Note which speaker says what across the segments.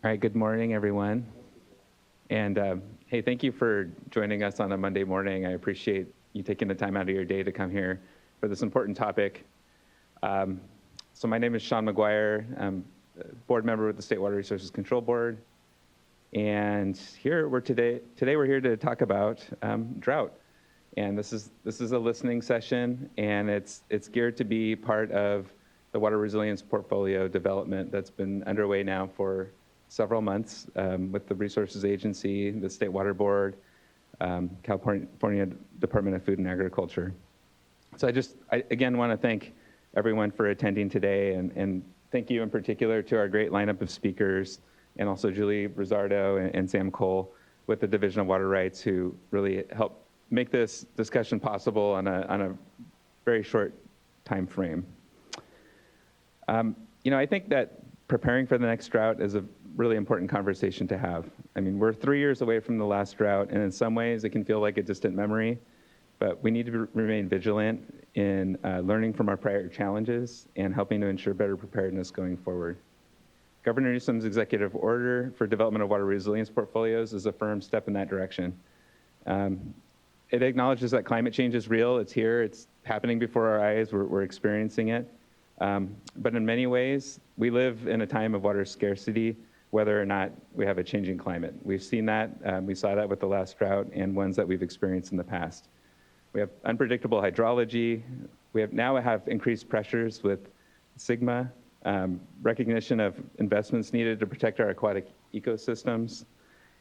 Speaker 1: All right, good morning, everyone. And hey, thank you for joining us on a Monday morning. I appreciate you taking the time out of your day to come here for this important topic. So my name is Sean McGuire. I'm a board member with the State Water Resources Control Board. And here today we're here to talk about drought. And this is a listening session, and it's geared to be part of the water resilience portfolio development that's been underway now for several months with the Resources Agency, the State Water Board, California Department of Food and Agriculture. So I again want to thank everyone for attending today, and thank you in particular to our great lineup of speakers, and also Julie Rizzardo and Sam Cole with the Division of Water Rights, who really helped make this discussion possible on a very short time frame. I think that preparing for the next drought is a really important conversation to have. I mean, we're 3 years away from the last drought, and in some ways it can feel like a distant memory, but we need to remain vigilant in learning from our prior challenges and helping to ensure better preparedness going forward. Governor Newsom's executive order for development of water resilience portfolios is a firm step in that direction. It acknowledges that climate change is real, it's here, it's happening before our eyes, we're experiencing it. But in many ways, we live in a time of water scarcity, whether or not we have a changing climate. We've seen that, we saw that with the last drought and ones that we've experienced in the past. We have unpredictable hydrology. We now have increased pressures with SGMA, recognition of investments needed to protect our aquatic ecosystems,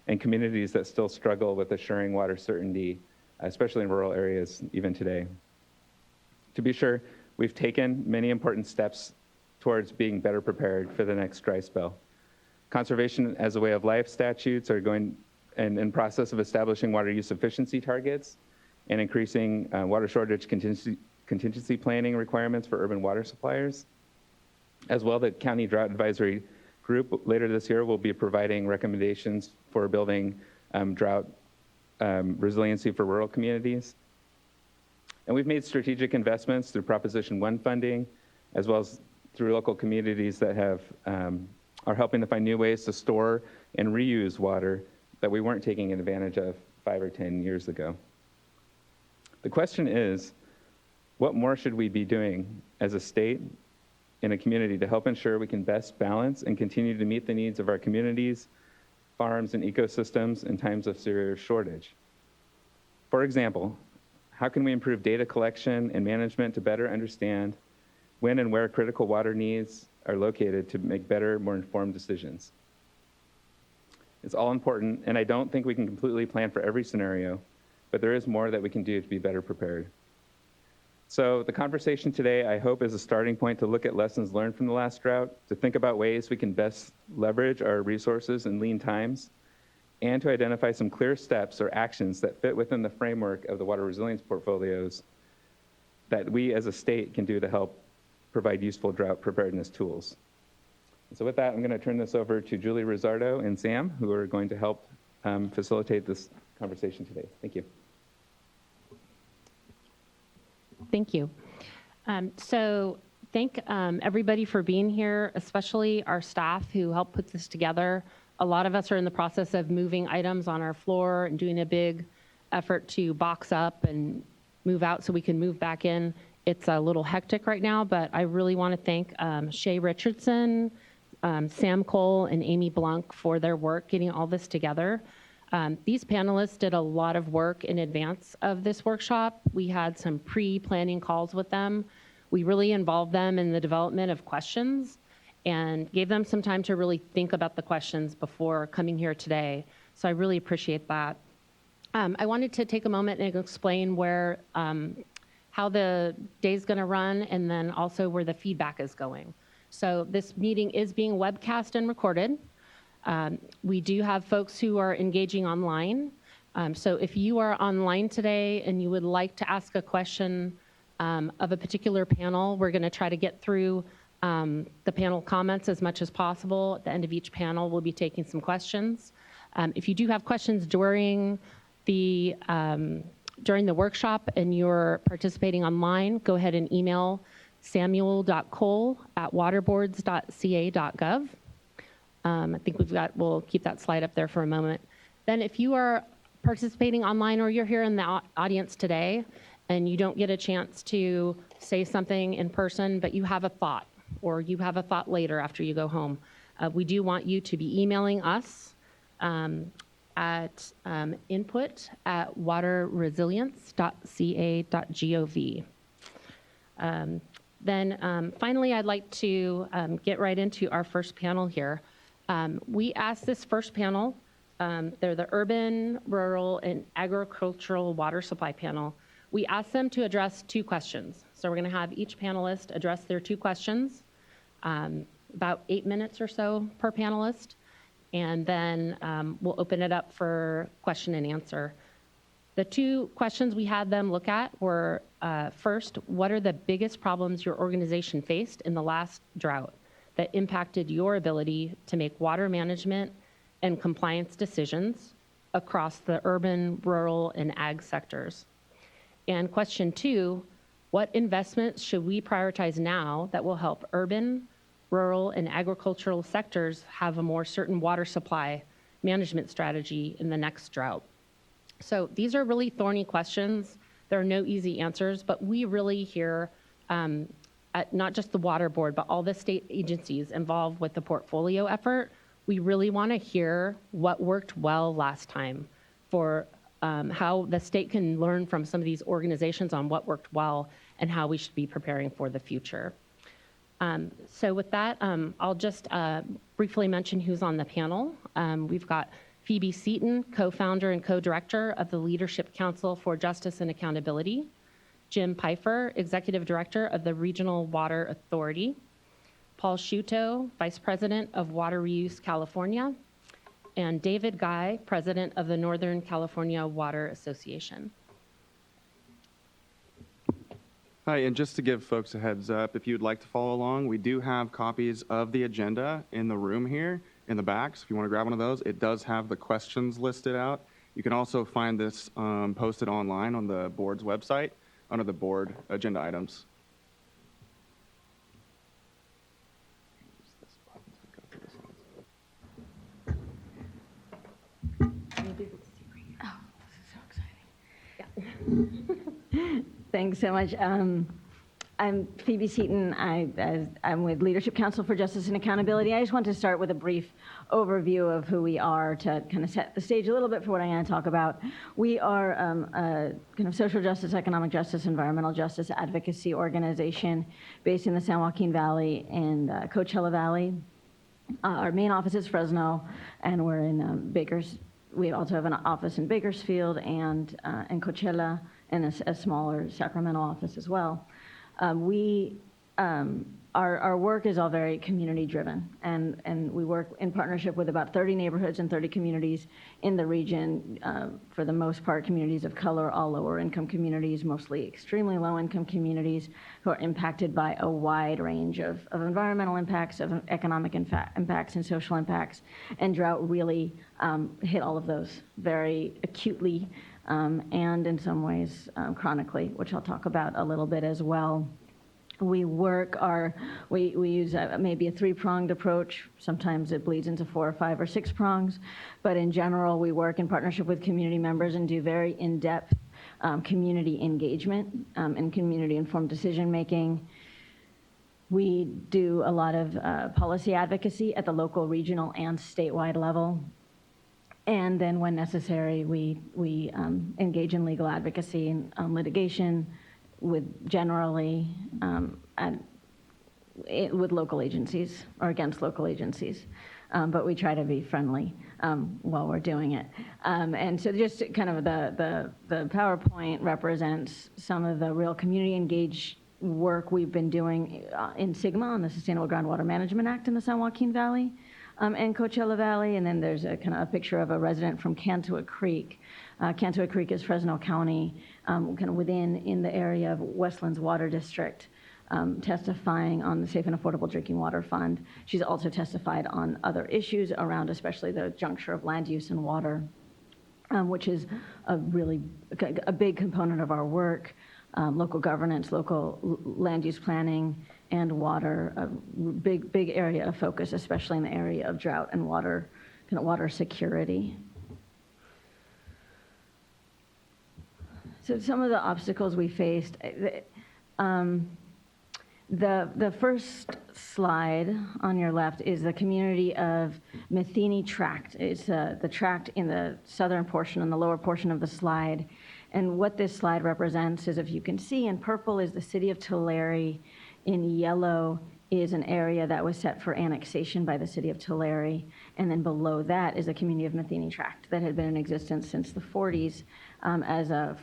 Speaker 1: and communities that still struggle with assuring water certainty, especially in rural areas even today. To be sure, we've taken many important steps towards being better prepared for the next dry spell. Conservation as a way of life statutes are going in process of establishing water use efficiency targets and increasing water shortage contingency planning requirements for urban water suppliers. As well, the County Drought Advisory Group later this year will be providing recommendations for building drought resiliency for rural communities. And we've made strategic investments through Proposition 1 funding, as well as through local communities that are helping to find new ways to store and reuse water that we weren't taking advantage of 5 or 10 years ago. The question is, what more should we be doing as a state and a community to help ensure we can best balance and continue to meet the needs of our communities, farms, and ecosystems in times of serious shortage? For example, how can we improve data collection and management to better understand when and where critical water needs are located to make better, more informed decisions? It's all important, and I don't think we can completely plan for every scenario, but there is more that we can do to be better prepared. So the conversation today, I hope, is a starting point to look at lessons learned from the last drought, to think about ways we can best leverage our resources in lean times, and to identify some clear steps or actions that fit within the framework of the water resilience portfolios that we as a state can do to help provide useful drought preparedness tools. So with that, I'm going to turn this over to Julie Rizzardo and Sam, who are going to help facilitate this conversation today. Thank you.
Speaker 2: Thank you. So thank everybody for being here, especially our staff who helped put this together. A lot of us are in the process of moving items on our floor and doing a big effort to box up and move out so we can move back in. It's a little hectic right now, but I really want to thank Shay Richardson, Sam Cole, and Amy Blanc for their work getting all this together. These panelists did a lot of work in advance of this workshop. We had some pre-planning calls with them. We really involved them in the development of questions and gave them some time to really think about the questions before coming here today. So I really appreciate that. I wanted to take a moment and explain how the day's gonna run, and then also where the feedback is going. So this meeting is being webcast and recorded. We do have folks who are engaging online. So if you are online today and you would like to ask a question of a particular panel, we're gonna try to get through the panel comments as much as possible. At the end of each panel, we'll be taking some questions. If you do have questions during the workshop and you're participating online, go ahead and email samuel.cole@waterboards.ca.gov. I think we'll keep that slide up there for a moment. Then if you are participating online or you're here in the audience today and you don't get a chance to say something in person, but you have a thought or you have a thought later after you go home, we do want you to be emailing us at input@waterresilience.ca.gov. Then finally, I'd like to get right into our first panel here. We asked this first panel, they're the Urban, Rural, and Agricultural Water Supply Panel. We asked them to address 2 questions. So we're going to have each panelist address their 2 questions, about 8 minutes or so per panelist. And then we'll open it up for question and answer. The 2 questions we had them look at were, first, what are the biggest problems your organization faced in the last drought that impacted your ability to make water management and compliance decisions across the urban, rural, and ag sectors? And question 2, what investments should we prioritize now that will help urban, rural, and agricultural sectors have a more certain water supply management strategy in the next drought? So these are really thorny questions. There are no easy answers, but we really hear at not just the Water Board, but all the state agencies involved with the portfolio effort, we really want to hear what worked well last time for how the state can learn from some of these organizations on what worked well and how we should be preparing for the future. So with that, I'll just briefly mention who's on the panel. We've got Phoebe Seaton, co-founder and co-director of the Leadership Council for Justice and Accountability. Jim Pfeiffer, executive director of the Regional Water Authority. Paul Sciutto, vice president of Water Reuse California. And David Guy, president of the Northern California Water Association.
Speaker 3: Hi, and just to give folks a heads up, if you'd like to follow along, we do have copies of the agenda in the room here in the back. So if you want to grab one of those, it does have the questions listed out. You can also find this posted online on the board's website under the board agenda items.
Speaker 4: Thanks so much. I'm Phoebe Seaton. I'm with Leadership Council for Justice and Accountability. I just want to start with a brief overview of who we are to kind of set the stage a little bit for what I'm going to talk about. We are a kind of social justice, economic justice, environmental justice advocacy organization based in the San Joaquin Valley and Coachella Valley. Our main office is Fresno, and we're in we also have an office in Bakersfield and in Coachella, and a smaller Sacramento office as well. Our work is all very community driven, and we work in partnership with about 30 neighborhoods and 30 communities in the region, for the most part communities of color, all lower income communities, mostly extremely low income communities who are impacted by a wide range of environmental impacts, of economic impacts, and social impacts. And drought really hit all of those very acutely, and in some ways chronically, which I'll talk about a little bit as well. We use maybe a 3-pronged approach. Sometimes it bleeds into 4 or 5 or 6 prongs, but in general, we work in partnership with community members and do very in-depth community engagement and community-informed decision-making. We do a lot of policy advocacy at the local, regional, and statewide level. And then when necessary, we engage in legal advocacy and litigation with generally with local agencies or against local agencies. But we try to be friendly while we're doing it. And so just kind of the PowerPoint represents some of the real community engaged work we've been doing in SGMA on the Sustainable Groundwater Management Act in the San Joaquin Valley and Coachella Valley. And then there's a kind of a picture of a resident from Cantua Creek. Cantua Creek is Fresno County, kind of in the area of Westland's water district, testifying on the Safe and Affordable Drinking Water Fund. She's also testified on other issues around especially the juncture of land use and water, which is a big component of our work, local governance, local land use planning, and water, a big area of focus, especially in the area of drought and water, kind of water security. So some of the obstacles we faced, the first slide on your left is the community of Matheny Tract. It's the tract in the southern portion and the lower portion of the slide. And what this slide represents is, if you can see, in purple is the city of Tulare, in yellow is an area that was set for annexation by the city of Tulare, and then below that is the community of Matheny Tract that had been in existence since the 40s.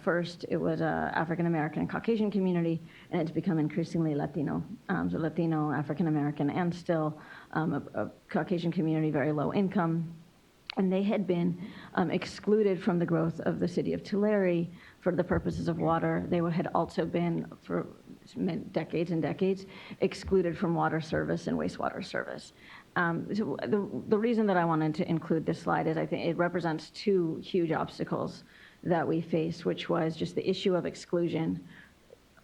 Speaker 4: First, it was a African American and Caucasian community, and it's become increasingly Latino. So Latino, African American, and still a Caucasian community, very low income. And they had been excluded from the growth of the city of Tulare for the purposes of water. They had also been, for decades and decades, excluded from water service and wastewater service. So the reason that I wanted to include this slide is I think it represents two huge obstacles that we faced, which was just the issue of exclusion,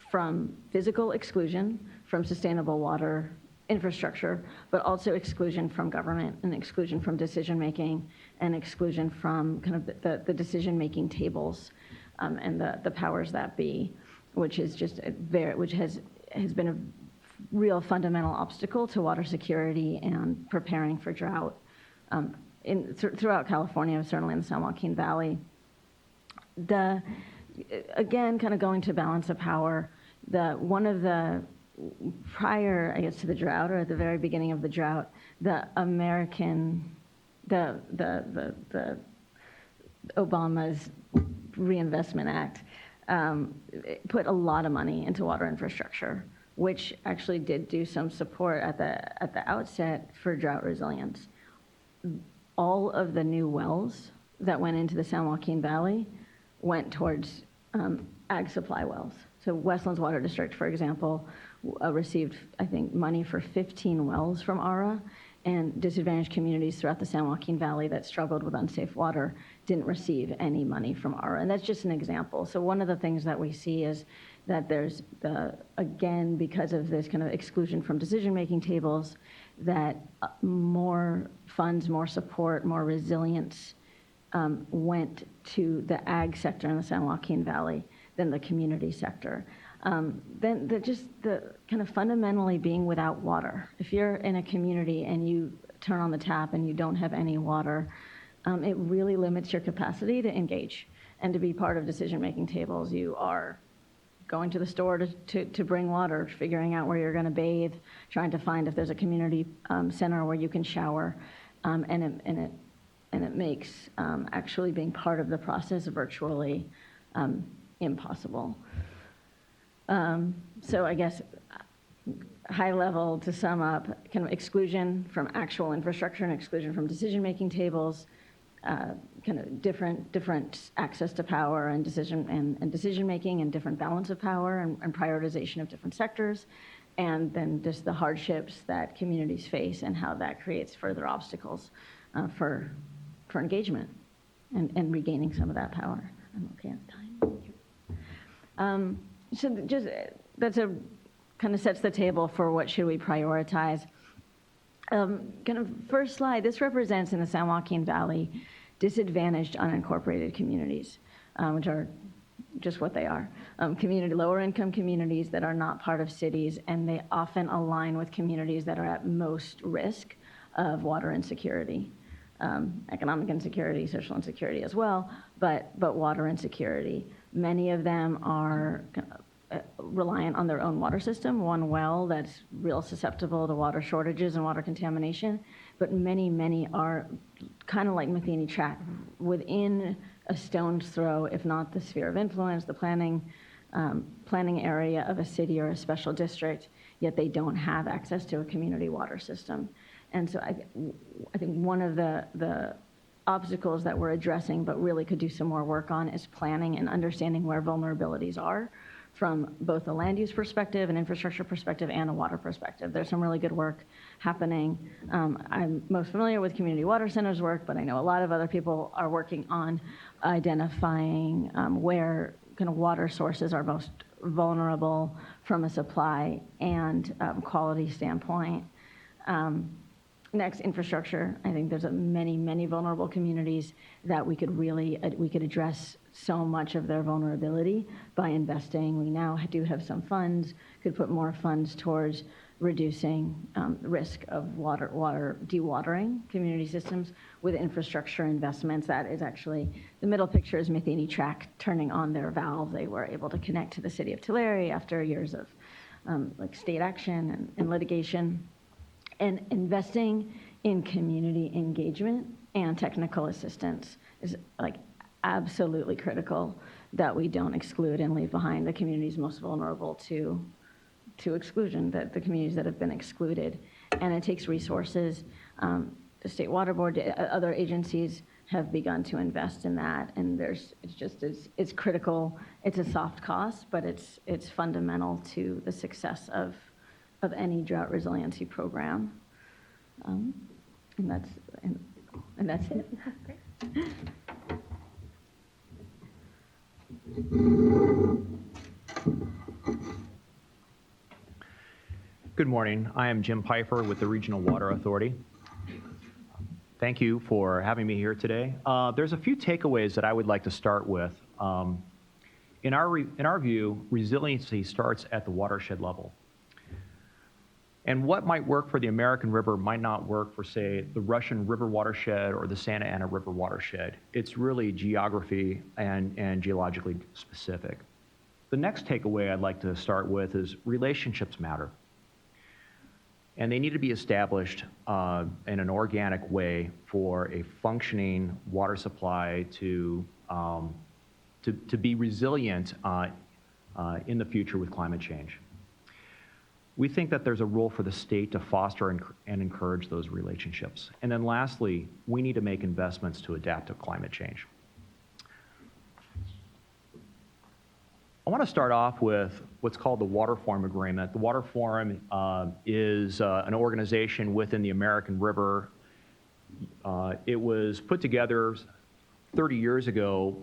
Speaker 4: from physical exclusion from sustainable water infrastructure, but also exclusion from government and exclusion from decision-making and exclusion from kind of the decision-making tables and the powers that be, which is just which has been a real fundamental obstacle to water security and preparing for drought throughout California, certainly in the San Joaquin Valley. Again, kind of going to balance of power, one of the prior, I guess, to the drought, or at the very beginning of the drought, the Obama's Reinvestment Act put a lot of money into water infrastructure, which actually did do some support at the outset for drought resilience. All of the new wells that went into the San Joaquin Valley went towards ag supply wells. So Wesselman's Water District, for example, received, I think, money for 15 wells from ARA, and disadvantaged communities throughout the San Joaquin Valley that struggled with unsafe water didn't receive any money from ARA. And that's just an example. So one of the things that we see is that there's, again, because of this kind of exclusion from decision-making tables, that more funds, more support, more resilience went to the ag sector in the San Joaquin Valley than the community sector. Then the kind of fundamentally being without water. If you're in a community and you turn on the tap and you don't have any water, it really limits your capacity to engage and to be part of decision-making tables. You are going to the store to bring water, figuring out where you're going to bathe, trying to find if there's a community center where you can shower, and it makes actually being part of the process virtually impossible. So I guess high level, to sum up, kind of exclusion from actual infrastructure and exclusion from decision-making tables, kind of different access to power and decision-making and different balance of power and prioritization of different sectors, and then just the hardships that communities face and how that creates further obstacles for engagement and regaining some of that power. I'm okay on time. So just that's kind of sets the table for what should we prioritize. Kind of first slide, this represents in the San Joaquin Valley disadvantaged unincorporated communities, which are just what they are. Lower income communities that are not part of cities, and they often align with communities that are at most risk of water insecurity. Economic insecurity, social insecurity as well, but water insecurity. Many of them are reliant on their own water system, one well that's real susceptible to water shortages and water contamination, but many are kind of like Matheny Tract, within a stone's throw, if not the sphere of influence, the planning area of a city or a special district, yet they don't have access to a community water system. And so I think one of the obstacles that we're addressing, but really could do some more work on, is planning and understanding where vulnerabilities are from both a land use perspective, an infrastructure perspective, and a water perspective. There's some really good work happening. I'm most familiar with community water centers work, but I know a lot of other people are working on identifying where kind of water sources are most vulnerable from a supply and quality standpoint. Next, infrastructure. I think there's many vulnerable communities that we could really, we could address so much of their vulnerability by investing. We now do have some funds, could put more funds towards reducing risk of water dewatering community systems with infrastructure investments. That is actually, the middle picture is Matheny Track turning on their valve. They were able to connect to the city of Tulare after years of like state action and litigation. And investing in community engagement and technical assistance is like absolutely critical that we don't exclude and leave behind the communities most vulnerable to exclusion, that the communities that have been excluded. And it takes resources. The State Water Board, other agencies have begun to invest in that. And it's critical. It's a soft cost, but it's fundamental to the success of any drought resiliency program. And that's it.
Speaker 5: Good morning. I am Jim Pfeiffer with the Regional Water Authority. Thank you for having me here today. There's a few takeaways that I would like to start with. In our view, resiliency starts at the watershed level. And what might work for the American River might not work for, say, the Russian River watershed or the Santa Ana River watershed. It's really geography and geologically specific. The next takeaway I'd like to start with is relationships matter. And they need to be established in an organic way for a functioning water supply to be resilient in the future with climate change. We think that there's a role for the state to foster and encourage those relationships. And then lastly, we need to make investments to adapt to climate change. I want to start off with what's called the Water Forum Agreement. The Water Forum is an organization within the American River. It was put together 30 years ago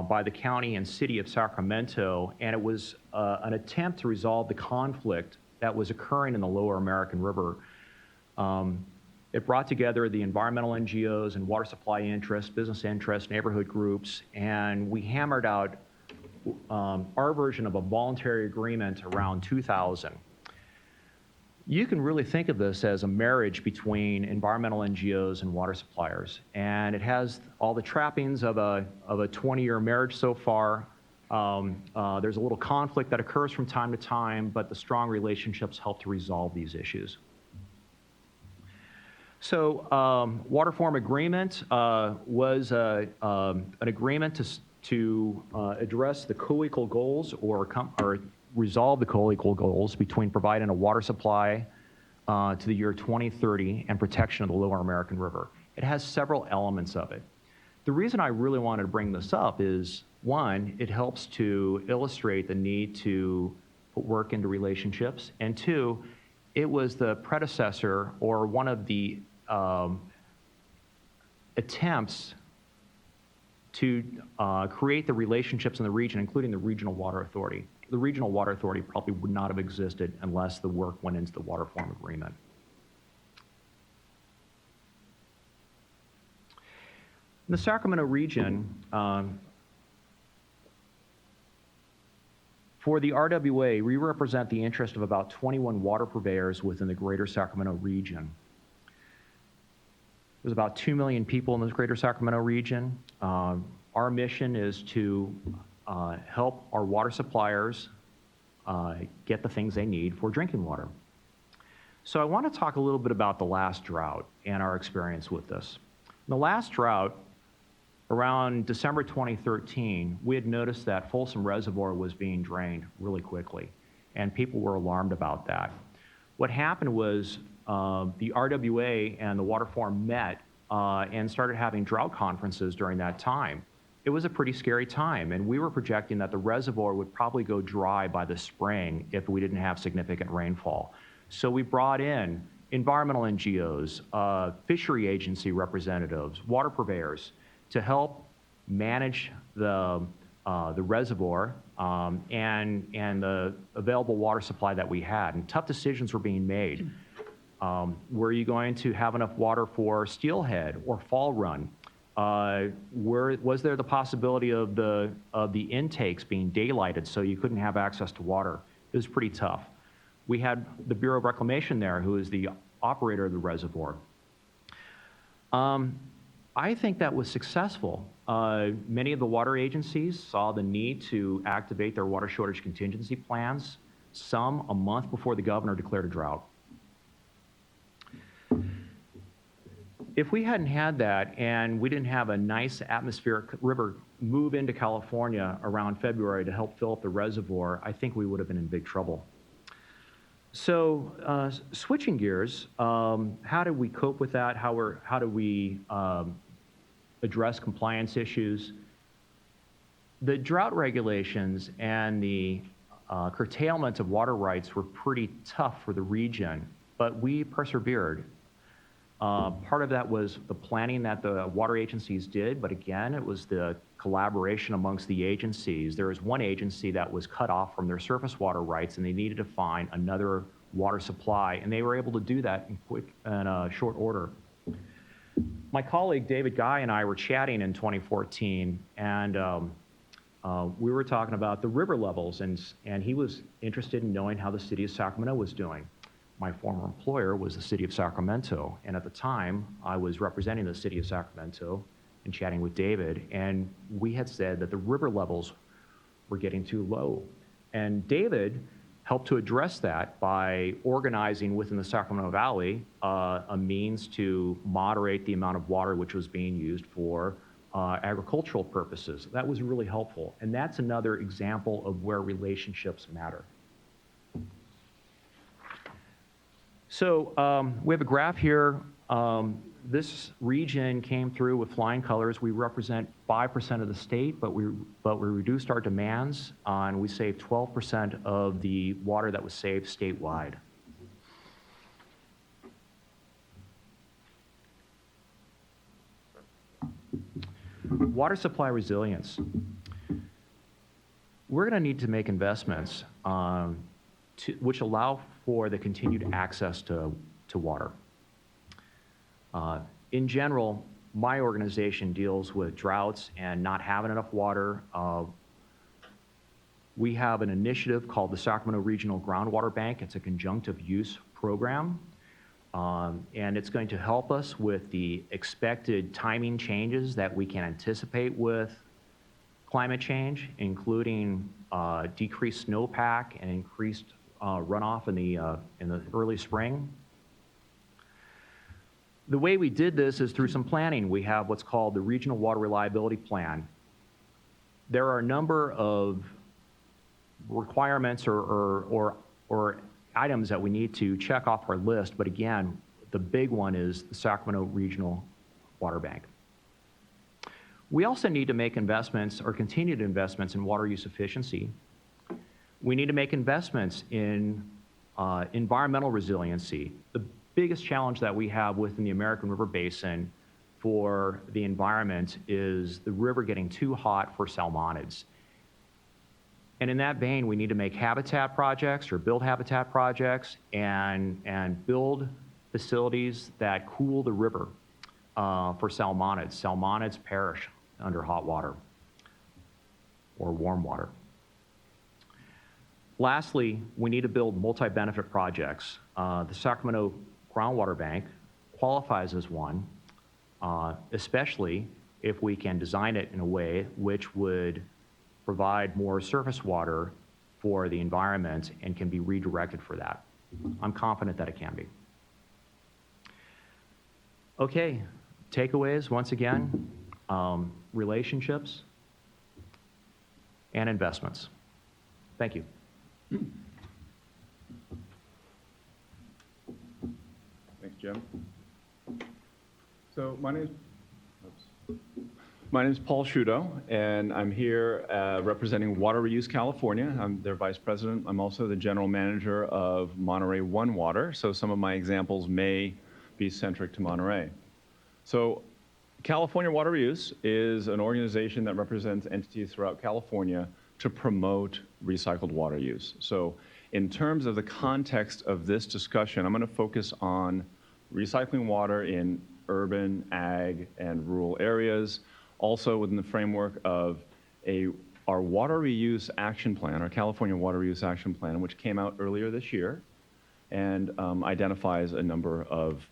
Speaker 5: by the county and city of Sacramento, and it was an attempt to resolve the conflict that was occurring in the lower American River. It brought together the environmental NGOs and water supply interests, business interests, neighborhood groups, and we hammered out our version of a voluntary agreement around 2000. You can really think of this as a marriage between environmental NGOs and water suppliers, and it has all the trappings of a 20-year marriage so far. There's a little conflict that occurs from time to time, but the strong relationships help to resolve these issues. So, Water Forum Agreement was an agreement to address the co-equal goals or resolve the co-equal goals between providing a water supply to the year 2030 and protection of the lower American River. It has several elements of it. The reason I really wanted to bring this up is, one, it helps to illustrate the need to put work into relationships, and two, it was the predecessor or one of the attempts to create the relationships in the region, including the Regional Water Authority. The Regional Water Authority probably would not have existed unless the work went into the Water Forum Agreement. In the Sacramento region, for the RWA, we represent the interest of about 21 water purveyors within the greater Sacramento region. There's about 2 million people in the greater Sacramento region. Our mission is to help our water suppliers get the things they need for drinking water. So I want to talk a little bit about the last drought and our experience with this. In the last drought, around December 2013, we had noticed that Folsom Reservoir was being drained really quickly, and people were alarmed about that. What happened was the RWA and the Water Forum met and started having drought conferences during that time. It was a pretty scary time, and we were projecting that the reservoir would probably go dry by the spring if we didn't have significant rainfall. So we brought in environmental NGOs, fishery agency representatives, water purveyors, to help manage the the reservoir, and the available water supply that we had. And tough decisions were being made. Were you going to have enough water for Steelhead or Fall Run? Was there the possibility of the intakes being daylighted so you couldn't have access to water? It was pretty tough. We had the Bureau of Reclamation there, who is the operator of the reservoir. I think that was successful. Many of the water agencies saw the need to activate their water shortage contingency plans, some a month before the governor declared a drought. If we hadn't had that and we didn't have a nice atmospheric river move into California around February to help fill up the reservoir, I think we would have been in big trouble. So switching gears, how did we cope with that? How do we address compliance issues? The drought regulations and the curtailment of water rights were pretty tough for the region, but we persevered. Part of that was the planning that the water agencies did, but again, it was the collaboration amongst the agencies. There was one agency that was cut off from their surface water rights, and they needed to find another water supply, and they were able to do that in short order. My colleague David Guy and I were chatting in 2014, and we were talking about the river levels, and he was interested in knowing how the city of Sacramento was doing. My former employer was the city of Sacramento, and at the time, I was representing the city of Sacramento and chatting with David, and we had said that the river levels were getting too low. And David helped to address that by organizing within the Sacramento Valley a means to moderate the amount of water which was being used for agricultural purposes. That was really helpful, and that's another example of where relationships matter. So we have a graph here. This region came through with flying colors. We represent 5% of the state, but we reduced our demands, and we saved 12% of the water that was saved statewide. Water supply resilience. We're going to need to make investments which allow for the continued access to water. In general, my organization deals with droughts and not having enough water. We have an initiative called the Sacramento Regional Groundwater Bank. It's a conjunctive use program, and it's going to help us with the expected timing changes that we can anticipate with climate change, including decreased snowpack and increased runoff in the early spring. The way we did this is through some planning. We have what's called the Regional Water Reliability Plan. There are a number of requirements or items that we need to check off our list, but again, the big one is the Sacramento Regional Water Bank. We also need to make investments or continued investments in water use efficiency. We need to make investments in environmental resiliency. The biggest challenge that we have within the American River Basin for the environment is the river getting too hot for salmonids. And in that vein, we need to make habitat projects or build habitat projects and build facilities that cool the river for salmonids. Salmonids perish under hot water or warm water. Lastly, we need to build multi-benefit projects. The Sacramento Groundwater Bank qualifies as one, especially if we can design it in a way which would provide more surface water for the environment and can be redirected for that. I'm confident that it can be. Okay, takeaways, once again, relationships and investments. Thank you.
Speaker 6: Thanks, Jim. So my name is Paul Shudo, and I'm here representing Water Reuse California. I'm their vice president. I'm also the general manager of Monterey One Water, so some of my examples may be centric to Monterey. So California Water Reuse is an organization that represents entities throughout California to promote recycled water use. So in terms of the context of this discussion, I'm going to focus on recycling water in urban, ag, and rural areas, also within the framework of our water reuse action plan, our California Water Reuse Action Plan, which came out earlier this year and identifies a number of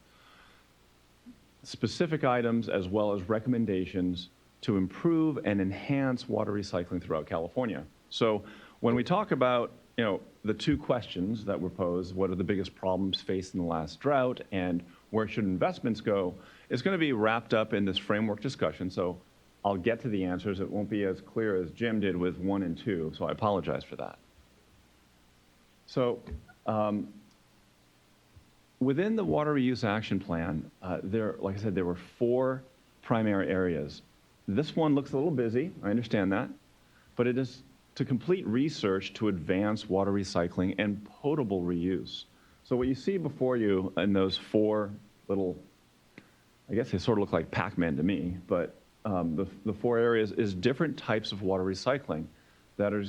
Speaker 6: specific items as well as recommendations to improve and enhance water recycling throughout California. So when we talk about, the two questions that were posed, what are the biggest problems faced in the last drought and where should investments go, it's going to be wrapped up in this framework discussion. So I'll get to the answers. It won't be as clear as Jim did with 1 and 2, so I apologize for that. So within the Water Reuse Action Plan, like I said, there were 4 primary areas. This one looks a little busy, I understand that, but it is to complete research to advance water recycling and potable reuse. So what you see before you in those 4 little, I guess they sort of look like Pac-Man to me, but the 4 areas is different types of water recycling that are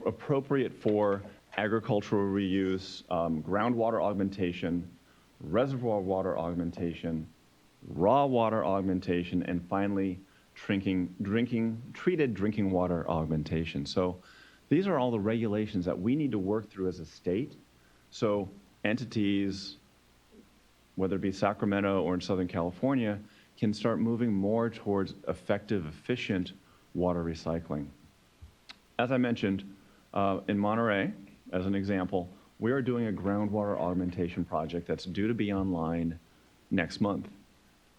Speaker 6: appropriate for agricultural reuse, groundwater augmentation, reservoir water augmentation, raw water augmentation, and finally, treated drinking water augmentation. So these are all the regulations that we need to work through as a state. So entities, whether it be Sacramento or in Southern California, can start moving more towards effective, efficient water recycling. As I mentioned, in Monterey, as an example, we are doing a groundwater augmentation project that's due to be online next month.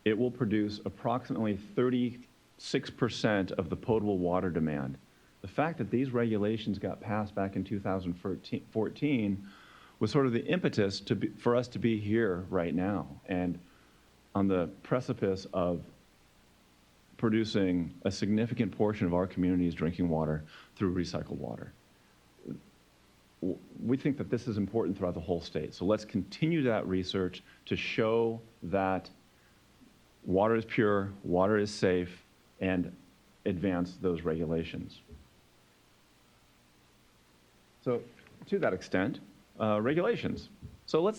Speaker 6: It will produce approximately 36% of the potable water demand. The fact that these regulations got passed back in 2014 was sort of the impetus for us to be here right now and on the precipice of producing a significant portion of our community's drinking water through recycled water. We think that this is important throughout the whole state. So let's continue that research to show that water is pure, water is safe, and advance those regulations. So to that extent, regulations. So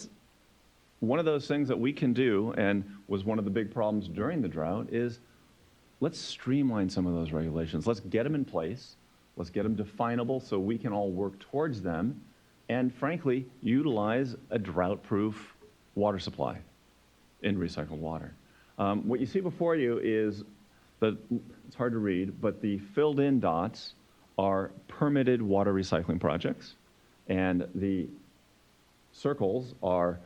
Speaker 6: one of those things that we can do, and was one of the big problems during the drought, is let's streamline some of those regulations. Let's get them in place. Let's get them definable so we can all work towards them and, frankly, utilize a drought-proof water supply in recycled water. What you see before you is, it's hard to read, but the filled-in dots are permitted water recycling projects, and the circles are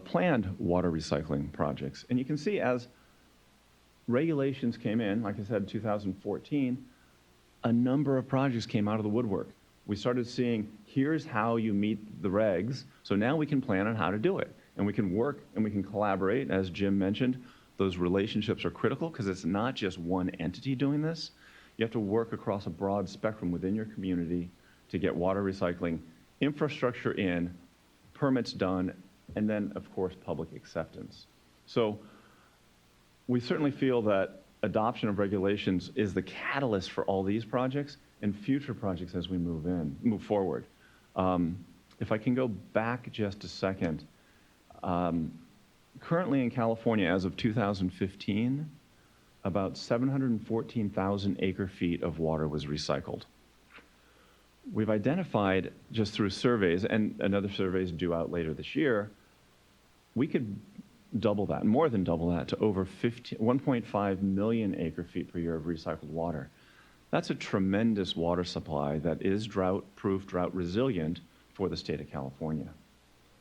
Speaker 6: planned water recycling projects. And you can see as regulations came in, like I said, in 2014, a number of projects came out of the woodwork. We started seeing, here's how you meet the regs, so now we can plan on how to do it. And we can work and we can collaborate, as Jim mentioned. Those relationships are critical because it's not just one entity doing this. You have to work across a broad spectrum within your community to get water recycling infrastructure in, permits done, and then, of course, public acceptance. So we certainly feel that adoption of regulations is the catalyst for all these projects and future projects as we move forward. If I can go back just a second, currently in California, as of 2015, about 714,000 acre-feet of water was recycled. We've identified, just through surveys, and another survey is due out later this year, we could double that, more than double that, to over 1.5 million acre-feet per year of recycled water. That's a tremendous water supply that is drought-proof, drought-resilient for the state of California.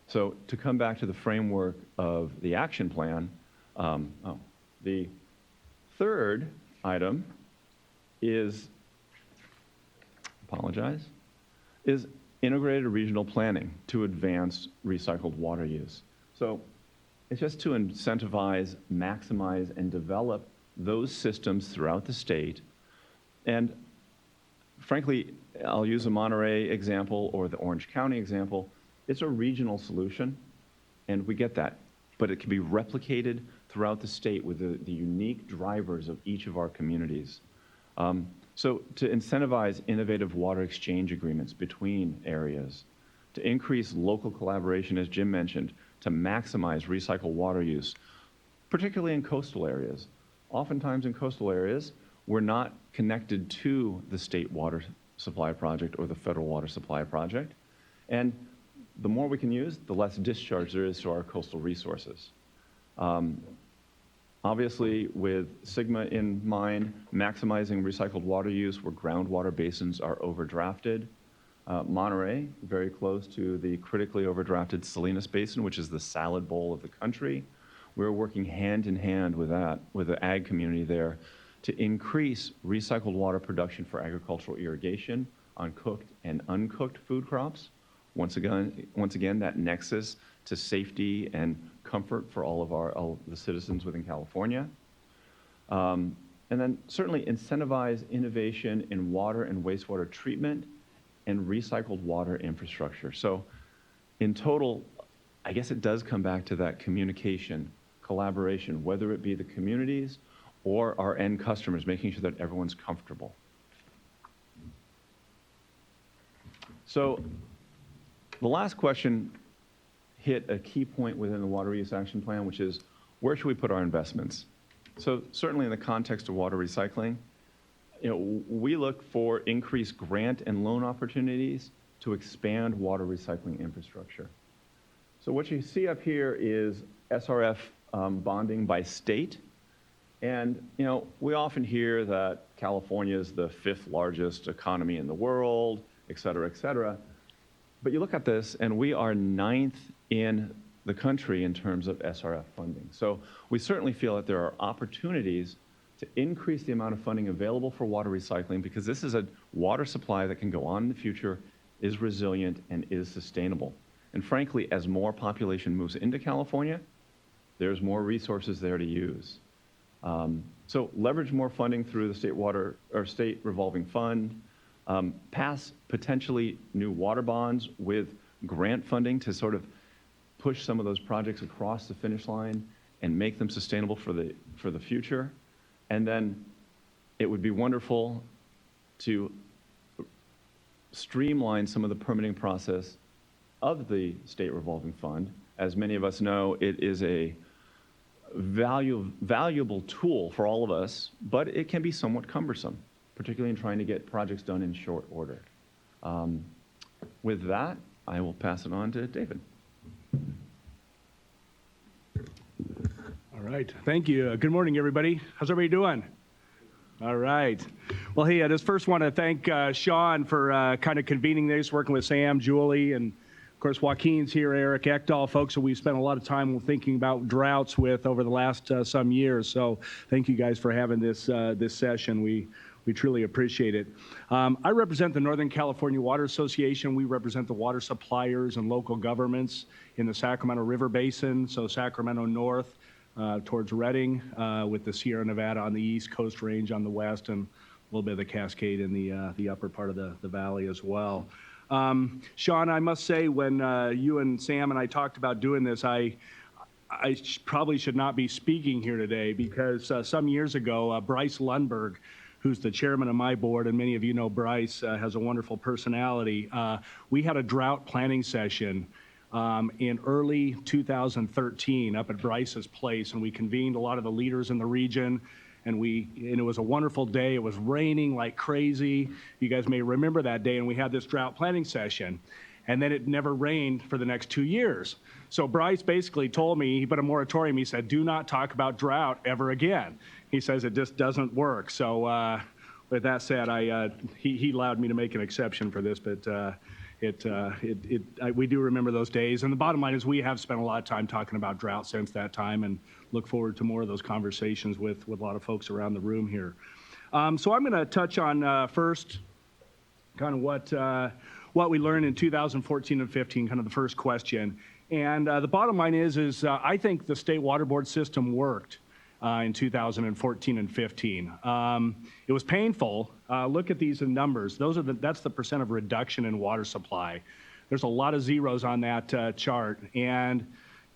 Speaker 6: So to come back to the framework of the action plan, the third item is integrated regional planning to advance recycled water use. So it's just to incentivize, maximize, and develop those systems throughout the state. And frankly, I'll use a Monterey example or the Orange County example. It's a regional solution, and we get that. But it can be replicated throughout the state with the unique drivers of each of our communities. So to incentivize innovative water exchange agreements between areas, to increase local collaboration, as Jim mentioned, to maximize recycled water use, particularly in coastal areas. Oftentimes in coastal areas, we're not connected to the state water supply project or the federal water supply project. And the more we can use, the less discharge there is to our coastal resources. Obviously, with Sigma in mind, maximizing recycled water use where groundwater basins are overdrafted. Monterey, very close to the critically overdrafted Salinas Basin, which is the salad bowl of the country. We're working hand in hand with that, with the ag community there, to increase recycled water production for agricultural irrigation on cooked and uncooked food crops. Once again, that nexus to safety and comfort for all the citizens within California. And then certainly incentivize innovation in water and wastewater treatment and recycled water infrastructure. So in total, I guess it does come back to that communication, collaboration, whether it be the communities or our end customers, making sure that everyone's comfortable. So the last question hit a key point within the Water Reuse Action Plan, which is where should we put our investments? So certainly in the context of water recycling, we look for increased grant and loan opportunities to expand water recycling infrastructure. So what you see up here is SRF bonding by state. And we often hear that California is the 5th largest economy in the world, et cetera, et cetera. But you look at this, and we are 9th in the country in terms of SRF funding. So we certainly feel that there are opportunities to increase the amount of funding available for water recycling, because this is a water supply that can go on in the future, is resilient, and is sustainable. And frankly, as more population moves into California, there's more resources there to use. So leverage more funding through the state revolving fund, pass potentially new water bonds with grant funding to sort of push some of those projects across the finish line and make them sustainable for the future. And then it would be wonderful to streamline some of the permitting process of the state revolving fund. As many of us know, it is a valuable tool for all of us, but it can be somewhat cumbersome, particularly in trying to get projects done in short order. With that, I will pass it on to David.
Speaker 7: All right, thank you. Good morning, everybody. How's everybody doing? All right. Well, hey, I just first want to thank Sean for kind of convening this, working with Sam, Julie, and of course, Joaquin's here, Erika, Ekdahl, folks that we've spent a lot of time thinking about droughts with over the last some years. So thank you guys for having this session. We truly appreciate it. I represent the Northern California Water Association. We represent the water suppliers and local governments in the Sacramento River Basin, so Sacramento North towards Redding, with the Sierra Nevada on the east, Coast Range on the west, and a little bit of the Cascade in the upper part of the valley as well. Sean, I must say, when you and Sam and I talked about doing this, I probably should not be speaking here today, because some years ago, Bryce Lundberg, who's the chairman of my board, and many of you know Bryce, has a wonderful personality. We had a drought planning session in early 2013 up at Bryce's place, and we convened a lot of the leaders in the region, and it was a wonderful day. It was raining like crazy. You guys may remember that day, and we had this drought planning session, and then it never rained for the next 2 years. So Bryce basically told me, he put a moratorium. He said, do not talk about drought ever again. He says it just doesn't work. So with that said, he allowed me to make an exception for this, but we do remember those days. And the bottom line is we have spent a lot of time talking about drought since that time, and look forward to more of those conversations with a lot of folks around the room here. So I'm going to touch on first kind of what we learned in 2014 and 15, kind of the first question. And the bottom line is I think the state water board system worked in 2014 and 15. It was painful. Look at these numbers. That's the percent of reduction in water supply. There's a lot of zeros on that chart. And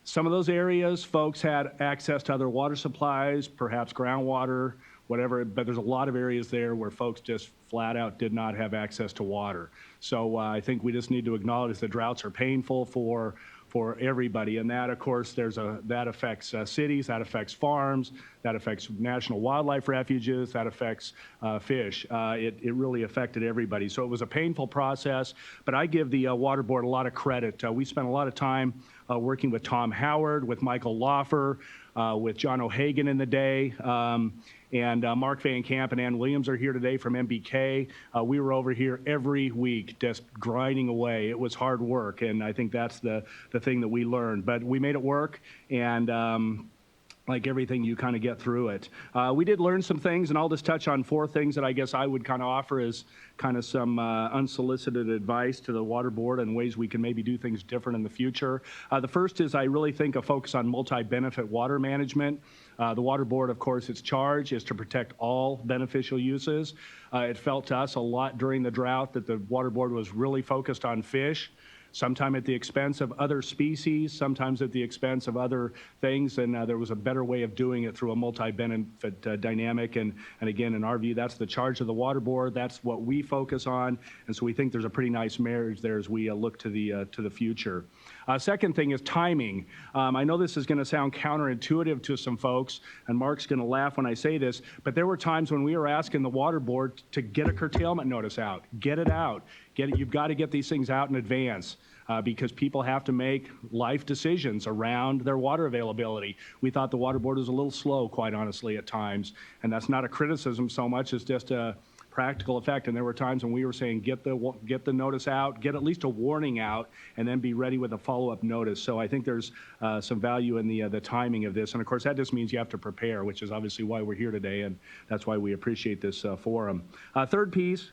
Speaker 7: Some of those areas, folks had access to other water supplies, perhaps groundwater, whatever, but there's a lot of areas there where folks just flat out did not have access to water. So I think we just need to acknowledge that droughts are painful for everybody, and that, of course, that affects cities, that affects farms, that affects national wildlife refuges, that affects fish. It really affected everybody. So it was a painful process, but I give the Water Board a lot of credit. We spent a lot of time working with Tom Howard, with Michael Laufer, with John O'Hagan in the day, and Mark Van Camp and Ann Williams are here today from MBK. We were over here every week just grinding away. It was hard work, and I think that's the thing that we learned. But we made it work, and like everything, you kind of get through it. We did learn some things, and I'll just touch on 4 things that I guess I would kind of offer as kind of some unsolicited advice to the Water Board and ways we can maybe do things different in the future. The first is I really think a focus on multi-benefit water management. The Water Board, of course, its charge is to protect all beneficial uses. It felt to us a lot during the drought that the Water Board was really focused on fish, sometimes at the expense of other species, sometimes at the expense of other things, and there was a better way of doing it through a multi-benefit dynamic, and again, in our view, that's the charge of the Water Board, that's what we focus on, and so we think there's a pretty nice marriage there as we look to the future. Second thing is timing. I know this is going to sound counterintuitive to some folks, and Mark's going to laugh when I say this, but there were times when we were asking the Water Board to get a curtailment notice out, get it out, you've got to get these things out in advance. Because people have to make life decisions around their water availability. We thought the Water Board was a little slow, quite honestly, at times, and that's not a criticism so much as just a practical effect. And there were times when we were saying, get the notice out, get at least a warning out, and then be ready with a follow-up notice. So I think there's some value in the timing of this. And of course, that just means you have to prepare, which is obviously why we're here today, and that's why we appreciate this forum. Third piece,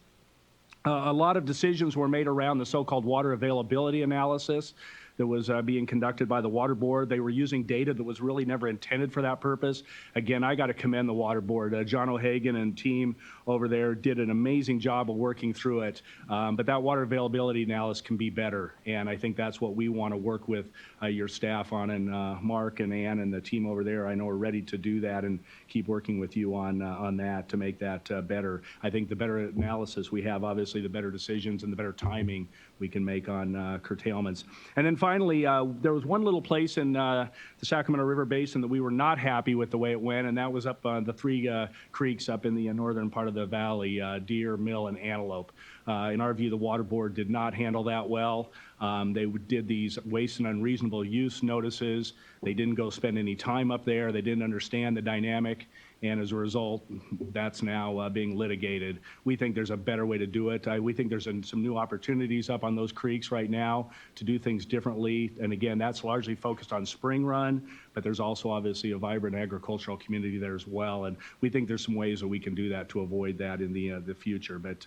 Speaker 7: a lot of decisions were made around the so-called water availability analysis that was being conducted by the Water Board. They were using data that was really never intended for that purpose. Again, I got to commend the Water Board. John O'Hagan and team over there did an amazing job of working through it. But that water availability analysis can be better, and I think that's what we want to work with your staff on, and Mark and Ann and the team over there, I know are ready to do that and keep working with you on that to make that better. I think the better analysis we have, obviously, the better decisions and the better timing we can make on curtailments. And then finally, there was one little place in the Sacramento River Basin that we were not happy with the way it went, and that was up the 3 creeks up in the northern part of the valley, Deer, Mill, and Antelope. In our view, the Water Board did not handle that well. They did these waste and unreasonable use notices. They didn't go spend any time up there. They didn't understand the dynamic. And as a result, that's now being litigated. We think there's a better way to do it. We think there's some new opportunities up on those creeks right now to do things differently. And again, that's largely focused on spring run, but there's also obviously a vibrant agricultural community there as well. And we think there's some ways that we can do that to avoid that in the future. But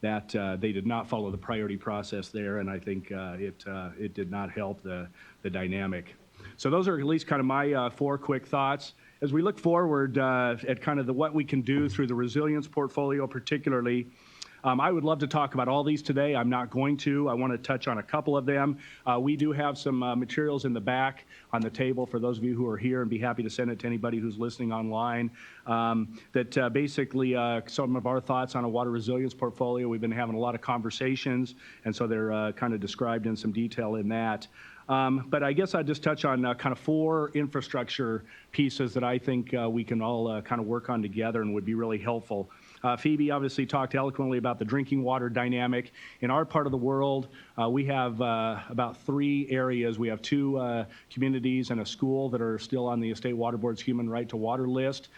Speaker 7: they did not follow the priority process there, and I think it did not help the dynamic. So those are at least kind of my 4 quick thoughts. As we look forward at kind of what we can do through the resilience portfolio particularly, I would love to talk about all these today. I'm not going to. I want to touch on a couple of them. We do have some materials in the back on the table for those of you who are here, and be happy to send it to anybody who's listening online. That basically some of our thoughts on a water resilience portfolio. We've been having a lot of conversations, and so they're kind of described in some detail in that. But I guess I'd just touch on kind of 4 infrastructure pieces that I think we can all kind of work on together and would be really helpful. Phoebe obviously talked eloquently about the drinking water dynamic. In our part of the world, we have about 3 areas. We have 2 communities and a school that are still on the State Water Board's Human Right to Water list.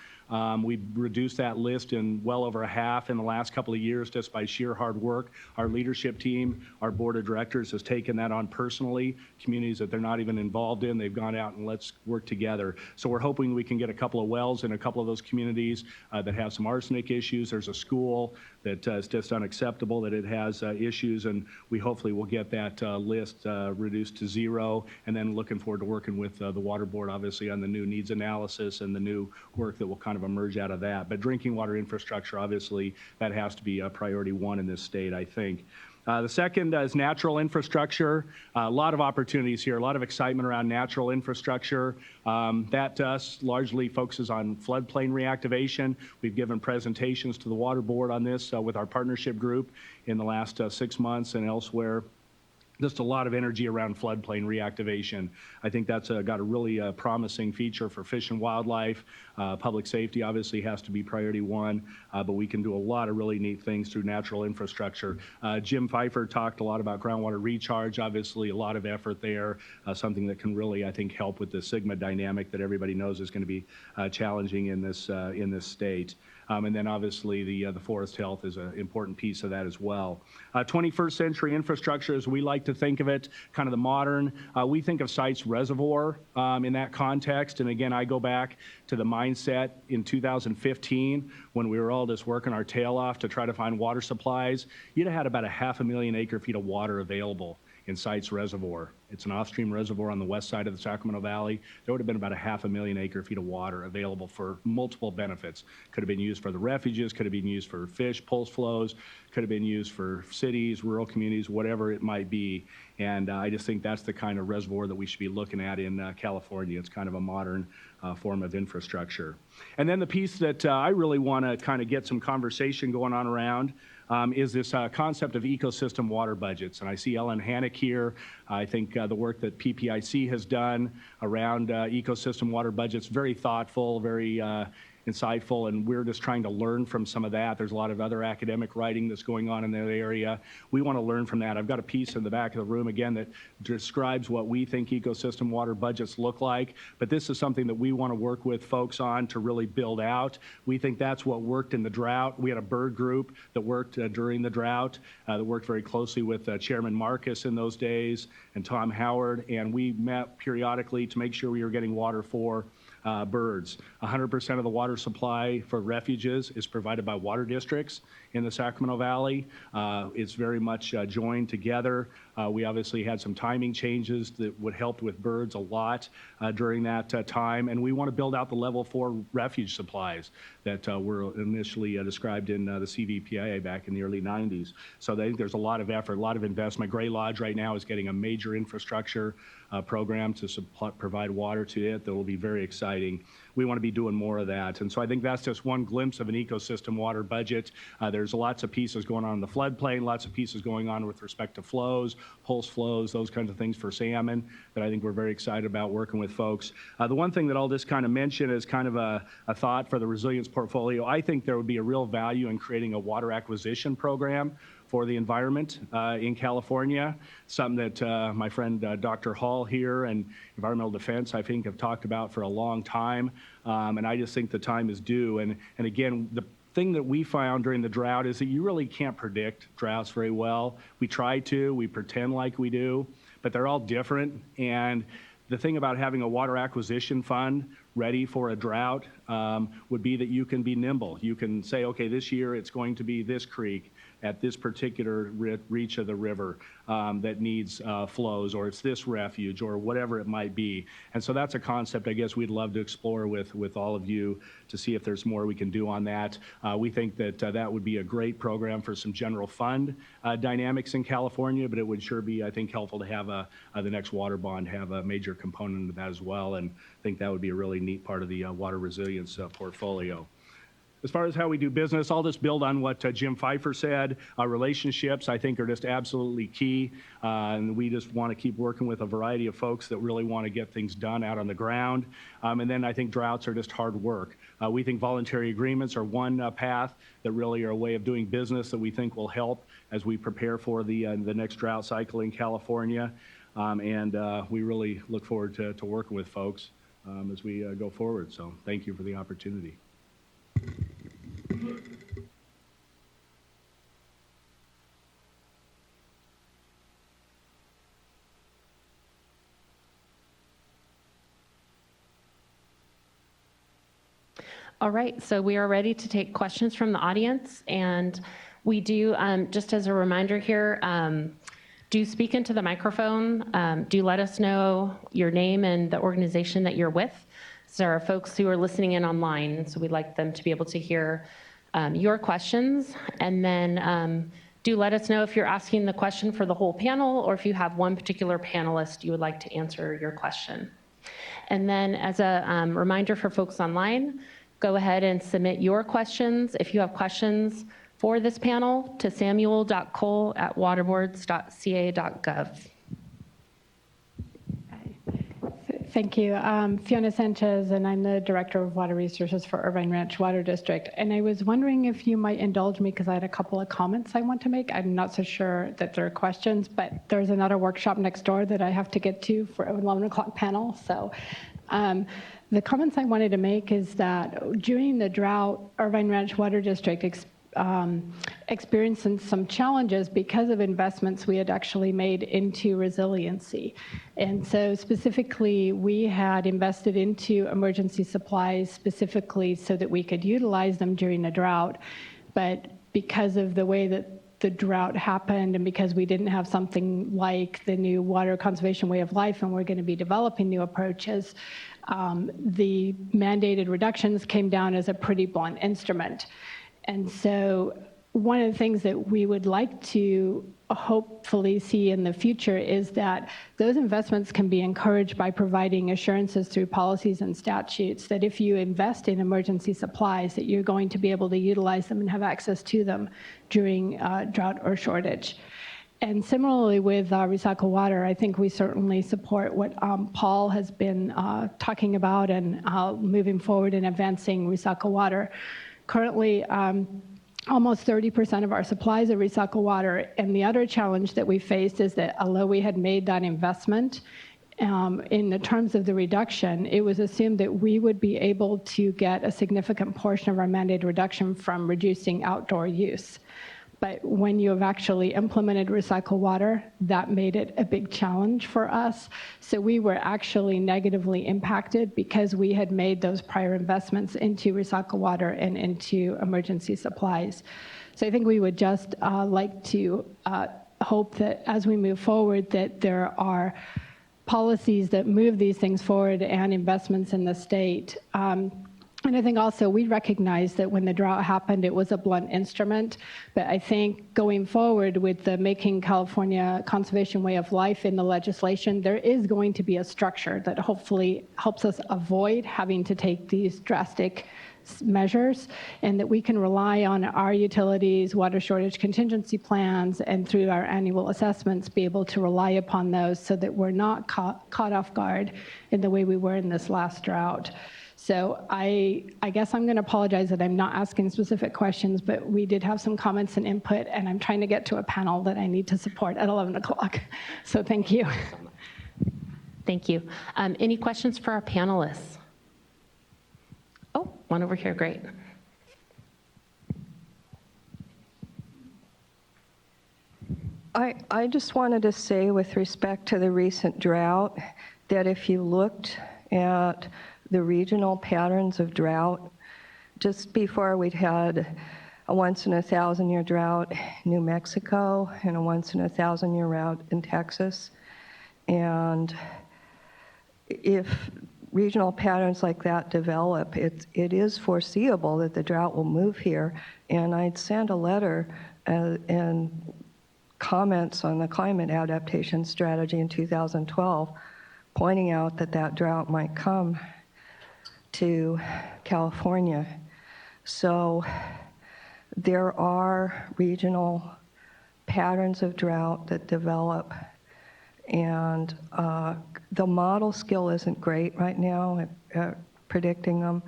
Speaker 7: We've reduced that list in well over a half in the last couple of years just by sheer hard work. Our leadership team, our board of directors has taken that on personally. Communities that they're not even involved in, they've gone out and let's work together. So we're hoping we can get a couple of wells in a couple of those communities that have some arsenic issues. There's a school that is just unacceptable that it has issues, and we hopefully will get that list reduced to 0, and then looking forward to working with the Water Board obviously on the new needs analysis and the new work that will kind of emerge out of that. But drinking water infrastructure, obviously, that has to be a priority 1 in this state, I think. The second is natural infrastructure. A lot of opportunities here, a lot of excitement around natural infrastructure. That to us largely focuses on floodplain reactivation. We've given presentations to the Water Board on this with our partnership group in the last 6 months and elsewhere. Just a lot of energy around floodplain reactivation. I think that's got a really promising feature for fish and wildlife. Public safety obviously has to be priority one, but we can do a lot of really neat things through natural infrastructure. Jim Pfeiffer talked a lot about groundwater recharge, obviously a lot of effort there, something that can really, I think, help with the sigma dynamic that everybody knows is going to be challenging in this state. And then obviously the forest health is an important piece of that as well. 21st century infrastructure, as we like to think of it, kind of the modern, we think of sites reservoir in that context. And again, I go back to the mindset in 2015 when we were all just working our tail off to try to find water supplies. You'd have had about 500,000 acre-feet of water available in Sites Reservoir. It's an off-stream reservoir on the west side of the Sacramento Valley. There would have been about 500,000 acre-feet of water available for multiple benefits. Could have been used for the refuges, could have been used for fish, pulse flows, could have been used for cities, rural communities, whatever it might be. And I just think that's the kind of reservoir that we should be looking at in California. It's kind of a modern form of infrastructure. And then the piece that I really want to kind of get some conversation going on around is this concept of ecosystem water budgets. And I see Ellen Hannock here. I think the work that PPIC has done around ecosystem water budgets, very thoughtful, very insightful, and we're just trying to learn from some of that. There's a lot of other academic writing that's going on in that area. We want to learn from that. I've got a piece in the back of the room, again, that describes what we think ecosystem water budgets look like, but this is something that we want to work with folks on to really build out. We think that's what worked in the drought. We had a bird group that worked during the drought, that worked very closely with Chairman Marcus in those days and Tom Howard, and we met periodically to make sure we were getting water for birds. 100% of the water supply for refuges is provided by water districts in the Sacramento Valley. It's very much joined together. We obviously had some timing changes that would help with birds a lot during that time, and we want to build out the level 4 refuge supplies that were initially described in the CVPIA back in the early 90s. So I think there's a lot of effort, a lot of investment. Gray Lodge right now is getting a major infrastructure program to provide water to it that will be very exciting. We want to be doing more of that. And so I think that's just one glimpse of an ecosystem water budget. There's lots of pieces going on in the floodplain, lots of pieces going on with respect to flows, pulse flows, those kinds of things for salmon that I think we're very excited about working with folks. The one thing that I'll just kind of mention is kind of a thought for the resilience portfolio. I think there would be a real value in creating a water acquisition program for the environment in California, something that my friend Dr. Hall here and Environmental Defense, I think, have talked about for a long time, and I just think the time is due. And again, the thing that we found during the drought is that you really can't predict droughts very well. We try to, we pretend like we do, but they're all different. And the thing about having a water acquisition fund ready for a drought would be that you can be nimble. You can say, okay, this year it's going to be this creek at this particular reach of the river that needs flows, or it's this refuge, or whatever it might be. And so that's a concept I guess we'd love to explore with all of you to see if there's more we can do on that. We think that that would be a great program for some general fund dynamics in California, but it would sure be, I think, helpful to have the next water bond have a major component of that as well, and I think that would be a really neat part of the water resilience portfolio. As far as how we do business, I'll just build on what Jim Pfeiffer said. Relationships, I think, are just absolutely key, and we just want to keep working with a variety of folks that really want to get things done out on the ground. And then I think droughts are just hard work. We think voluntary agreements are one path that really are a way of doing business that we think will help as we prepare for the next drought cycle in California. And we really look forward to working with folks as we go forward. So thank you for the opportunity.
Speaker 2: All right, so we are ready to take questions from the audience, and we do, just as a reminder here, do speak into the microphone. Do let us know your name and the organization that you're with. So there are folks who are listening in online, and so we'd like them to be able to hear your questions. And then do let us know if you're asking the question for the whole panel or if you have one particular panelist you would like to answer your question. And then as a reminder for folks online, go ahead and submit your questions if you have questions for this panel to samuel.cole@waterboards.ca.gov.
Speaker 8: Thank you. Fiona Sanchez, and I'm the Director of Water Resources for Irvine Ranch Water District. And I was wondering if you might indulge me because I had a couple of comments I want to make. I'm not so sure that there are questions, but there's another workshop next door that I have to get to for an 11 o'clock panel. So the comments I wanted to make is that during the drought, Irvine Ranch Water District experiencing some challenges because of investments we had actually made into resiliency. And so specifically, we had invested into emergency supplies specifically so that we could utilize them during a drought. But because of the way that the drought happened and because we didn't have something like the new water conservation way of life and we're going to be developing new approaches, the mandated reductions came down as a pretty blunt instrument. And so one of the things that we would like to hopefully see in the future is that those investments can be encouraged by providing assurances through policies and statutes that if you invest in emergency supplies, that you're going to be able to utilize them and have access to them during drought or shortage. And similarly with recycled water, I think we certainly support what Paul has been talking about and moving forward in advancing recycled water. Currently, almost 30% of our supplies are recycled water, and the other challenge that we faced is that although we had made that investment, in the terms of the reduction, it was assumed that we would be able to get a significant portion of our mandated reduction from reducing outdoor use. But when you have actually implemented recycled water, that made it a big challenge for us. So we were actually negatively impacted because we had made those prior investments into recycled water and into emergency supplies. So I think we would just like to hope that as we move forward that there are policies that move these things forward and investments in the state. And I think also we recognize that when the drought happened, it was a blunt instrument. But I think going forward with the Making California Conservation Way of Life in the legislation, there is going to be a structure that hopefully helps us avoid having to take these drastic measures, and that we can rely on our utilities, water shortage contingency plans, and through our annual assessments, be able to rely upon those so that we're not caught off guard in the way we were in this last drought. So I guess I'm going to apologize that I'm not asking specific questions, but we did have some comments and input, and I'm trying to get to a panel that I need to support at 11 o'clock. So thank you.
Speaker 2: Thank you. Any questions for our panelists? Oh, one over here, great.
Speaker 9: I just wanted to say with respect to the recent drought that if you looked at the regional patterns of drought, just before we'd had a once in a 1,000-year drought in New Mexico and a once in a 1,000-year drought in Texas. And if regional patterns like that develop, it is foreseeable that the drought will move here. And I'd sent a letter and comments on the climate adaptation strategy in 2012, pointing out that that drought might come to California. So there are regional patterns of drought that develop, and the model skill isn't great right now at predicting them,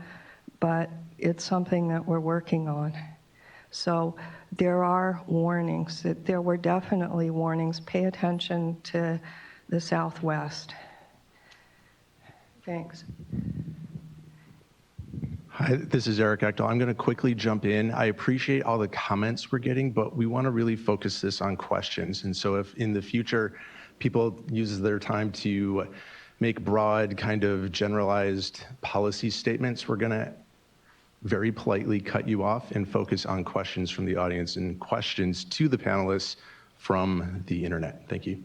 Speaker 9: but it's something that we're working on. So there are warnings. There were definitely warnings. Pay attention to the Southwest. Thanks.
Speaker 10: Hi, this is Erika. I'm going to quickly jump in. I appreciate all the comments we're getting, but we want to really focus this on questions. And so if in the future people use their time to make broad kind of generalized policy statements, we're going to very politely cut you off and focus on questions from the audience and questions to the panelists from the internet. Thank you.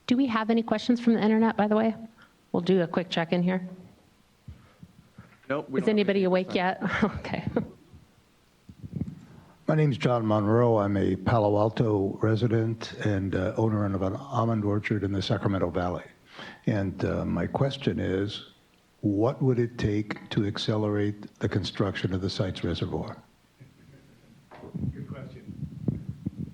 Speaker 2: Do we have any questions from the internet, by the way? We'll do a quick check-in here.
Speaker 3: Nope.
Speaker 2: Is anybody awake yet? Okay.
Speaker 11: My name's John Monroe. I'm a Palo Alto resident and owner of an almond orchard in the Sacramento Valley. And my question is, what would it take to accelerate the construction of the site's reservoir?
Speaker 7: Good question.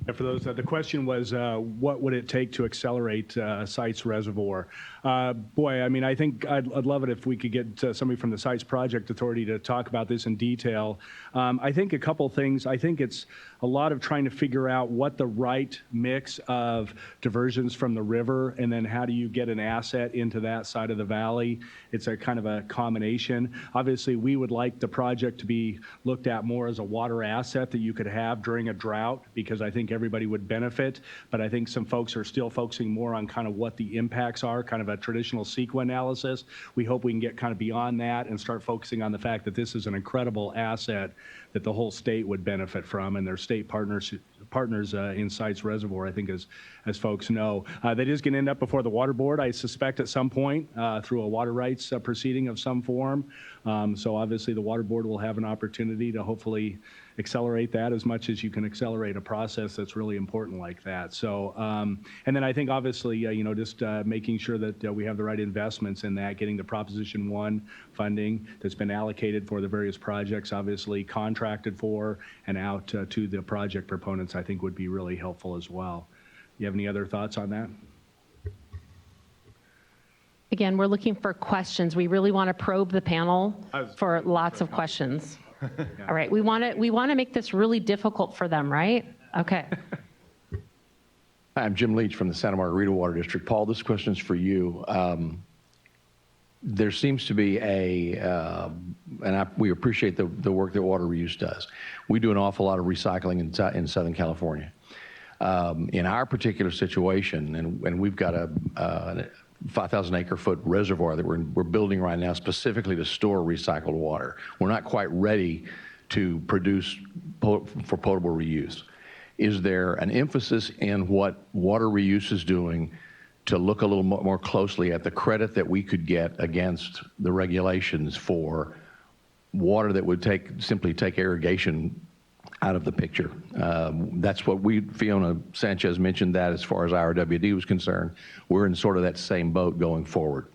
Speaker 7: And for those, the question was, what would it take to accelerate Site's reservoir? Boy, I mean, I think I'd love it if we could get somebody from the Sites Project Authority to talk about this in detail. I think a couple things. I think it's a lot of trying to figure out what the right mix of diversions from the river, and then how do you get an asset into that side of the valley. It's a kind of a combination. Obviously, we would like the project to be looked at more as a water asset that you could have during a drought, because I think everybody would benefit. But I think some folks are still focusing more on kind of what the impacts are, kind of a traditional CEQA analysis. We hope we can get kind of beyond that and start focusing on the fact that this is an incredible asset that the whole state would benefit from, and their state partners in Sites Reservoir, I think, as folks know. That is going to end up before the Water Board, I suspect, at some point through a water rights proceeding of some form. So obviously the Water Board will have an opportunity to hopefully accelerate that as much as you can accelerate a process that's really important like that. So, and then I think obviously, just making sure that we have the right investments in that, getting the Proposition 1 funding that's been allocated for the various projects, obviously contracted for and out to the project proponents, I think would be really helpful as well. You have any other thoughts on that?
Speaker 2: Again, we're looking for questions. We really want to probe the panel for lots of questions. All right, we want to make this really difficult for them, right? Okay.
Speaker 12: Hi, I'm Jim Leach from the Santa Margarita Water District. Paul, this question's for you. There seems to be we appreciate the work that Water Reuse does. We do an awful lot of recycling in Southern California. In our particular situation, and we've got a 5,000 acre foot reservoir that we're building right now specifically to store recycled water. We're not quite ready to produce for potable reuse. Is there an emphasis in what Water Reuse is doing to look a little more closely at the credit that we could get against the regulations for water that would simply take irrigation out of the picture? That's what Fiona Sanchez mentioned that as far as IRWD was concerned. We're in sort of that same boat going forward.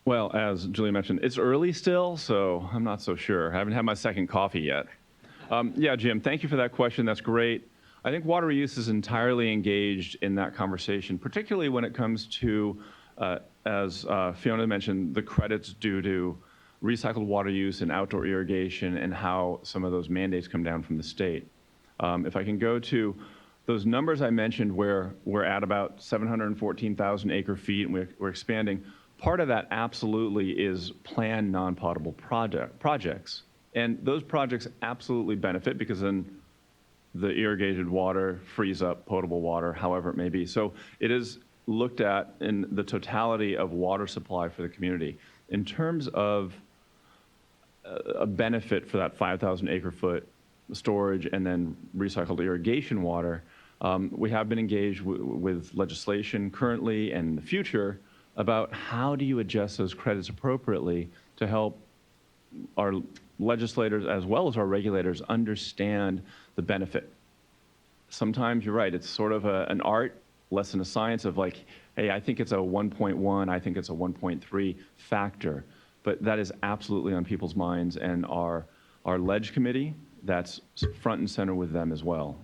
Speaker 6: Well, as Julie mentioned, it's early still, so I'm not so sure. I haven't had my second coffee yet. Yeah, Jim, thank you for that question. That's great. I think Water Reuse is entirely engaged in that conversation, particularly when it comes to, as Fiona mentioned, the credits due to recycled water use and outdoor irrigation and how some of those mandates come down from the state. If I can go to those numbers I mentioned where we're at about 714,000 acre feet and we're expanding, part of that absolutely is planned non-potable projects. And those projects absolutely benefit because then the irrigated water frees up potable water, however it may be. So it is looked at in the totality of water supply for the community. In terms of a benefit for that 5,000 acre foot storage and then recycled irrigation water, we have been engaged with legislation currently and in the future about how do you adjust those credits appropriately to help our legislators as well as our regulators understand the benefit. Sometimes you're right, it's sort of an art less than a science of like, hey, I think it's a 1.1, I think it's a 1.3 factor. But that is absolutely on people's minds, and our ledge committee, that's front and center with them as well.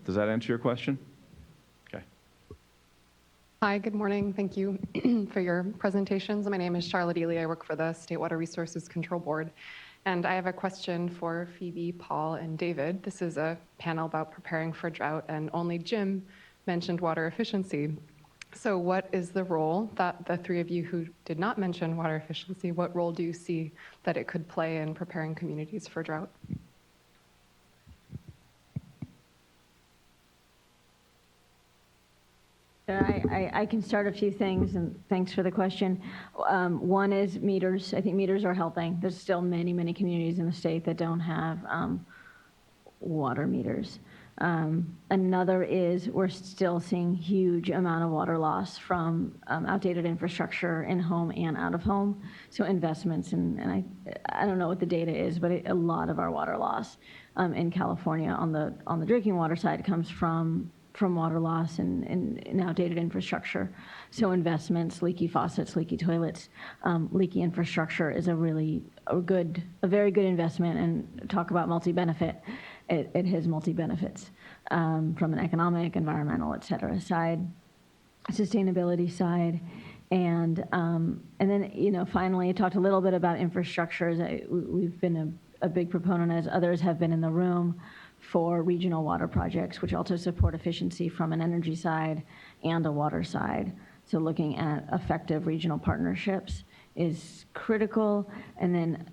Speaker 6: Does that answer your question? Okay.
Speaker 13: Hi, good morning. Thank you for your presentations. My name is Charlotte Ely. I work for the State Water Resources Control Board. And I have a question for Phoebe, Paul, and David. This is a panel about preparing for drought, and only Jim mentioned water efficiency. So what is the role that the three of you who did not mention water efficiency, what role do you see that it could play in preparing communities for drought?
Speaker 4: I can start a few things, and thanks for the question. One is meters. I think meters are helping. There's still many, many communities in the state that don't have water meters. Another is we're still seeing huge amount of water loss from outdated infrastructure in home and out of home. So investments, and I don't know what the data is, but a lot of our water loss in California on the drinking water side comes from water loss and outdated infrastructure. So investments, leaky faucets, leaky toilets, leaky infrastructure is a very good investment. And talk about multi-benefit. It has multi-benefits from an economic, environmental, et cetera side, sustainability side. And then, finally, I talked a little bit about infrastructures. We've been a big proponent, as others have been in the room, for regional water projects, which also support efficiency from an energy side and a water side. So looking at effective regional partnerships is critical. And then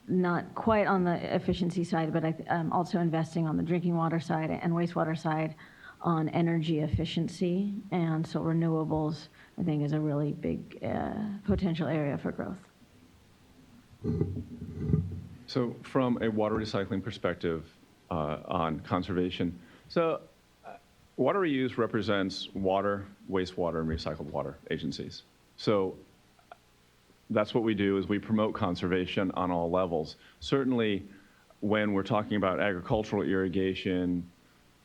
Speaker 4: not quite on the efficiency side, but also investing on the drinking water side and wastewater side on energy efficiency. And so renewables, I think, is a really big potential area for growth.
Speaker 6: So from a water recycling perspective on conservation, so water reuse represents water, wastewater, and recycled water agencies. So that's what we do, is we promote conservation on all levels. Certainly, when we're talking about agricultural irrigation,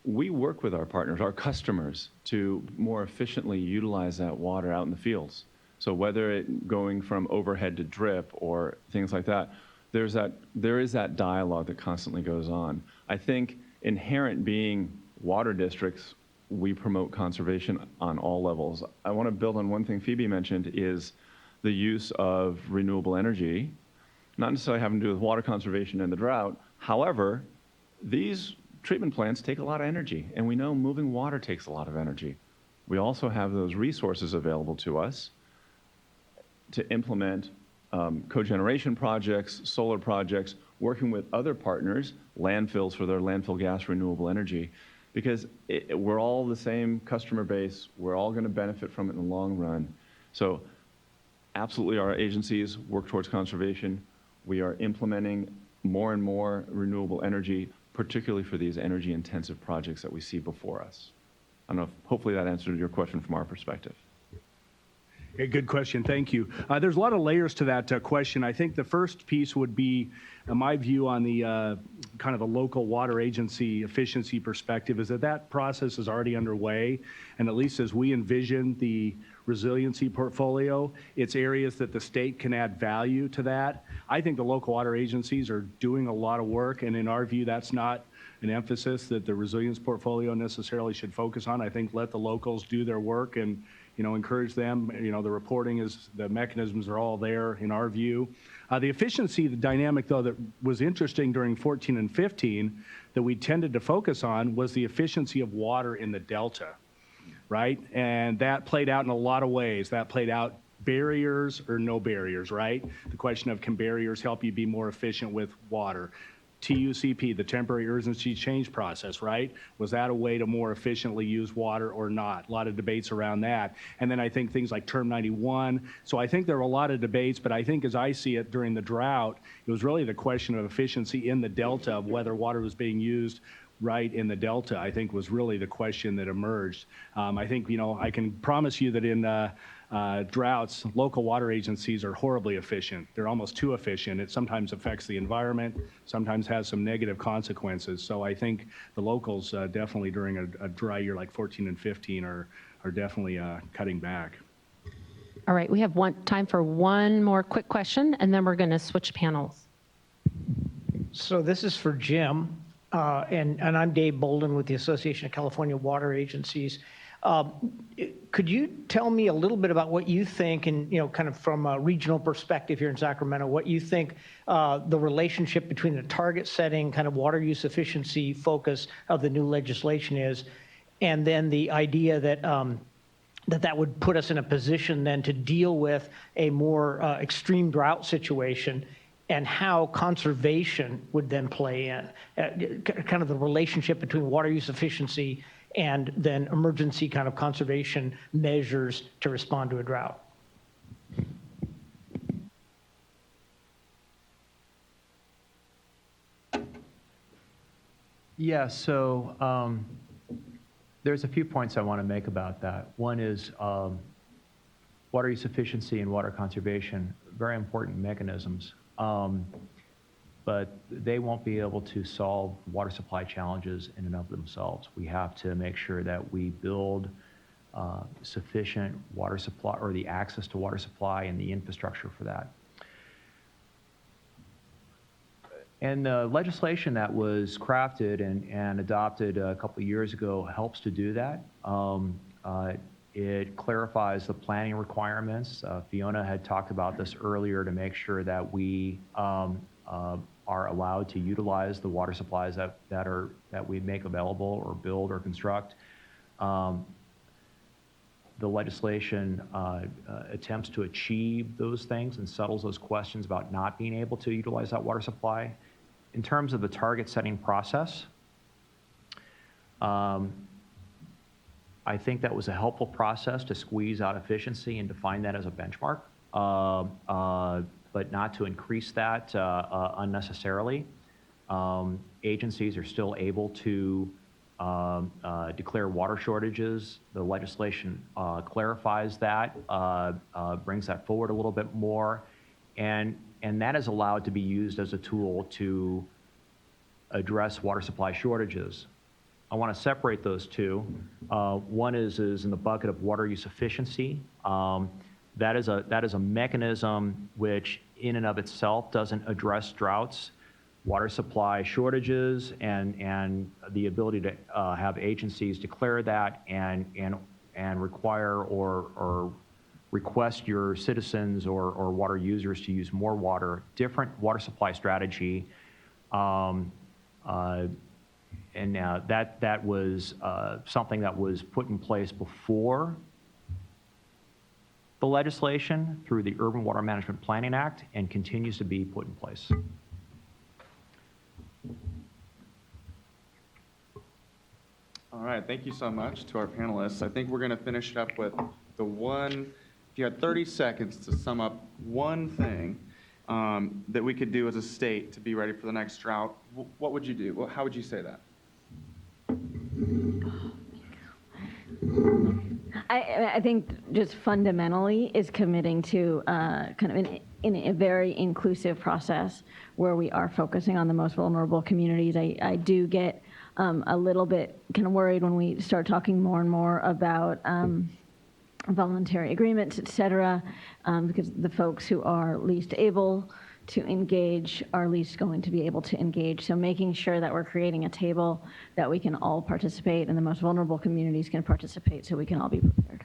Speaker 6: we work with our partners, our customers, to more efficiently utilize that water out in the fields. So whether it going from overhead to drip or things like that, there is that dialogue that constantly goes on. I think inherent being water districts, we promote conservation on all levels. I want to build on one thing Phoebe mentioned, is the use of renewable energy, not necessarily having to do with water conservation and the drought. However, these treatment plants take a lot of energy, and we know moving water takes a lot of energy. We also have those resources available to us to implement cogeneration projects, solar projects, working with other partners, landfills for their landfill gas renewable energy, because we're all the same customer base. We're all going to benefit from it in the long run. So absolutely, our agencies work towards conservation. We are implementing more and more renewable energy, particularly for these energy-intensive projects that we see before us. I don't know if hopefully that answered your question from our perspective.
Speaker 7: Okay, good question. Thank you. There's a lot of layers to that question. I think the first piece would be my view on the kind of the local water agency efficiency perspective, is that process is already underway. And at least as we envision the resiliency portfolio, it's areas that the state can add value to that. I think the local water agencies are doing a lot of work, and in our view, that's not an emphasis that the resilience portfolio necessarily should focus on. I think let the locals do their work and encourage them. The reporting the mechanisms are all there in our view. The efficiency, the dynamic though that was interesting during 14 and 15 that we tended to focus on was the efficiency of water in the Delta, right? And that played out in a lot of ways. That played out barriers or no barriers, right? The question of, can barriers help you be more efficient with water? TUCP, the temporary urgency change process, right? Was that a way to more efficiently use water or not? A lot of debates around that. And then I think things like Term 91. So I think there were a lot of debates, but I think as I see it during the drought, it was really the question of efficiency in the Delta, of whether water was being used right in the Delta, I think was really the question that emerged. I think, I can promise you that in droughts, local water agencies are horribly efficient. They're almost too efficient. It sometimes affects the environment, sometimes has some negative consequences. So I think the locals definitely during a dry year like 14 and 15 are definitely cutting back.
Speaker 2: All right, we have time for one more quick question, and then we're going to switch panels.
Speaker 14: So this is for Jim, and I'm Dave Bolden with the Association of California Water Agencies. Could you tell me a little bit about what you think, and kind of from a regional perspective here in Sacramento, what you think the relationship between the target setting, kind of water use efficiency focus of the new legislation is, and then the idea that that would put us in a position then to deal with a more extreme drought situation, and how conservation would then play in, kind of the relationship between water use efficiency and then emergency kind of conservation measures to respond to a drought.
Speaker 5: Yeah, so there's a few points I want to make about that. One is water use efficiency and water conservation, very important mechanisms, but they won't be able to solve water supply challenges in and of themselves. We have to make sure that we build sufficient water supply, or the access to water supply and the infrastructure for that. And the legislation that was crafted and adopted a couple of years ago helps to do that. It clarifies the planning requirements. Fiona had talked about this earlier, to make sure that we are allowed to utilize the water supplies that we make available or build or construct. The legislation attempts to achieve those things and settles those questions about not being able to utilize that water supply. In terms of the target setting process, I think that was a helpful process to squeeze out efficiency and define that as a benchmark, but not to increase that unnecessarily. Agencies are still able to declare water shortages. The legislation clarifies that, brings that forward a little bit more, and that is allowed to be used as a tool to address water supply shortages. I want to separate those two. One is in the bucket of water use efficiency. That is a mechanism which in and of itself doesn't address droughts, water supply shortages, and the ability to have agencies declare that and require or request your citizens or water users to use more water. Different water supply strategy, and that was something that was put in place before the legislation through the Urban Water Management Planning Act, and continues to be put in place.
Speaker 3: All right, thank you so much to our panelists. I think we're going to finish it up with the one, if you had 30 seconds to sum up one thing that we could do as a state to be ready for the next drought, what would you do? How would you say that?
Speaker 4: I think just fundamentally is committing to kind of in a very inclusive process where we are focusing on the most vulnerable communities. I do get a little bit kind of worried when we start talking more and more about voluntary agreements, et cetera, because the folks who are least able to engage are least going to be able to engage. So making sure that we're creating a table that we can all participate and the most vulnerable communities can participate, so we can all be prepared.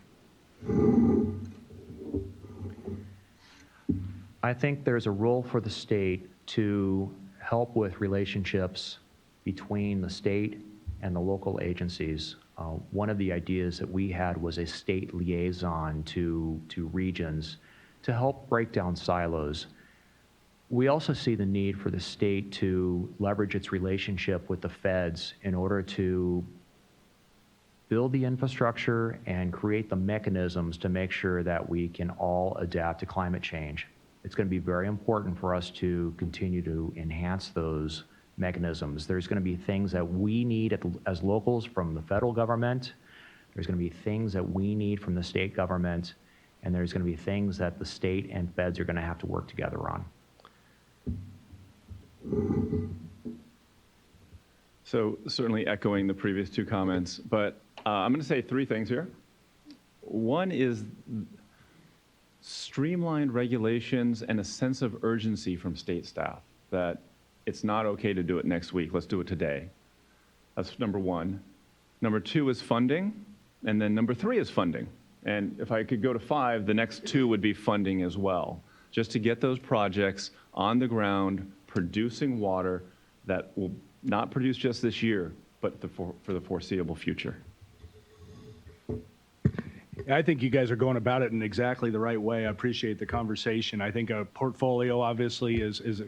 Speaker 5: I think there's a role for the state to help with relationships between the state and the local agencies. One of the ideas that we had was a state liaison to regions to help break down silos. We also see the need for the state to leverage its relationship with the feds in order to build the infrastructure and create the mechanisms to make sure that we can all adapt to climate change. It's going to be very important for us to continue to enhance those mechanisms. There's going to be things that we need as locals from the federal government. There's going to be things that we need from the state government, and there's going to be things that the state and feds are going to have to work together on.
Speaker 6: So certainly echoing the previous two comments, but I'm going to say three things here. One is streamlined regulations and a sense of urgency from state staff, that it's not okay to do it next week, let's do it today. That's number one. Number two is funding, and then number three is funding. And if I could go to five, the next two would be funding as well, just to get those projects on the ground, producing water that will not produce just this year, but for the foreseeable future.
Speaker 7: I think you guys are going about it in exactly the right way. I appreciate the conversation. I think a portfolio obviously is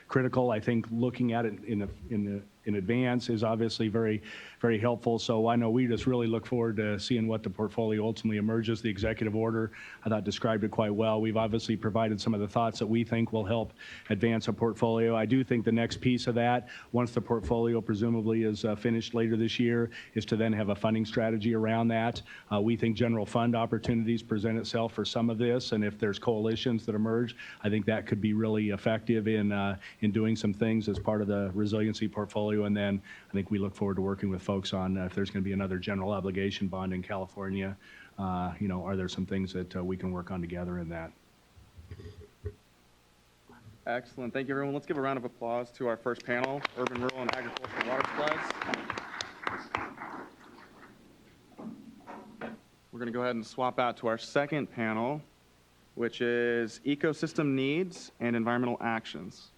Speaker 7: critical. I think looking at it in in advance is obviously very, very helpful. So I know we just really look forward to seeing what the portfolio ultimately emerges. The executive order, I thought, described it quite well. We've obviously provided some of the thoughts that we think will help advance a portfolio. I do think the next piece of that, once the portfolio presumably is finished later this year, is to then have a funding strategy around that. We think general fund opportunities present itself for some of this, and if there's coalitions that emerge, I think that could be really effective in doing some things as part of the resiliency portfolio. And then I think we look forward to working with folks on if there's going to be another general obligation bond in California. Are there some things that we can work on together in that?
Speaker 3: Excellent. Thank you, everyone. Let's give a round of applause to our first panel, Urban, Rural, and Agricultural Water Supplies. We're going to go ahead and swap out to our second panel, which is Ecosystem Needs and Environmental Actions.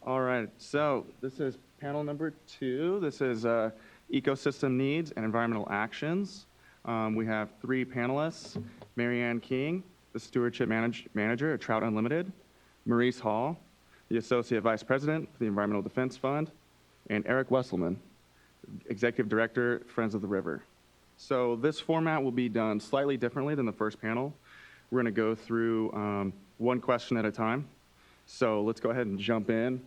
Speaker 3: All right, so this is panel number 2. This is Ecosystem Needs and Environmental Actions. We have 3 panelists: Marianne King, the Stewardship Manager at Drought Unlimited; Maurice Hall, the Associate Vice President for the Environmental Defense Fund; and Eric Wesselman, Executive Director, Friends of the River. So this format will be done slightly differently than the first panel. We're going to go through one question at a time. So let's go ahead and jump in.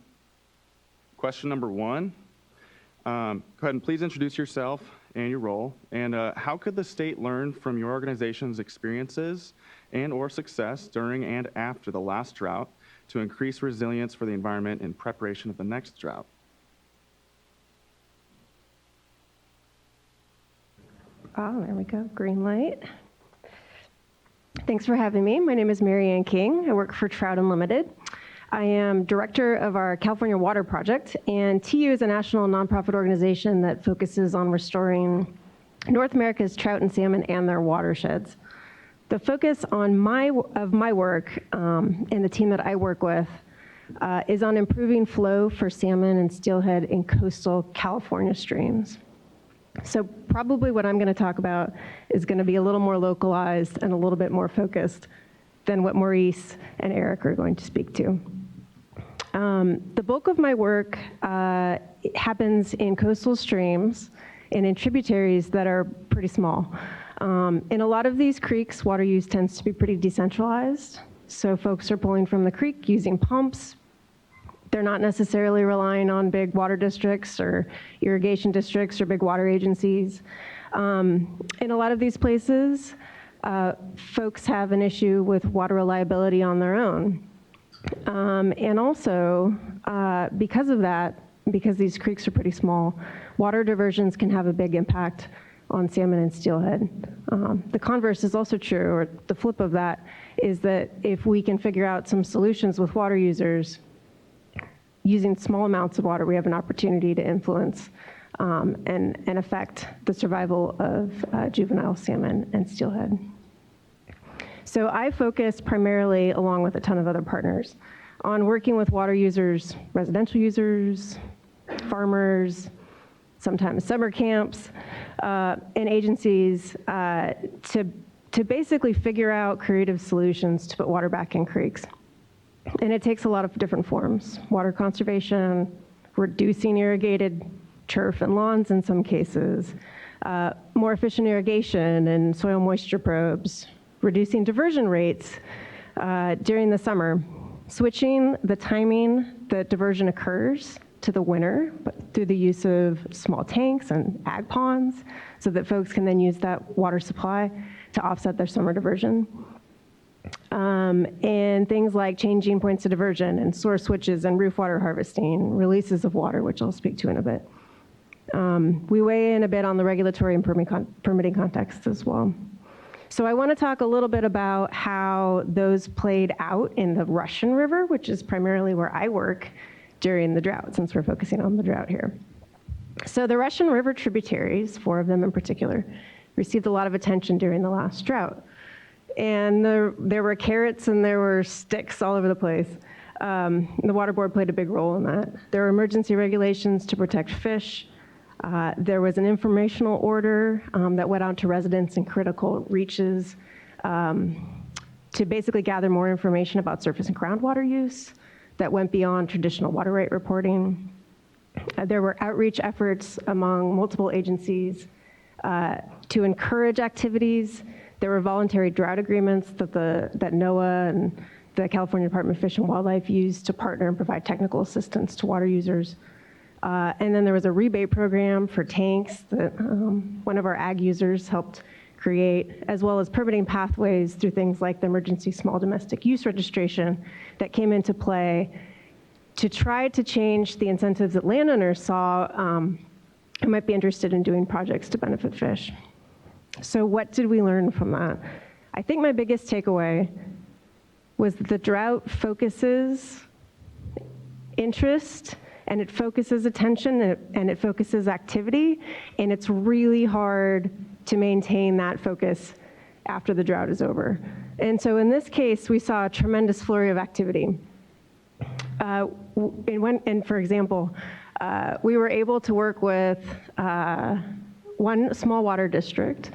Speaker 3: Question number 1. Go ahead and please introduce yourself and your role. And how could the state learn from your organization's experiences and or success during and after the last drought to increase resilience for the environment in preparation of the next drought?
Speaker 15: Oh, there we go. Green light. Thanks for having me. My name is Marianne King. I work for Drought Unlimited. I am director of our California Water Project, and TU is a national nonprofit organization that focuses on restoring North America's trout and salmon and their watersheds. The focus on my work and the team that I work with is on improving flow for salmon and steelhead in coastal California streams. So probably what I'm going to talk about is going to be a little more localized and a little bit more focused than what Maurice and Eric are going to speak to. The bulk of my work happens in coastal streams and in tributaries that are pretty small. In a lot of these creeks, water use tends to be pretty decentralized. So folks are pulling from the creek using pumps. They're not necessarily relying on big water districts or irrigation districts or big water agencies. In a lot of these places, folks have an issue with water reliability on their own. And also, because of that, because these creeks are pretty small, water diversions can have a big impact on salmon and steelhead. The converse is also true, or the flip of that is that if we can figure out some solutions with water users, using small amounts of water, we have an opportunity to influence and affect the survival of juvenile salmon and steelhead. So I focus primarily, along with a ton of other partners, on working with water users, residential users, farmers, sometimes summer camps, and agencies to basically figure out creative solutions to put water back in creeks. And it takes a lot of different forms: water conservation, reducing irrigated turf and lawns in some cases, more efficient irrigation and soil moisture probes, reducing diversion rates during the summer, switching the timing that diversion occurs to the winter, but through the use of small tanks and ag ponds so that folks can then use that water supply to offset their summer diversion. And things like changing points of diversion and source switches and roof water harvesting, releases of water, which I'll speak to in a bit. We weigh in a bit on the regulatory and permitting context as well. So I want to talk a little bit about how those played out in the Russian River, which is primarily where I work during the drought, since we're focusing on the drought here. So the Russian River tributaries, 4 of them in particular, received a lot of attention during the last drought. And there were carrots and there were sticks all over the place. The Water Board played a big role in that. There were emergency regulations to protect fish. There was an informational order that went out to residents in critical reaches to basically gather more information about surface and groundwater use that went beyond traditional water right reporting. There were outreach efforts among multiple agencies to encourage activities. There were voluntary drought agreements that NOAA and the California Department of Fish and Wildlife used to partner and provide technical assistance to water users. And then there was a rebate program for tanks that one of our ag users helped create, as well as permitting pathways through things like the emergency small domestic use registration that came into play to try to change the incentives that landowners saw who might be interested in doing projects to benefit fish. So what did we learn from that? I think my biggest takeaway was that the drought focuses interest, and it focuses attention, and it focuses activity, and it's really hard to maintain that focus after the drought is over. And so in this case, we saw a tremendous flurry of activity. And for example, we were able to work with one small water district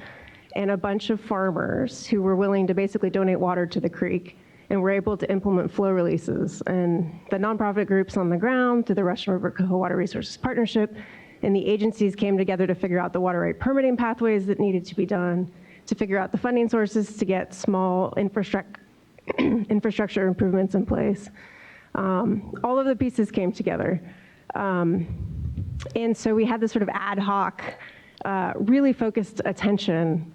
Speaker 15: and a bunch of farmers who were willing to basically donate water to the creek, and were able to implement flow releases. And the nonprofit groups on the ground, through the Russian River Water Resources Partnership, and the agencies came together to figure out the water right permitting pathways that needed to be done, to figure out the funding sources to get small infrastructure improvements in place. All of the pieces came together. And so we had this sort of ad hoc, really focused attention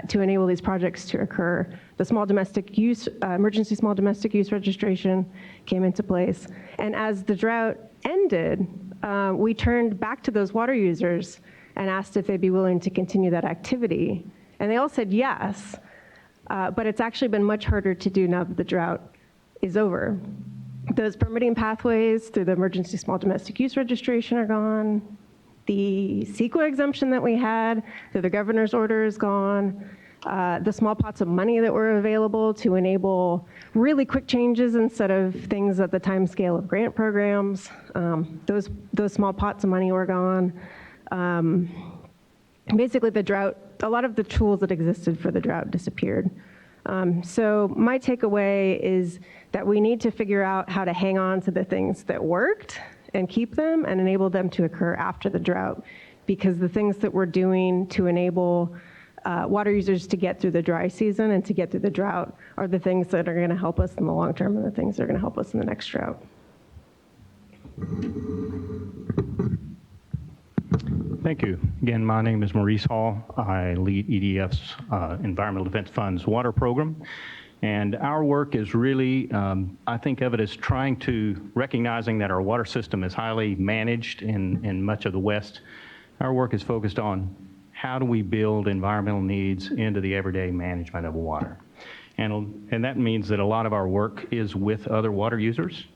Speaker 15: to enable these projects to occur. The small domestic use, emergency small domestic use registration came into place. And as the drought ended, we turned back to those water users and asked if they'd be willing to continue that activity. And they all said yes, but it's actually been much harder to do now that the drought is over. Those permitting pathways through the emergency small domestic use registration are gone. The CEQA exemption that we had through the governor's order is gone. The small pots of money that were available to enable really quick changes instead of things at the time scale of grant programs, those small pots of money were gone. Basically the drought, a lot of the tools that existed for the drought disappeared. So my takeaway is that we need to figure out how to hang on to the things that worked and keep them and enable them to occur after the drought, because the things that we're doing to enable water users to get through the dry season and to get through the drought are the things that are going to help us in the long term and the things that are going to help us in the next drought.
Speaker 16: Thank you. Again, my name is Maurice Hall. I lead EDF's Environmental Defense Fund's water program. And our work is really, I think of it as trying to, recognizing that our water system is highly managed in much of the West. Our work is focused on how do we build environmental needs into the everyday management of water. And that means that a lot of our work is with other water users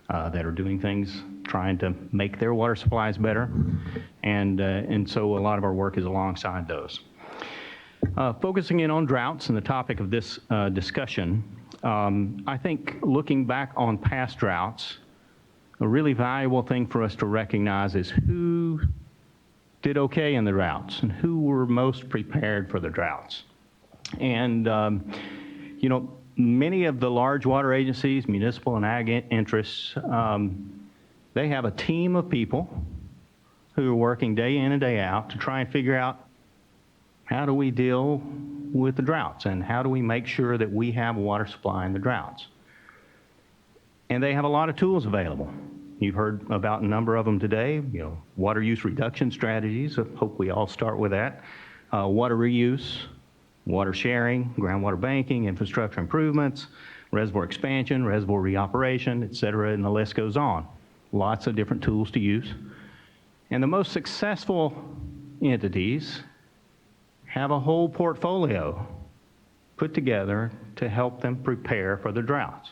Speaker 16: that are doing things, trying to make their water supplies better. And so a lot of our work is alongside those. Focusing in on droughts and the topic of this discussion, I think looking back on past droughts, a really valuable thing for us to recognize is who did okay in the droughts and who were most prepared for the droughts. And, you know, many of the large water agencies, municipal and ag interests, they have a team of people who are working day in and day out to try and figure out how do we deal with the droughts and how do we make sure that we have a water supply in the droughts. And they have a lot of tools available. You've heard about a number of them today, you know, water use reduction strategies. I hope we all start with that. Water reuse, water sharing, groundwater banking, infrastructure improvements, reservoir expansion, reservoir reoperation, et cetera, and the list goes on. Lots of different tools to use. And the most successful entities have a whole portfolio put together to help them prepare for the droughts.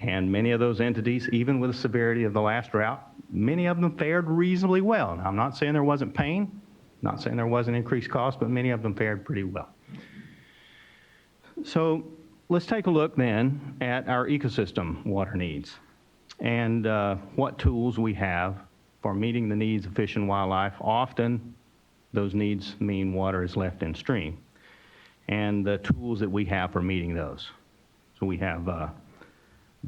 Speaker 16: And many of those entities, even with the severity of the last drought, many of them fared reasonably well. Now, I'm not saying there wasn't pain, not saying there wasn't increased cost, but many of them fared pretty well. So let's take a look then at our ecosystem water needs and what tools we have for meeting the needs of fish and wildlife. Often those needs mean water is left in stream, and the tools that we have for meeting those. So we have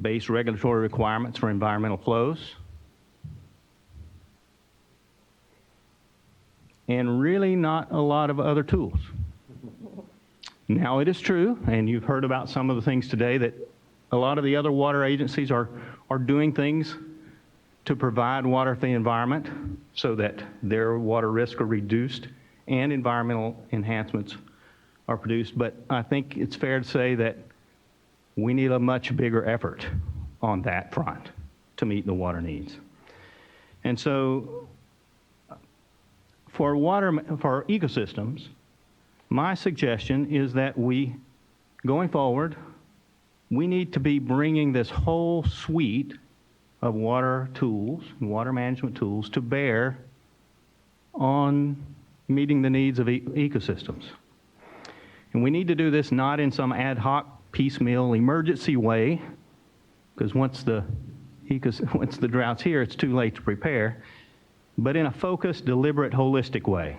Speaker 16: base regulatory requirements for environmental flows, and really not a lot of other tools. Now, it is true, and you've heard about some of the things today, that a lot of the other water agencies are doing things to provide water for the environment so that their water risks are reduced and environmental enhancements are produced. But I think it's fair to say that we need a much bigger effort on that front to meet the water needs. And so for ecosystems, my suggestion is that going forward, we need to be bringing this whole suite of water tools and water management tools to bear on meeting the needs of ecosystems. And we need to do this not in some ad hoc, piecemeal, emergency way, because once the drought's here, it's too late to prepare, but in a focused, deliberate, holistic way,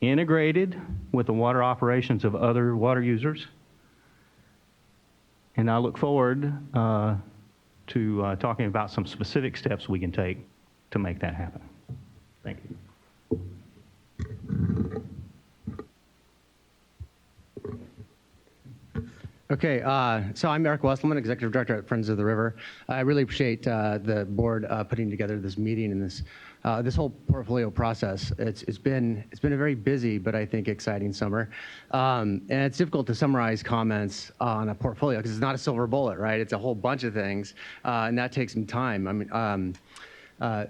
Speaker 16: integrated with the water operations of other water users. And I look forward to talking about some specific steps we can take to make that happen. Thank you.
Speaker 17: Okay, so I'm Erika Wesselman, Executive Director at Friends of the River. I really appreciate the board putting together this meeting and this whole portfolio process. It's been a very busy but I think exciting summer, and it's difficult to summarize comments on a portfolio because it's not a silver bullet, right? It's a whole bunch of things, and that takes some time. I mean,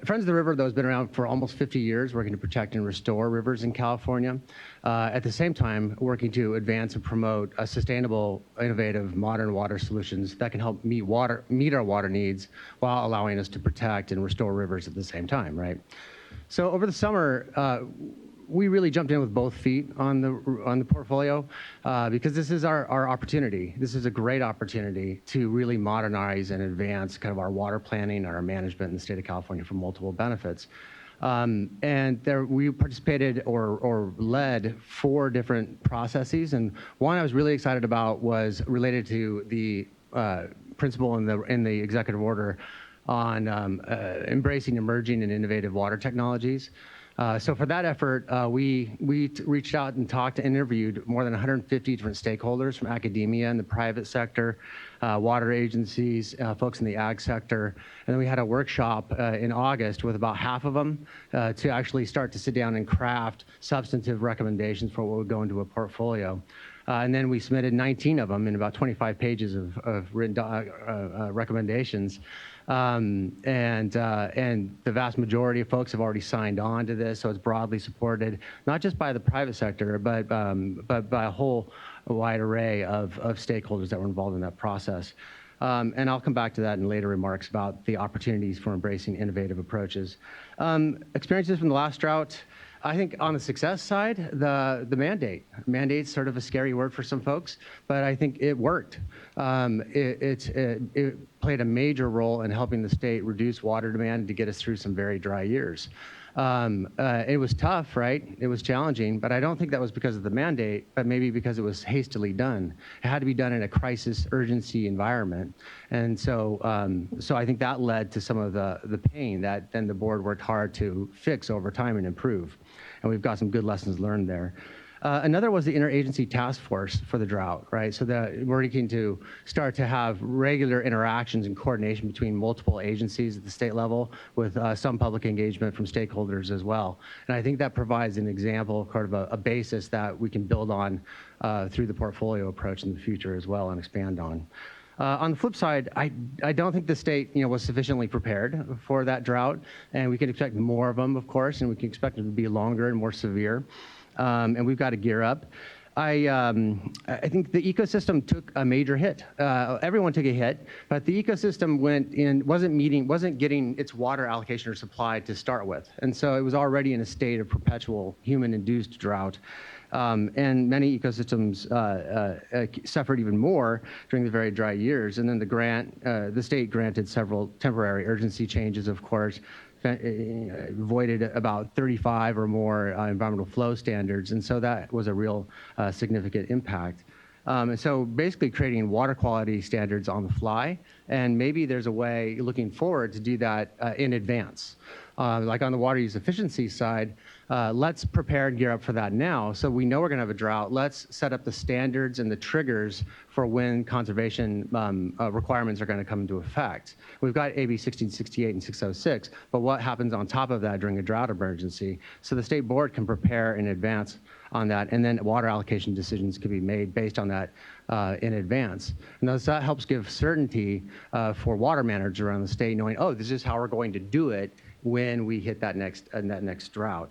Speaker 17: Friends of the River, though, has been around for almost 50 years, working to protect and restore rivers in California. At the same time, working to advance and promote a sustainable, innovative, modern water solutions that can help meet our water needs while allowing us to protect and restore rivers at the same time, right? So over the summer, we really jumped in with both feet on the portfolio because this is our opportunity. This is a great opportunity to really modernize and advance kind of our water planning and our management in the state of California for multiple benefits. And we participated or led 4 different processes, and one I was really excited about was related to the principle in the executive order on embracing emerging and innovative water technologies. So for that effort, we reached out and talked and interviewed more than 150 different stakeholders from academia and the private sector, water agencies, folks in the ag sector. And then we had a workshop in August with about half of them to actually start to sit down and craft substantive recommendations for what would go into a portfolio. And then we submitted 19 of them in about 25 pages of written recommendations. And the vast majority of folks have already signed on to this, so it's broadly supported, not just by the private sector, but by a whole wide array of stakeholders that were involved in that process. And I'll come back to that in later remarks about the opportunities for embracing innovative approaches. Experiences from the last drought. I think on the success side, the mandate. Mandate's sort of a scary word for some folks, but I think it worked. It played a major role in helping the state reduce water demand to get us through some very dry years. It was tough, right? It was challenging, but I don't think that was because of the mandate, but maybe because it was hastily done. It had to be done in a crisis urgency environment. And so I think that led to some of the pain that then the board worked hard to fix over time and improve. And we've got some good lessons learned there. Another was the Interagency Task Force for the drought, right? So we're looking to start to have regular interactions and coordination between multiple agencies at the state level with some public engagement from stakeholders as well. And I think that provides an example, kind of a basis that we can build on through the portfolio approach in the future as well and expand on. On the flip side, I don't think the state was sufficiently prepared for that drought, and we can expect more of them, of course, and we can expect them to be longer and more severe. And we've got to gear up. I think the ecosystem took a major hit. Everyone took a hit, but the ecosystem wasn't getting its water allocation or supply to start with. And so it was already in a state of perpetual human-induced drought. And many ecosystems suffered even more during the very dry years. And then the state granted several temporary urgency changes, of course, voided about 35 or more environmental flow standards. And so that was a real significant impact. And so basically creating water quality standards on the fly. And maybe there's a way looking forward to do that in advance. Like on the water use efficiency side, let's prepare and gear up for that now. So we know we're going to have a drought. Let's set up the standards and the triggers for when conservation requirements are going to come into effect. We've got AB 1668 and 606, but what happens on top of that during a drought emergency? So the state board can prepare in advance on that, and then water allocation decisions can be made based on that in advance. And that helps give certainty for water managers around the state, knowing, oh, this is how we're going to do it when we hit that next drought.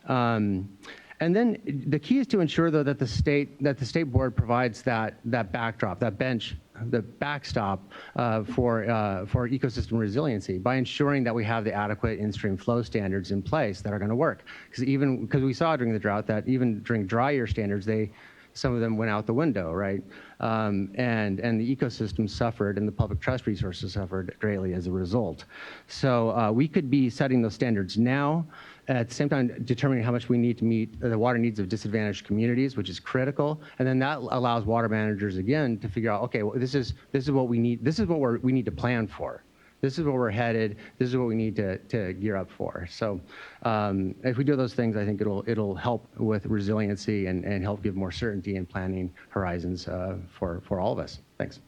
Speaker 17: And then the key is to ensure, though, that the state board provides that backdrop, that bench, the backstop for ecosystem resiliency by ensuring that we have the adequate in-stream flow standards in place that are going to work. Because we saw during the drought that even during dry year standards, some of them went out the window, right? And the ecosystem suffered, and the public trust resources suffered greatly as a result. So we could be setting those standards now, at the same time determining how much we need to meet the water needs of disadvantaged communities, which is critical. And then that allows water managers, again, to figure out, okay, well, this is what we need. This is what we need to plan for. This is where we're headed. This is what we need to gear up for. So if we do those things, I think it'll help with resiliency and help give more certainty in planning horizons for all of us. Thanks.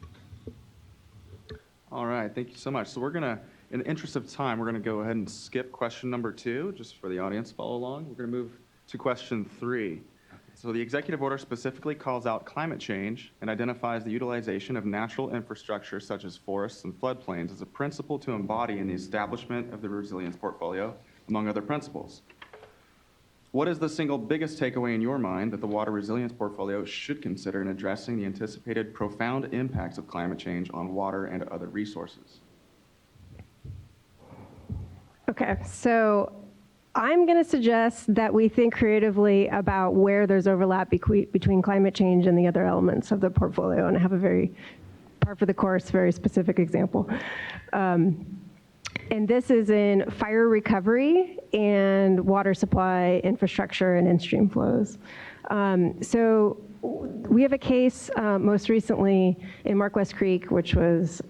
Speaker 3: All right, thank you so much. So we're going to, in the interest of time, we're going to go ahead and skip question number 2, just for the audience to follow along. We're going to move to question 3. So the executive order specifically calls out climate change and identifies the utilization of natural infrastructure such as forests and floodplains as a principle to embody in the establishment of the resilience portfolio, among other principles. What is the single biggest takeaway in your mind that the water resilience portfolio should consider in addressing the anticipated profound impacts of climate change on water and other resources?
Speaker 15: Okay, so I'm going to suggest that we think creatively about where there's overlap between climate change and the other elements of the portfolio, and I have a very par for the course, very specific example. And this is in fire recovery and water supply infrastructure and in-stream flows. So we have a case most recently in Mark-West Creek, which was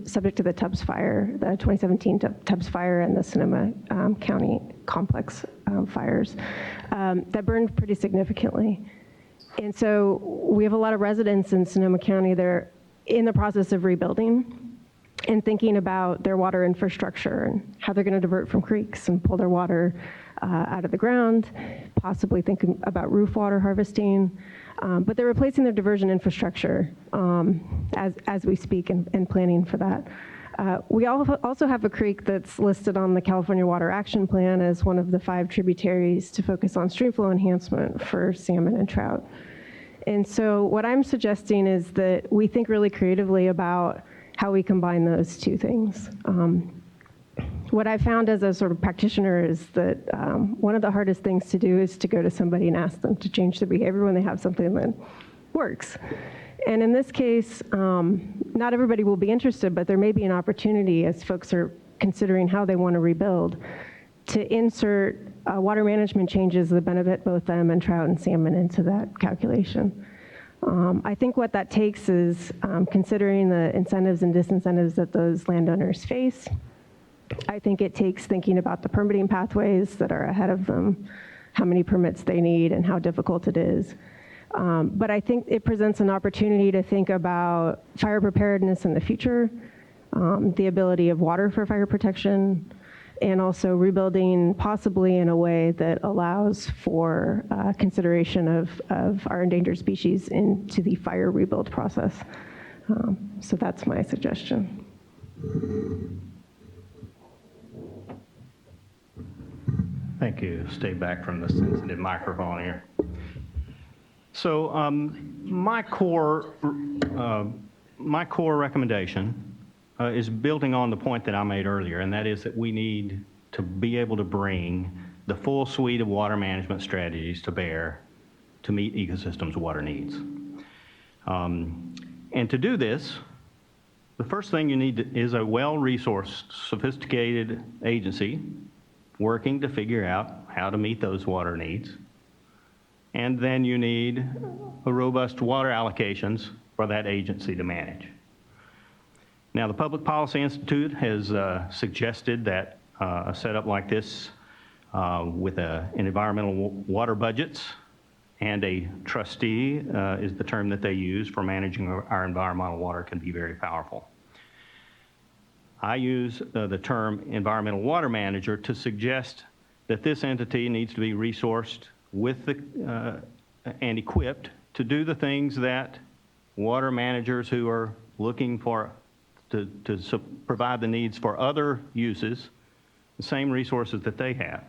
Speaker 15: subject to the Tubbs fire, the 2017 Tubbs fire and the Sonoma County complex fires that burned pretty significantly. And so we have a lot of residents in Sonoma County that are in the process of rebuilding and thinking about their water infrastructure and how they're going to divert from creeks and pull their water out of the ground, possibly thinking about roof water harvesting. But they're replacing their diversion infrastructure as we speak and planning for that. We also have a creek that's listed on the California Water Action Plan as one of the 5 tributaries to focus on stream flow enhancement for salmon and trout. And so what I'm suggesting is that we think really creatively about how we combine those two things. what I found as a sort of practitioner is that one of the hardest things to do is to go to somebody and ask them to change their behavior when they have something that works. And in this case, not everybody will be interested, but there may be an opportunity as folks are considering how they want to rebuild to insert water management changes that benefit both them and trout and salmon into that calculation. I think what that takes is considering the incentives and disincentives that those landowners face. I think it takes thinking about the permitting pathways that are ahead of them, how many permits they need, and how difficult it is. But I think it presents an opportunity to think about fire preparedness in the future, the ability of water for fire protection, and also rebuilding possibly in a way that allows for consideration of our endangered species into the fire rebuild process. So that's my suggestion.
Speaker 16: Thank you. Stay back from the sensitive microphone here. So my core recommendation is building on the point that I made earlier, and that is that we need to be able to bring the full suite of water management strategies to bear to meet ecosystems' water needs. And to do this, the first thing you need is a well-resourced, sophisticated agency working to figure out how to meet those water needs. And then you need a robust water allocations for that agency to manage. Now, the Public Policy Institute has suggested that a setup like this with an environmental water budgets and a trustee is the term that they use for managing our environmental water can be very powerful. I use the term environmental water manager to suggest that this entity needs to be resourced with and equipped to do the things that water managers who are looking for to provide the needs for other uses, the same resources that they have.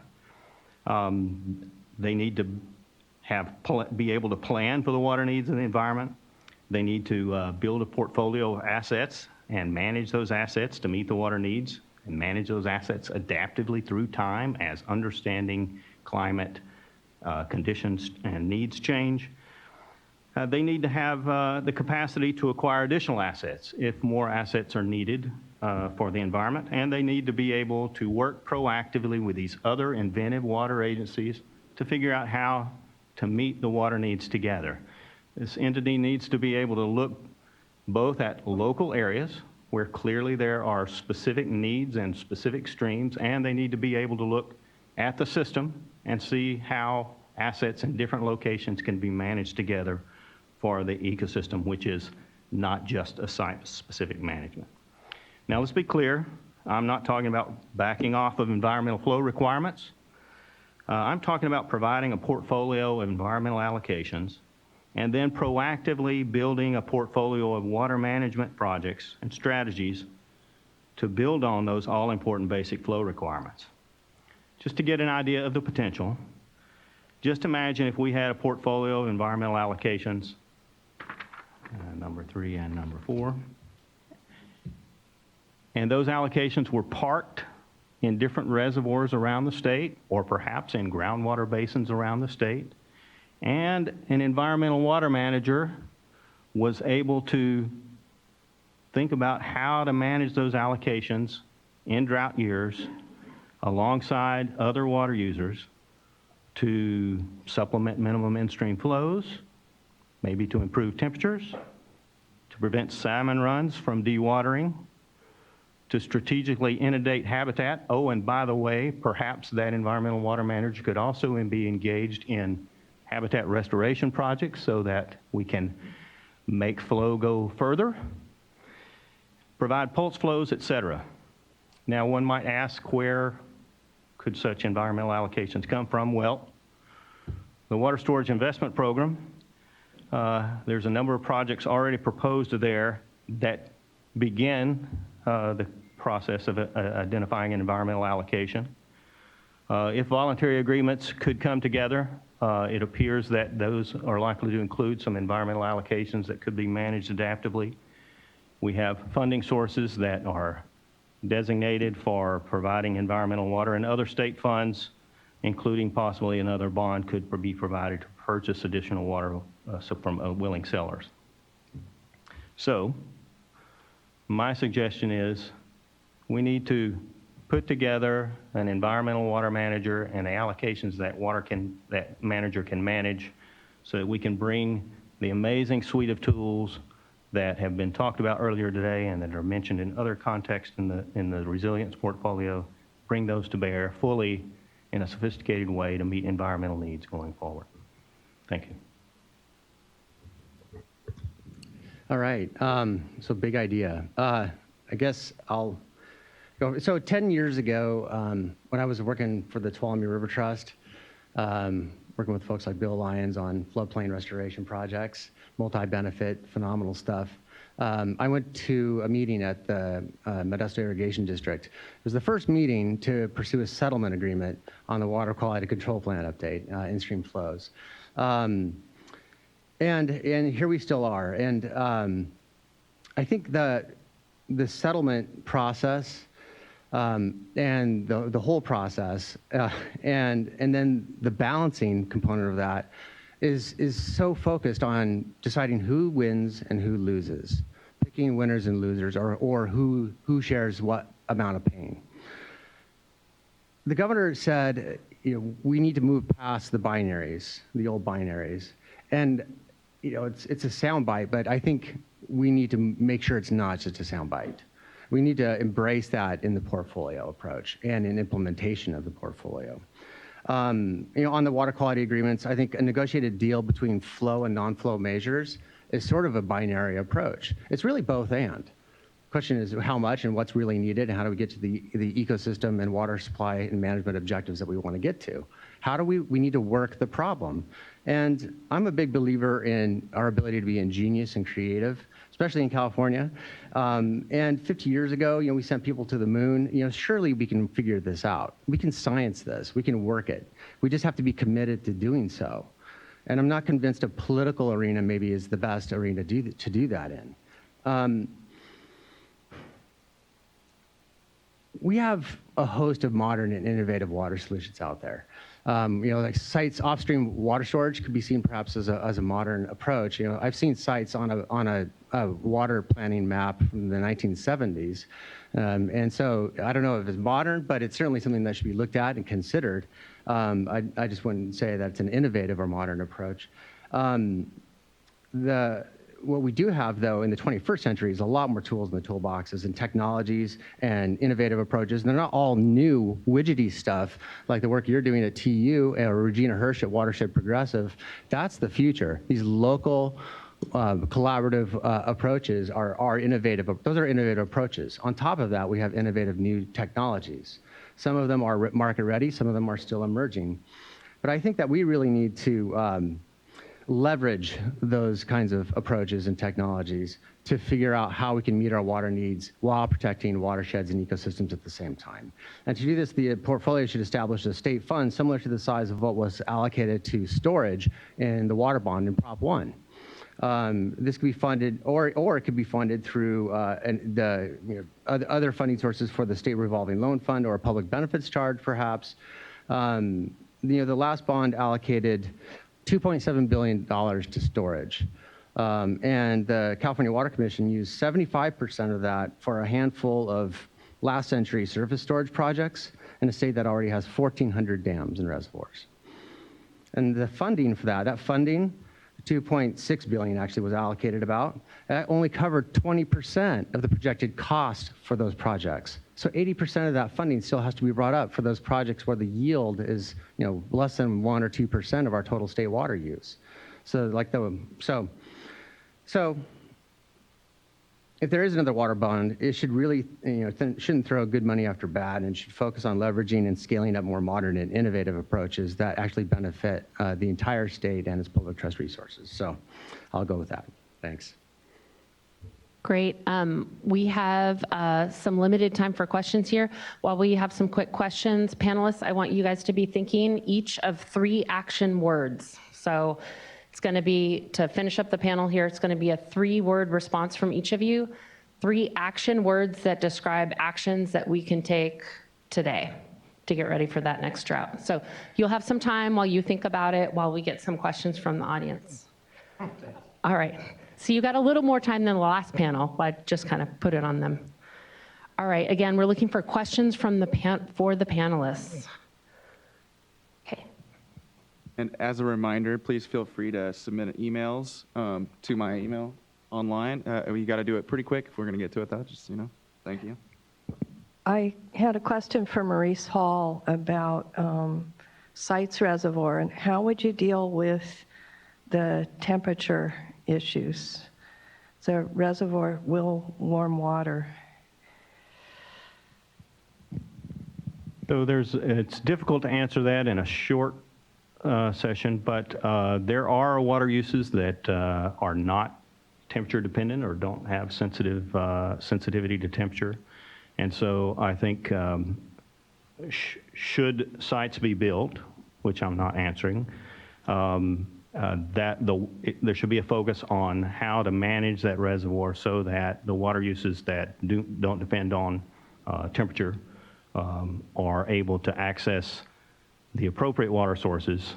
Speaker 16: They need to be able to plan for the water needs of the environment. They need to build a portfolio of assets and manage those assets to meet the water needs and manage those assets adaptively through time as understanding climate conditions and needs change. They need to have the capacity to acquire additional assets if more assets are needed for the environment, and they need to be able to work proactively with these other inventive water agencies to figure out how to meet the water needs together. This entity needs to be able to look both at local areas where clearly there are specific needs and specific streams, and they need to be able to look at the system and see how assets in different locations can be managed together for the ecosystem, which is not just a site-specific management. Now, let's be clear. I'm not talking about backing off of environmental flow requirements. I'm talking about providing a portfolio of environmental allocations and then proactively building a portfolio of water management projects and strategies to build on those all-important basic flow requirements. Just to get an idea of the potential, just imagine if we had a portfolio of environmental allocations, number 3 and number 4, and those allocations were parked in different reservoirs around the state, or perhaps in groundwater basins around the state, and an environmental water manager was able to think about how to manage those allocations in drought years alongside other water users to supplement minimum in-stream flows, maybe to improve temperatures, to prevent salmon runs from dewatering, to strategically inundate habitat. Oh, and by the way, perhaps that environmental water manager could also be engaged in habitat restoration projects so that we can make flow go further, provide pulse flows, et cetera. Now, one might ask, where could such environmental allocations come from? Well, the Water Storage Investment Program, there's a number of projects already proposed there that begin the process of identifying an environmental allocation. If voluntary agreements could come together, it appears that those are likely to include some environmental allocations that could be managed adaptively. We have funding sources that are designated for providing environmental water, and other state funds, including possibly another bond, could be provided to purchase additional water from willing sellers. So my suggestion is we need to put together an environmental water manager and the allocations that manager can manage so that we can bring the amazing suite of tools that have been talked about earlier today and that are mentioned in other contexts in the resilience portfolio, bring those to bear fully in a sophisticated way to meet environmental needs going forward. Thank you.
Speaker 17: All right, so big idea. I guess I'll go. So 10 years ago, when I was working for the Tuolumne River Trust, working with folks like Bill Lyons on floodplain restoration projects, multi-benefit, phenomenal stuff. I went to a meeting at the Modesto Irrigation District. It was the first meeting to pursue a settlement agreement on the water quality control plan update, in-stream flows. And here we still are. And I think the settlement process and the whole process and then the balancing component of that is so focused on deciding who wins and who loses, picking winners and losers, or who shares what amount of pain. The governor said, we need to move past the binaries, the old binaries. And it's a soundbite, but I think we need to make sure it's not just a soundbite. We need to embrace that in the portfolio approach and in implementation of the portfolio. On the water quality agreements, I think a negotiated deal between flow and non-flow measures is sort of a binary approach. It's really both and. The question is how much and what's really needed, and how do we get to the ecosystem and water supply and management objectives that we want to get to. How do we need to work the problem. And I'm a big believer in our ability to be ingenious and creative, especially in California. And 50 years ago, we sent people to the moon. Surely we can figure this out. We can science this. We can work it. We just have to be committed to doing so. And I'm not convinced a political arena maybe is the best arena to do that in. We have a host of modern and innovative water solutions out there. Like sites offstream water storage could be seen perhaps as a modern approach. I've seen sites on a water planning map from the 1970s. And so I don't know if it's modern, but it's certainly something that should be looked at and considered. I just wouldn't say that it's an innovative or modern approach. What we do have, though, in the 21st century is a lot more tools in the toolboxes and technologies and innovative approaches. They're not all new widgety stuff like the work you're doing at TU or Regina Hirsch at Watershed Progressive. That's the future. These local collaborative approaches are innovative. Those are innovative approaches. On top of that, we have innovative new technologies. Some of them are market ready. Some of them are still emerging. But I think that we really need to leverage those kinds of approaches and technologies to figure out how we can meet our water needs while protecting watersheds and ecosystems at the same time. And to do this, the portfolio should establish a state fund similar to the size of what was allocated to storage in the water bond in Prop 1. This could be funded, or it could be funded through other funding sources for the state revolving loan fund or a public benefits charge, perhaps. The last bond allocated $2.7 billion to storage. And the California Water Commission used 75% of that for a handful of last century surface storage projects in a state that already has 1,400 dams and reservoirs. And the funding for that funding, $2.6 billion actually was allocated about, that only covered 20% of the projected cost for those projects. So 80% of that funding still has to be brought up for those projects where the yield is, less than 1 or 2% of our total state water use. So if there is another water bond, it should really, shouldn't throw good money after bad, and should focus on leveraging and scaling up more modern and innovative approaches that actually benefit the entire state and its public trust resources. So I'll go with that. Thanks.
Speaker 2: Great. We have some limited time for questions here. While we have some quick questions, panelists, I want you guys to be thinking each of 3 action words. So it's going to be, to finish up the panel here, it's going to be a 3-word response from each of you. 3 action words that describe actions that we can take today to get ready for that next drought. So you'll have some time while you think about it, while we get some questions from the audience. All right. So you got a little more time than the last panel. I just kind of put it on them. All right. Again, we're looking for questions from for the panelists. Okay.
Speaker 3: And as a reminder, please feel free to submit emails to my email online. We got to do it pretty quick if we're going to get to it, though, just so you know. Thank you.
Speaker 9: I had a question for Maurice Hall about Sites Reservoir, and how would you deal with the temperature issues? The reservoir will warm water.
Speaker 16: So it's difficult to answer that in a short session, but there are water uses that are not temperature dependent or don't have sensitivity to temperature. And so I think should sites be built, which I'm not answering, there should be a focus on how to manage that reservoir so that the water uses that don't depend on temperature are able to access the appropriate water sources,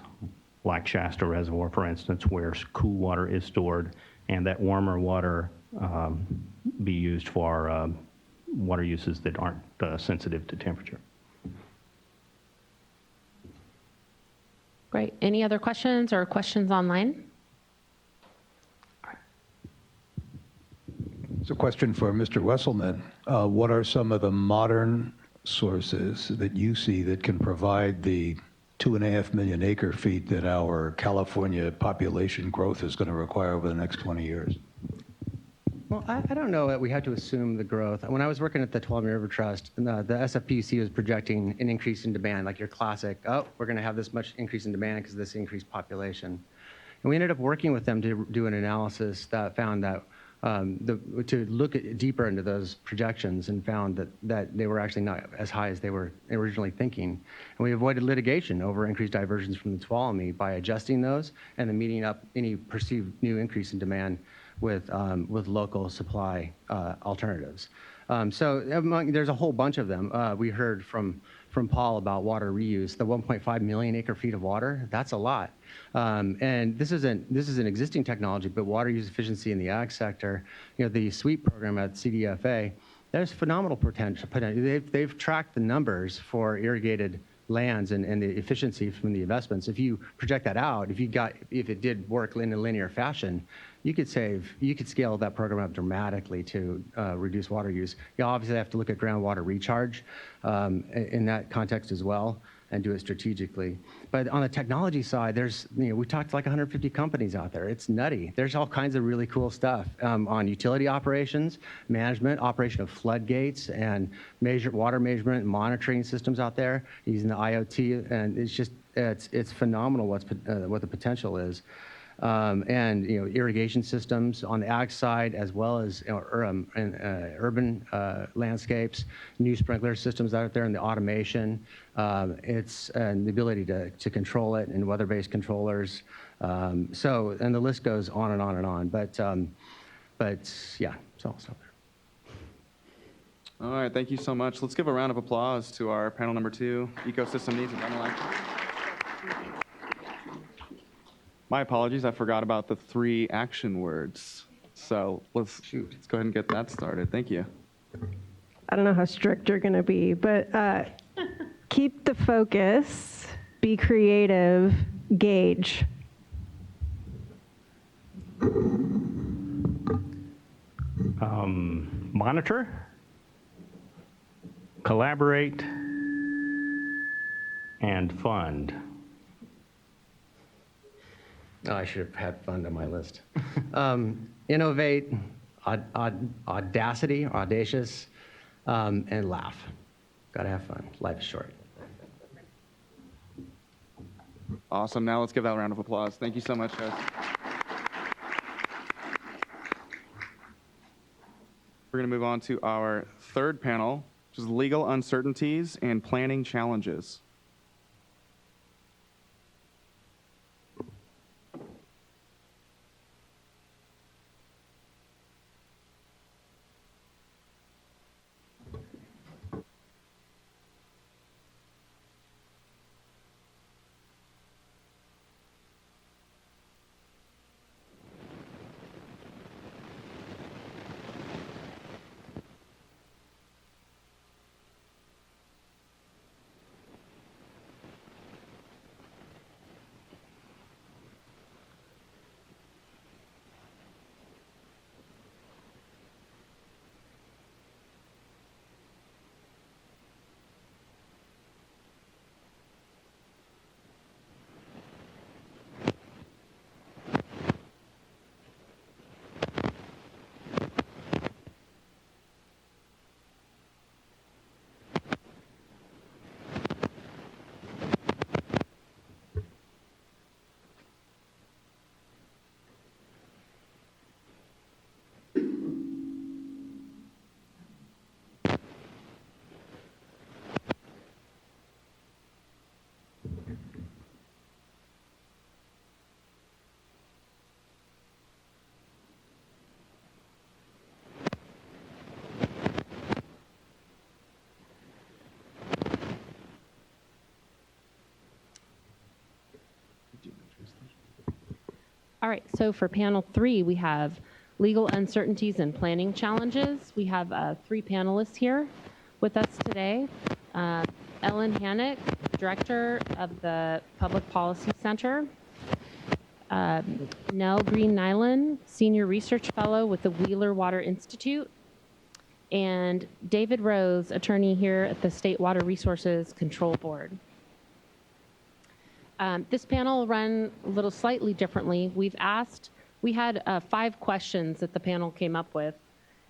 Speaker 16: like Shasta Reservoir, for instance, where cool water is stored, and that warmer water be used for water uses that aren't sensitive to temperature.
Speaker 2: Great. Any other questions or questions online?
Speaker 11: It's a question for Mr. Wesselman. What are some of the modern sources that you see that can provide the 2.5 million acre feet that our California population growth is going to require over the next 20 years?
Speaker 17: Well, I don't know that we have to assume the growth. When I was working at the Tuolumne River Trust, the SFPUC was projecting an increase in demand, like your classic, oh, we're going to have this much increase in demand because of this increased population. And we ended up working with them to do an analysis that found that to look deeper into those projections and found that they were actually not as high as they were originally thinking. And we avoided litigation over increased diversions from the Tuolumne by adjusting those and then meeting up any perceived new increase in demand with local supply alternatives. So there's a whole bunch of them. We heard from Paul about water reuse. The 1.5 million acre feet of water, that's a lot. And this is an existing technology, but water use efficiency in the ag sector, the SWEEP program at CDFA, there's phenomenal potential. They've tracked the numbers for irrigated lands and the efficiency from the investments. If you project that out, if it did work in a linear fashion, you could scale that program up dramatically to reduce water use. You obviously have to look at groundwater recharge in that context as well and do it strategically. But on the technology side, we talked to like 150 companies out there. It's nutty. There's all kinds of really cool stuff on utility operations, management, operation of floodgates, and water measurement and monitoring systems out there using the IoT. And it's phenomenal what the potential is. And irrigation systems on the ag side, as well as urban landscapes, new sprinkler systems out there, and the automation. It's and the ability to control it, and weather-based controllers. And the list goes on and on and on. But yeah, so I'll stop there.
Speaker 3: All right, thank you so much. Let's give a round of applause to our panel number 2, Ecosystem Needs and Environmental Action. My apologies, I forgot about the 3 action words. So let's go ahead and get that started. Thank you.
Speaker 15: I don't know how strict you're going to be, but keep the focus, be creative, gauge.
Speaker 16: Monitor, collaborate, and fund.
Speaker 17: Oh, I should have had fund on my list. Innovate, audacity, audacious, and laugh. Gotta have fun. Life is short.
Speaker 3: Awesome. Now let's give that a round of applause. Thank you so much, guys. We're going to move on to our 3rd panel, which is legal uncertainties and planning challenges.
Speaker 2: All right, so for panel 3, we have legal uncertainties and planning challenges. We have 3 panelists here with us today. Ellen Hannock, Director of the Public Policy Center. Nell Green-Nyland, Senior Research Fellow with the Wheeler Water Institute. And David Rose, attorney here at the State Water Resources Control Board. This panel will run a little slightly differently. We had 5 questions that the panel came up with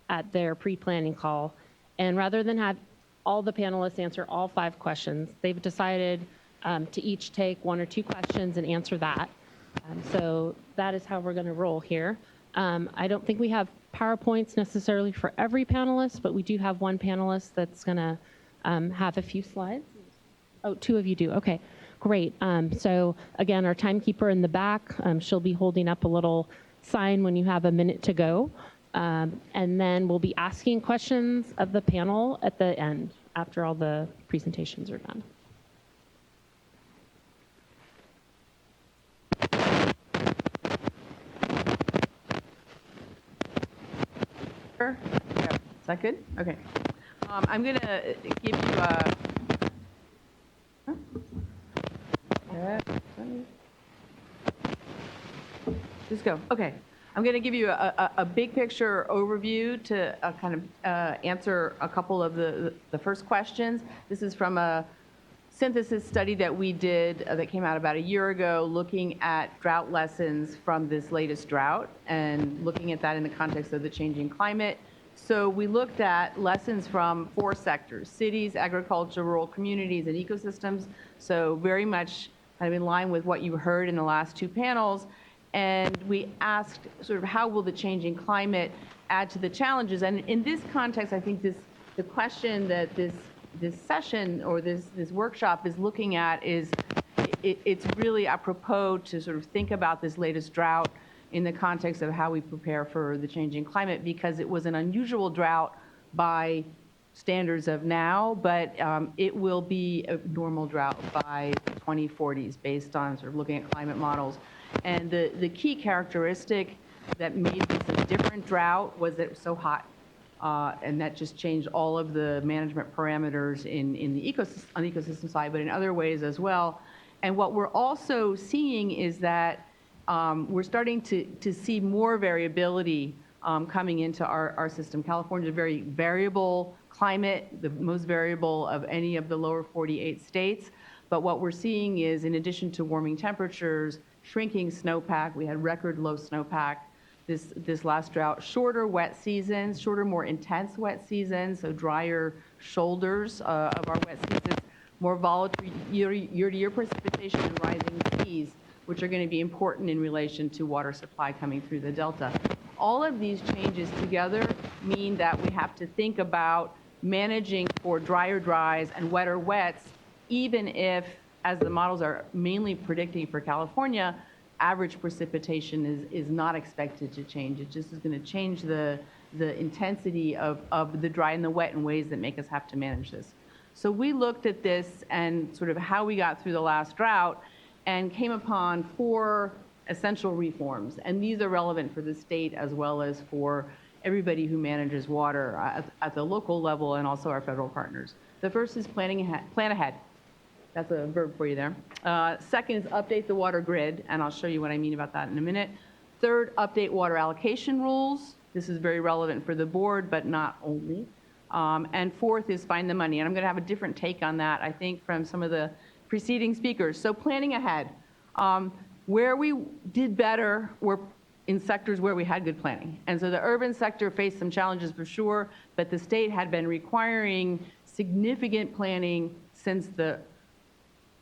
Speaker 2: at their pre-planning call. And rather than have all the panelists answer all 5 questions, they've decided to each take 1 or 2 questions and answer that. So that is how we're going to roll here. I don't think we have PowerPoints necessarily for every panelist, but we do have one panelist that's going to have a few slides. Oh, 2 of you do. Okay, great. So again, our timekeeper in the back, she'll be holding up a little sign when you have a minute to go. And then we'll be asking questions of the panel at the end after all the presentations are done.
Speaker 18: Yeah. Is that good? Okay. I'm going to give you a... Just go. Okay. I'm going to give you a big picture overview to kind of answer a couple of the first questions. This is from a synthesis study that we did that came out about a year ago, looking at drought lessons from this latest drought and looking at that in the context of the changing climate. So we looked at lessons from 4 sectors: cities, agriculture, rural communities, and ecosystems. So very much kind of in line with what you heard in the last 2 panels. And we asked sort of how will the changing climate add to the challenges? And in this context, I think the question that this session or this workshop is looking at is it's really apropos to sort of think about this latest drought in the context of how we prepare for the changing climate, because it was an unusual drought by standards of now, but it will be a normal drought by the 2040s based on sort of looking at climate models. And the key characteristic that made this a different drought was that it was so hot. And that just changed all of the management parameters in the on the ecosystem side, but in other ways as well. And what we're also seeing is that we're starting to see more variability coming into our system. California is a very variable climate, the most variable of any of the lower 48 states. But what we're seeing is, in addition to warming temperatures, shrinking snowpack, we had record low snowpack this last drought, shorter wet seasons, shorter, more intense wet seasons, so drier shoulders of our wet seasons, more volatile year-to-year precipitation, and rising seas, which are going to be important in relation to water supply coming through the delta. All of these changes together mean that we have to think about managing for drier dries and wetter wets, even if, as the models are mainly predicting for California, average precipitation is not expected to change. It just is going to change the intensity of the dry and the wet in ways that make us have to manage this. So we looked at this and sort of how we got through the last drought and came upon 4 essential reforms. And these are relevant for the state as well as for everybody who manages water at the local level and also our federal partners. The first is plan ahead. That's a verb for you there. Second is update the water grid, and I'll show you what I mean about that in a minute. Third, update water allocation rules. This is very relevant for the board, but not only. And fourth is find the money. And I'm going to have a different take on that, I think, from some of the preceding speakers. So planning ahead. Where we did better were in sectors where we had good planning. And so the urban sector faced some challenges for sure, but the state had been requiring significant planning since the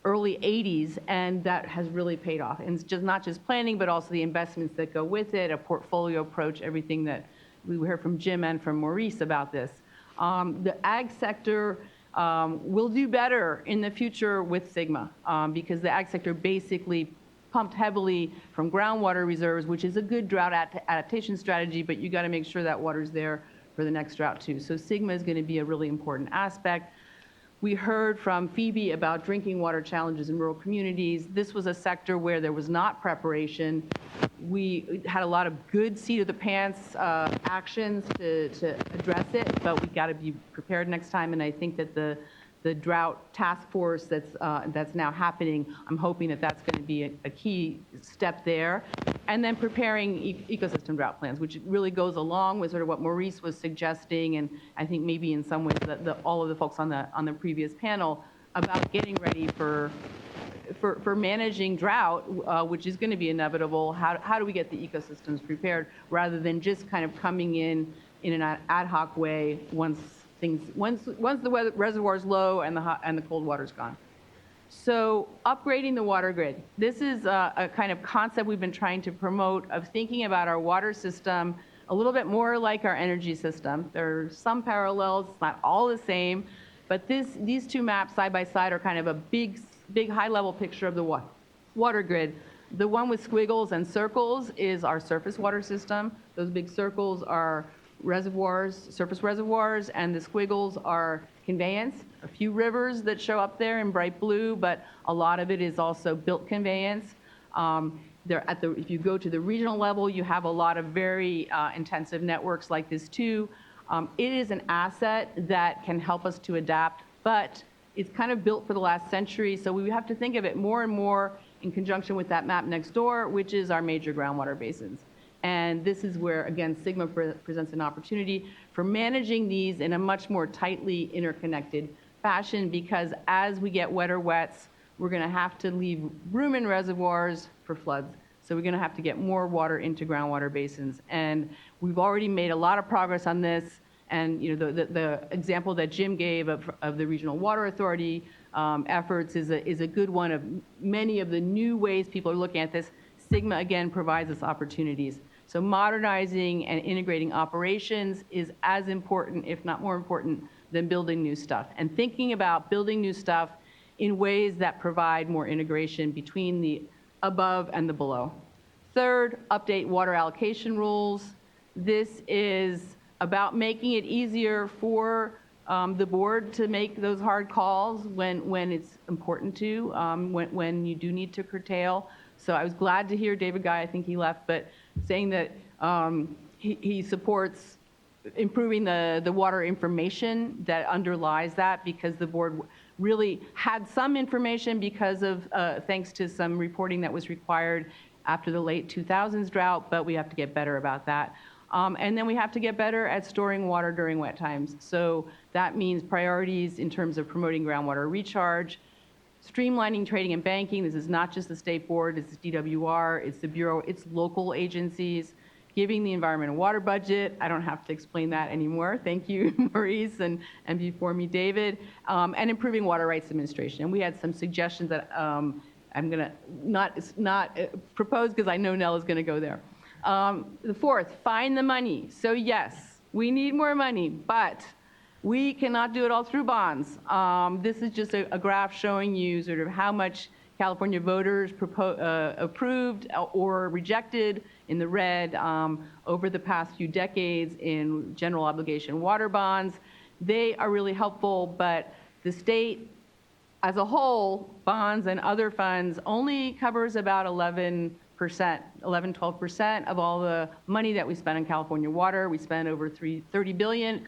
Speaker 18: early 80s, and that has really paid off. And it's just not just planning, but also the investments that go with it, a portfolio approach, everything that we heard from Jim and from Maurice about this. The ag sector will do better in the future with SGMA because the ag sector basically pumped heavily from groundwater reserves, which is a good drought adaptation strategy, but you got to make sure that water's there for the next drought too. So SGMA is going to be a really important aspect. We heard from Phoebe about drinking water challenges in rural communities. This was a sector where there was not preparation. We had a lot of good seat of the pants actions to address it, but we got to be prepared next time. And I think that the drought task force that's now happening, I'm hoping that that's going to be a key step there. And then preparing ecosystem drought plans, which really goes along with sort of what Maurice was suggesting, and I think maybe in some ways all of the folks on the previous panel about getting ready for managing drought, which is going to be inevitable. How do we get the ecosystems prepared rather than just kind of coming in an ad hoc way once the reservoir is low and the cold water's gone. So upgrading the water grid. This is a kind of concept we've been trying to promote of thinking about our water system a little bit more like our energy system. There are some parallels, it's not all the same, but these two maps side by side are kind of a big high-level picture of the water grid. The one with squiggles and circles is our surface water system. Those big circles are reservoirs, surface reservoirs, and the squiggles are conveyance. A few rivers that show up there in bright blue, but a lot of it is also built conveyance. If you go to the regional level, you have a lot of very intensive networks like this too. It is an asset that can help us to adapt, but it's kind of built for the last century, so we have to think of it more and more in conjunction with that map next door, which is our major groundwater basins. And this is where, again, Sigma presents an opportunity for managing these in a much more tightly interconnected fashion, because as we get wetter wets, we're going to have to leave room in reservoirs for floods. So we're going to have to get more water into groundwater basins. And we've already made a lot of progress on this. And the example that Jim gave of the Regional Water Authority efforts is a good one of many of the new ways people are looking at this. Sigma, again, provides us opportunities. So modernizing and integrating operations is as important, if not more important, than building new stuff. And thinking about building new stuff in ways that provide more integration between the above and the below. Third, update water allocation rules. This is about making it easier for the board to make those hard calls when it's important to, when you do need to curtail. So I was glad to hear David Guy, I think he left, but saying that he supports improving the water information that underlies that, because the board really had some information because of, thanks to some reporting that was required after the late 2000s drought, but we have to get better about that. And then we have to get better at storing water during wet times. So that means priorities in terms of promoting groundwater recharge, streamlining trading and banking. This is not just the state board, it's DWR, it's the Bureau, it's local agencies, giving the environment and water budget. I don't have to explain that anymore. Thank you, Maurice, and before me, David. And improving water rights administration. And we had some suggestions that I'm gonna not propose because I know Nell is gonna go there. The fourth, find the money. So yes, we need more money, but we cannot do it all through bonds. This is just a graph showing you sort of how much California voters approved or rejected in the red over the past few decades in general obligation water bonds. They are really helpful, but the state as a whole, bonds and other funds, only covers about 12% of all the money that we spend on California water. We spend over $30 billion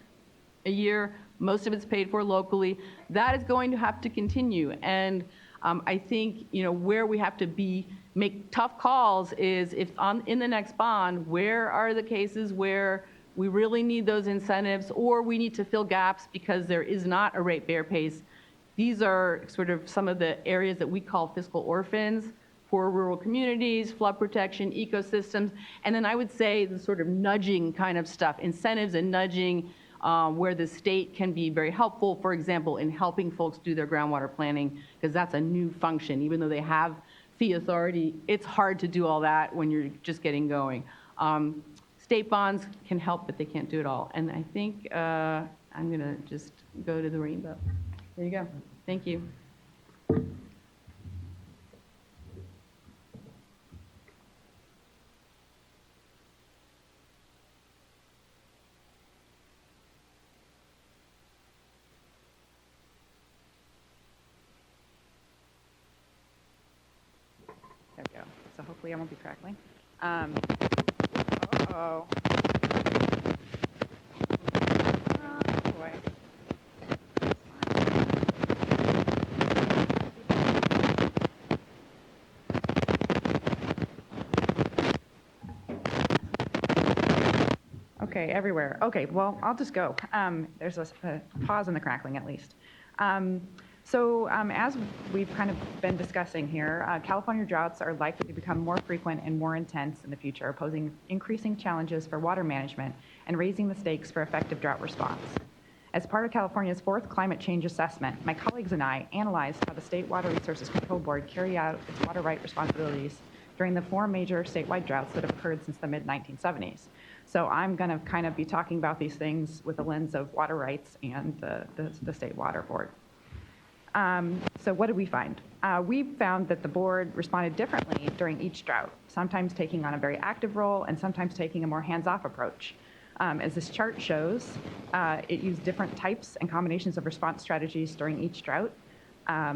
Speaker 18: a year. Most of it's paid for locally. That is going to have to continue. And I think where we have to make tough calls is in the next bond, where are the cases where we really need those incentives, or we need to fill gaps because there is not a ratepayer pace. These are sort of some of the areas that we call fiscal orphans for rural communities, flood protection, ecosystems, and then I would say the sort of nudging kind of stuff, incentives and nudging, where the state can be very helpful, for example, in helping folks do their groundwater planning, because that's a new function. Even though they have fee authority, it's hard to do all that when you're just getting going. State bonds can help, but they can't do it all. And I think I'm gonna just go to the rainbow. There you go. Thank you.
Speaker 19: hopefully I won't be crackling. Uh-oh. Oh, boy. Okay, everywhere. Okay, well, I'll just go. There's a pause in the crackling at least. As we've kind of been discussing here, California droughts are likely to become more frequent and more intense in the future, posing increasing challenges for water management and raising the stakes for effective drought response. As part of California's fourth climate change assessment, my colleagues and I analyzed how the State Water Resources Control Board carried out its water right responsibilities during the 4 major statewide droughts that have occurred since the mid-1970s. So I'm going to kind of be talking about these things with a lens of water rights and the State Water Board. So what did we find? We found that the board responded differently during each drought, sometimes taking on a very active role and sometimes taking a more hands-off approach. As this chart shows, it used different types and combinations of response strategies during each drought. I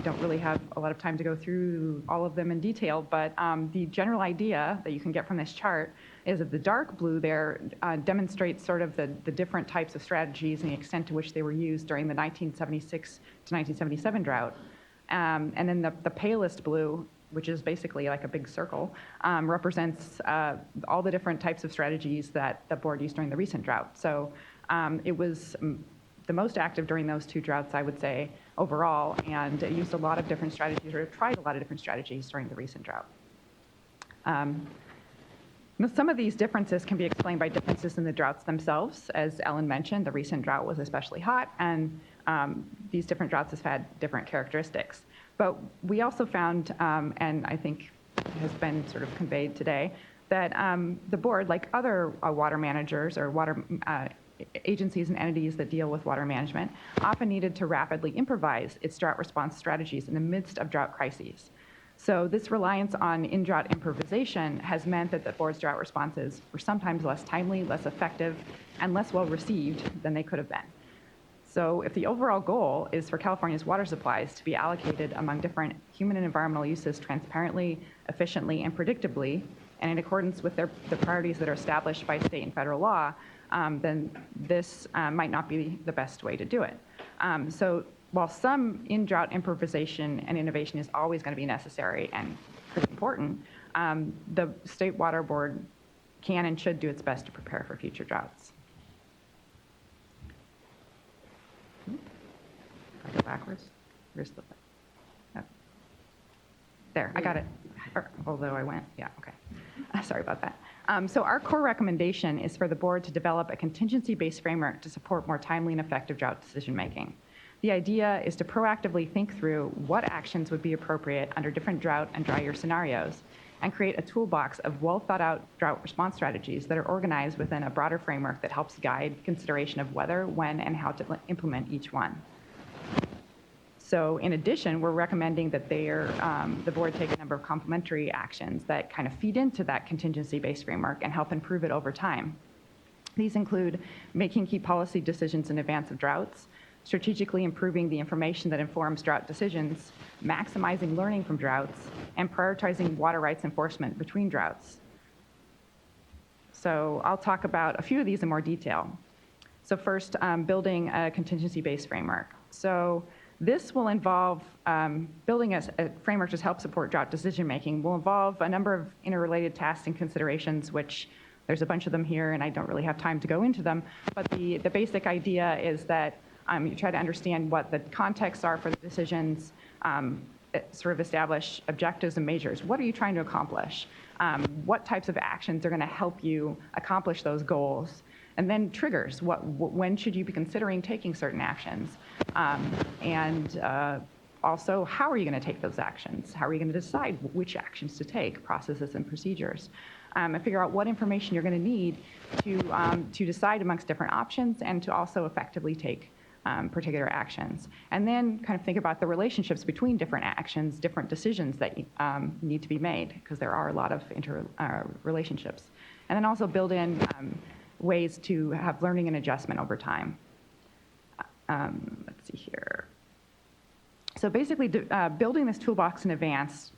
Speaker 19: don't really have a lot of time to go through all of them in detail, but the general idea that you can get from this chart is that the dark blue there demonstrates sort of the different types of strategies and the extent to which they were used during the 1976 to 1977 drought. And then the palest blue, which is basically like a big circle, represents all the different types of strategies that the board used during the recent drought. So it was the most active during those 2 droughts, I would say, overall, and it used a lot of different strategies, or tried a lot of different strategies during the recent drought. Some of these differences can be explained by differences in the droughts themselves. As Ellen mentioned, the recent drought was especially hot, and these different droughts have had different characteristics. But we also found, and I think has been sort of conveyed today, that the board, like other water managers or water agencies and entities that deal with water management, often needed to rapidly improvise its drought response strategies in the midst of drought crises. So this reliance on in-drought improvisation has meant that the board's drought responses were sometimes less timely, less effective, and less well received than they could have been. So if the overall goal is for California's water supplies to be allocated among different human and environmental uses transparently, efficiently, and predictably, and in accordance with the priorities that are established by state and federal law, then this might not be the best way to do it. So while some in-drought improvisation and innovation is always going to be necessary and pretty important, the State Water Board can and should do its best to prepare for future droughts. If I go backwards, where's the... Oh. There, I got it. Although I went, yeah, okay. Sorry about that. So our core recommendation is for the board to develop a contingency-based framework to support more timely and effective drought decision-making. The idea is to proactively think through what actions would be appropriate under different drought and dry year scenarios and create a toolbox of well-thought-out drought response strategies that are organized within a broader framework that helps guide consideration of whether, when, and how to implement each one. So in addition, we're recommending that the board take a number of complementary actions that kind of feed into that contingency-based framework and help improve it over time. These include making key policy decisions in advance of droughts, strategically improving the information that informs drought decisions, maximizing learning from droughts, and prioritizing water rights enforcement between droughts. So I'll talk about a few of these in more detail. So first, building a contingency-based framework. So this will involve building a framework to help support drought decision-making will involve a number of interrelated tasks and considerations, which there's a bunch of them here, and I don't really have time to go into them. But the basic idea is that you try to understand what the contexts are for the decisions, sort of establish objectives and measures. What are you trying to accomplish? What types of actions are going to help you accomplish those goals? And then triggers. When should you be considering taking certain actions? Also, how are you going to take those actions? How are you going to decide which actions to take, processes and procedures? And figure out what information you're going to need to decide amongst different options and to also effectively take particular actions. And then kind of think about the relationships between different actions, different decisions that need to be made, because there are a lot of relationships. And then also build in ways to have learning and adjustment over time. Let's see here. So basically, building this toolbox in advance,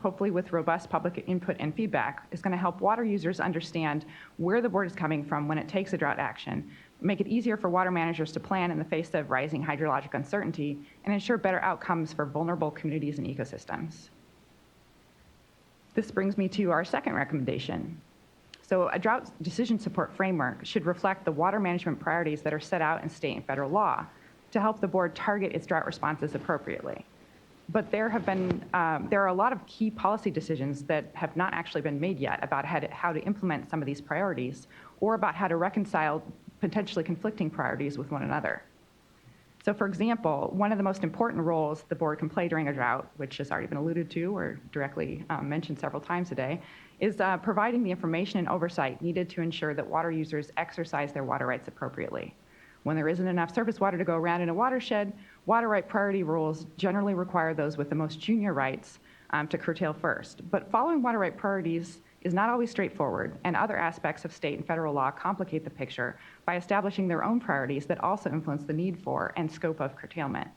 Speaker 19: hopefully with robust public input and feedback, is going to help water users understand where the board is coming from when it takes a drought action, make it easier for water managers to plan in the face of rising hydrologic uncertainty, and ensure better outcomes for vulnerable communities and ecosystems. This brings me to our second recommendation. So a drought decision support framework should reflect the water management priorities that are set out in state and federal law to help the board target its drought responses appropriately. But there are a lot of key policy decisions that have not actually been made yet about how to implement some of these priorities, or about how to reconcile potentially conflicting priorities with one another. So for example, one of the most important roles the board can play during a drought, which has already been alluded to or directly mentioned several times today, is providing the information and oversight needed to ensure that water users exercise their water rights appropriately. When there isn't enough surface water to go around in a watershed, water right priority rules generally require those with the most junior rights to curtail first. But following water right priorities is not always straightforward, and other aspects of state and federal law complicate the picture by establishing their own priorities that also influence the need for and scope of curtailment.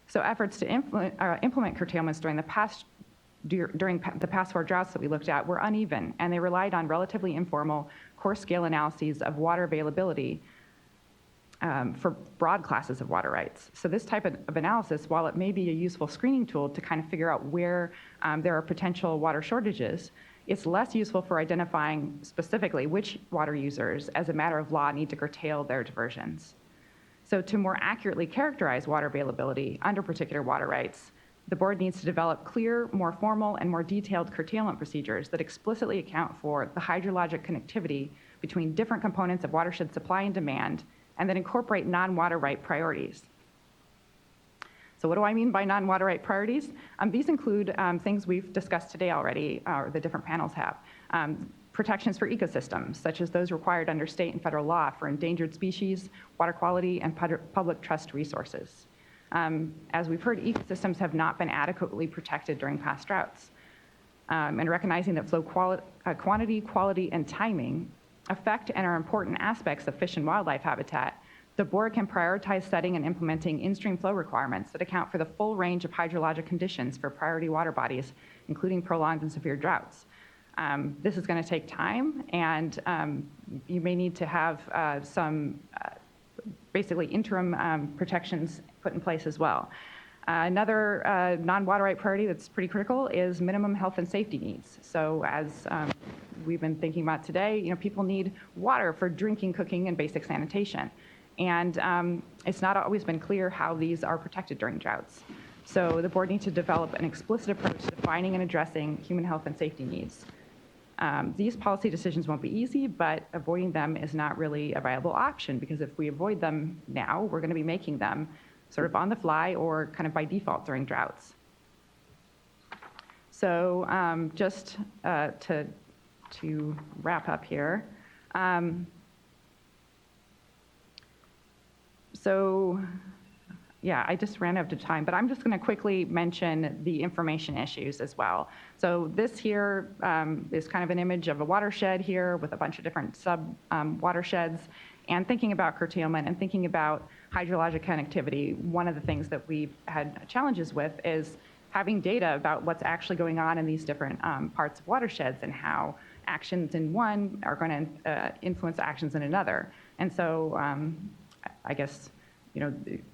Speaker 19: So efforts to implement curtailments during the past 4 droughts that we looked at were uneven, and they relied on relatively informal core-scale analyses of water availability for broad classes of water rights. So this type of analysis, while it may be a useful screening tool to kind of figure out where there are potential water shortages, it's less useful for identifying specifically which water users, as a matter of law, need to curtail their diversions. So to more accurately characterize water availability under particular water rights, the board needs to develop clear, more formal, and more detailed curtailment procedures that explicitly account for the hydrologic connectivity between different components of watershed supply and demand, and that incorporate non-water right priorities. So what do I mean by non-water right priorities? These include things we've discussed today already, or the different panels have. Protections for ecosystems, such as those required under state and federal law for endangered species, water quality, and public trust resources. As we've heard, ecosystems have not been adequately protected during past droughts. And recognizing that flow quantity, quality, and timing affect and are important aspects of fish and wildlife habitat, the board can prioritize setting and implementing in-stream flow requirements that account for the full range of hydrologic conditions for priority water bodies, including prolonged and severe droughts. This is going to take time, and you may need to have some basically interim protections put in place as well. Another non-water right priority that's pretty critical is minimum health and safety needs. So as we've been thinking about today, people need water for drinking, cooking, and basic sanitation. And it's not always been clear how these are protected during droughts. So the board needs to develop an explicit approach to defining and addressing human health and safety needs. These policy decisions won't be easy, but avoiding them is not really a viable option, because if we avoid them now, we're going to be making them sort of on the fly or kind of by default during droughts. So just to wrap up here. So yeah, I just ran out of time, but I'm just going to quickly mention the information issues as well. So this here is kind of an image of a watershed here with a bunch of different watersheds. And thinking about curtailment and thinking about hydrologic connectivity, one of the things that we've had challenges with is having data about what's actually going on in these different parts of watersheds and how actions in one are going to influence actions in another. And so I guess,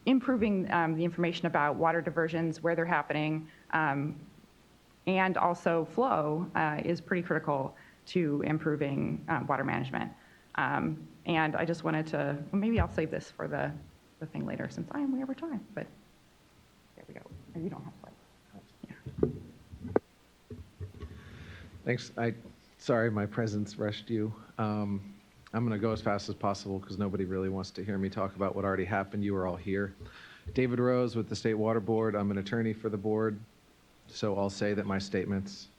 Speaker 19: improving the information about water diversions, where they're happening, and also flow is pretty critical to improving water management. And I just wanted to, well, maybe I'll save this for the thing later since I am way over time, but there we go. And you don't have to
Speaker 20: Thanks. Sorry, my presence rushed you. I'm going to go as fast as possible because nobody really wants to hear me talk about what already happened. You were all here. David Rose with the State Water Board. I'm an attorney for the board, so I'll say that my statements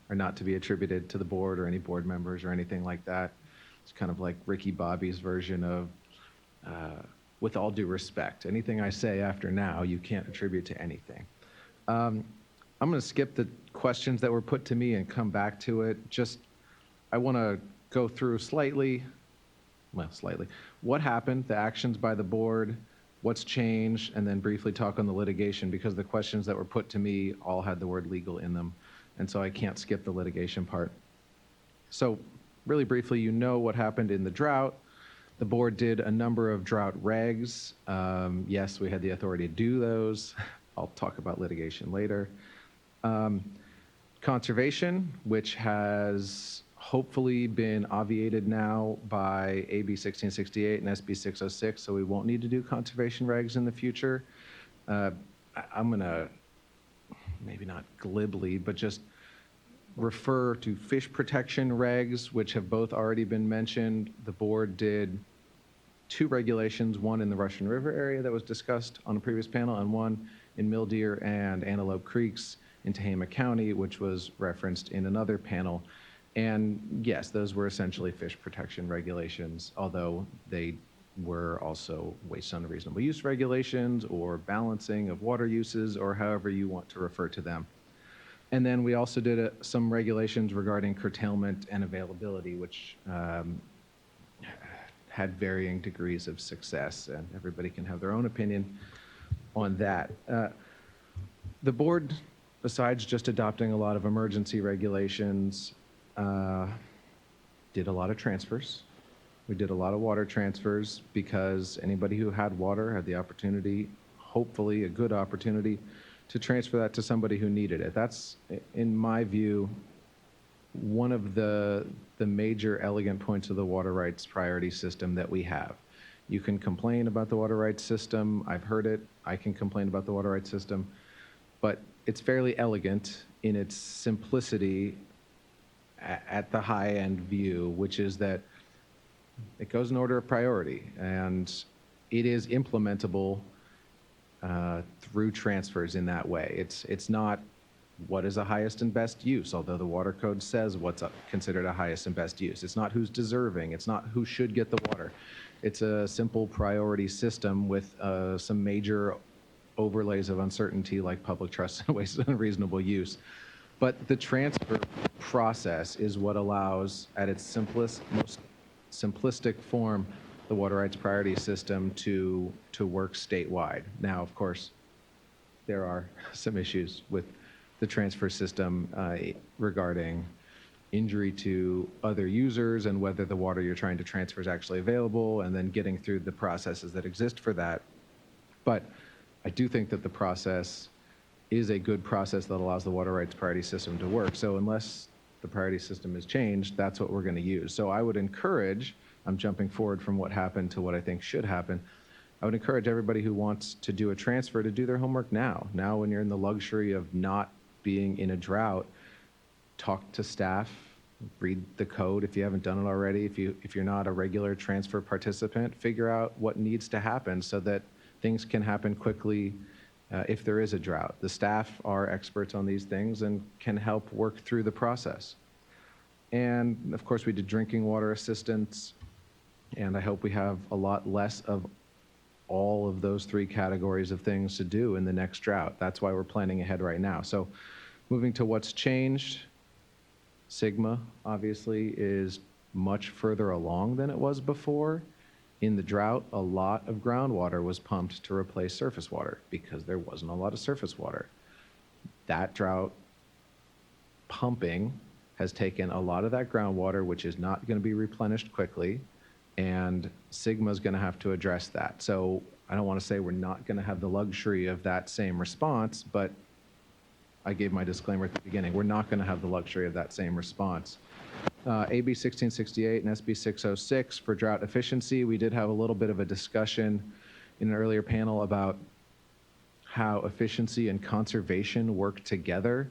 Speaker 20: are not to be attributed to the board or any board members or anything like that. It's kind of like Ricky Bobby's version of, with all due respect, anything I say after now, you can't attribute to anything. I'm going to skip the questions that were put to me and come back to it. I want to go through slightly, what happened, the actions by the board, what's changed, and then briefly talk on the litigation, because the questions that were put to me all had the word legal in them, and so I can't skip the litigation part. So really briefly, you know what happened in the drought. The board did a number of drought regs. Yes, we had the authority to do those. I'll talk about litigation later. Conservation, which has hopefully been obviated now by AB 1668 and SB 606, so we won't need to do conservation regs in the future. I'm going to, maybe not glibly, but just refer to fish protection regs, which have both already been mentioned. The board did 2 regulations, one in the Russian River area that was discussed on a previous panel, and one in Mill Deer and Antelope Creeks in Tehama County, which was referenced in another panel. And yes, those were essentially fish protection regulations, although they were also waste unreasonable use regulations or balancing of water uses, or however you want to refer to them. And then we also did some regulations regarding curtailment and availability, which had varying degrees of success, and everybody can have their own opinion on that. The board, besides just adopting a lot of emergency regulations, did a lot of transfers. We did a lot of water transfers because anybody who had water had the opportunity, hopefully a good opportunity, to transfer that to somebody who needed it. That's, in my view, one of the major elegant points of the water rights priority system that we have. You can complain about the water rights system. I've heard it. I can complain about the water rights system. But it's fairly elegant in its simplicity at the high-end view, which is that it goes in order of priority, and it is implementable through transfers in that way. It's not what is the highest and best use, although the water code says what's considered a highest and best use. It's not who's deserving. It's not who should get the water. It's a simple priority system with some major overlays of uncertainty like public trust and waste and unreasonable use. But the transfer process is what allows, at its most simplistic form, the water rights priority system to work statewide. Now, of course, there are some issues with the transfer system regarding injury to other users and whether the water you're trying to transfer is actually available, and then getting through the processes that exist for that. But I do think that the process is a good process that allows the water rights priority system to work. So unless the priority system is changed, that's what we're going to use. So I would encourage, I'm jumping forward from what happened to what I think should happen, I would encourage everybody who wants to do a transfer to do their homework now. Now, when you're in the luxury of not being in a drought, talk to staff, read the code if you haven't done it already. If you're not a regular transfer participant, figure out what needs to happen so that things can happen quickly if there is a drought. The staff are experts on these things and can help work through the process. And of course, we did drinking water assistance, and I hope we have a lot less of all of those 3 categories of things to do in the next drought. That's why we're planning ahead right now. So moving to what's changed, Sigma obviously is much further along than it was before. In the drought, a lot of groundwater was pumped to replace surface water because there wasn't a lot of surface water. That drought pumping has taken a lot of that groundwater, which is not going to be replenished quickly, and Sigma is going to have to address that. So I don't want to say we're not going to have the luxury of that same response, but I gave my disclaimer at the beginning. We're not going to have the luxury of that same response. AB 1668 and SB 606 for drought efficiency. We did have a little bit of a discussion in an earlier panel about how efficiency and conservation work together.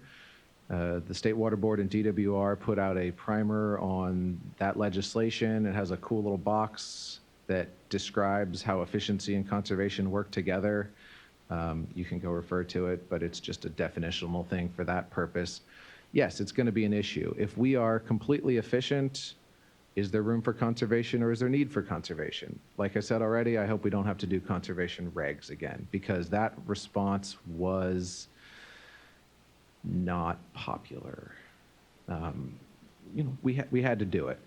Speaker 20: The State Water Board and DWR put out a primer on that legislation. It has a cool little box that describes how efficiency and conservation work together. You can go refer to it, but it's just a definitional thing for that purpose. Yes, it's going to be an issue. If we are completely efficient, is there room for conservation or is there need for conservation? Like I said already, I hope we don't have to do conservation regs again, because that response was not popular. we had to do it.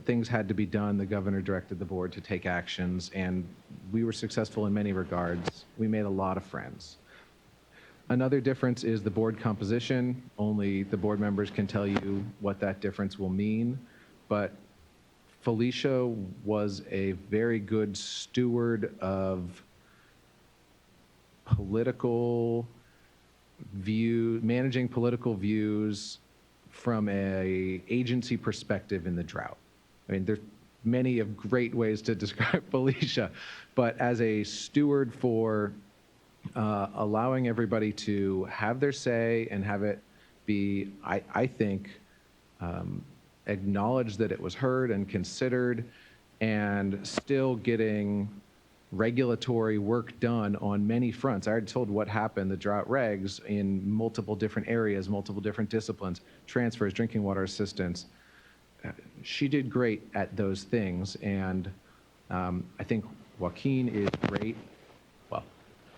Speaker 20: Things had to be done. The governor directed the board to take actions, and we were successful in many regards. We made a lot of friends. Another difference is the board composition. Only the board members can tell you what that difference will mean, but Felicia was a very good steward of political view, managing political views from a agency perspective in the drought. I mean, there's many of great ways to describe Felicia, but as a steward for allowing everybody to have their say and have it be, I think, acknowledged that it was heard and considered, and still getting regulatory work done on many fronts. I already told what happened, the drought regs in multiple different areas, multiple different disciplines, transfers, drinking water assistance. She did great at those things, and I think Joaquin is great. Well,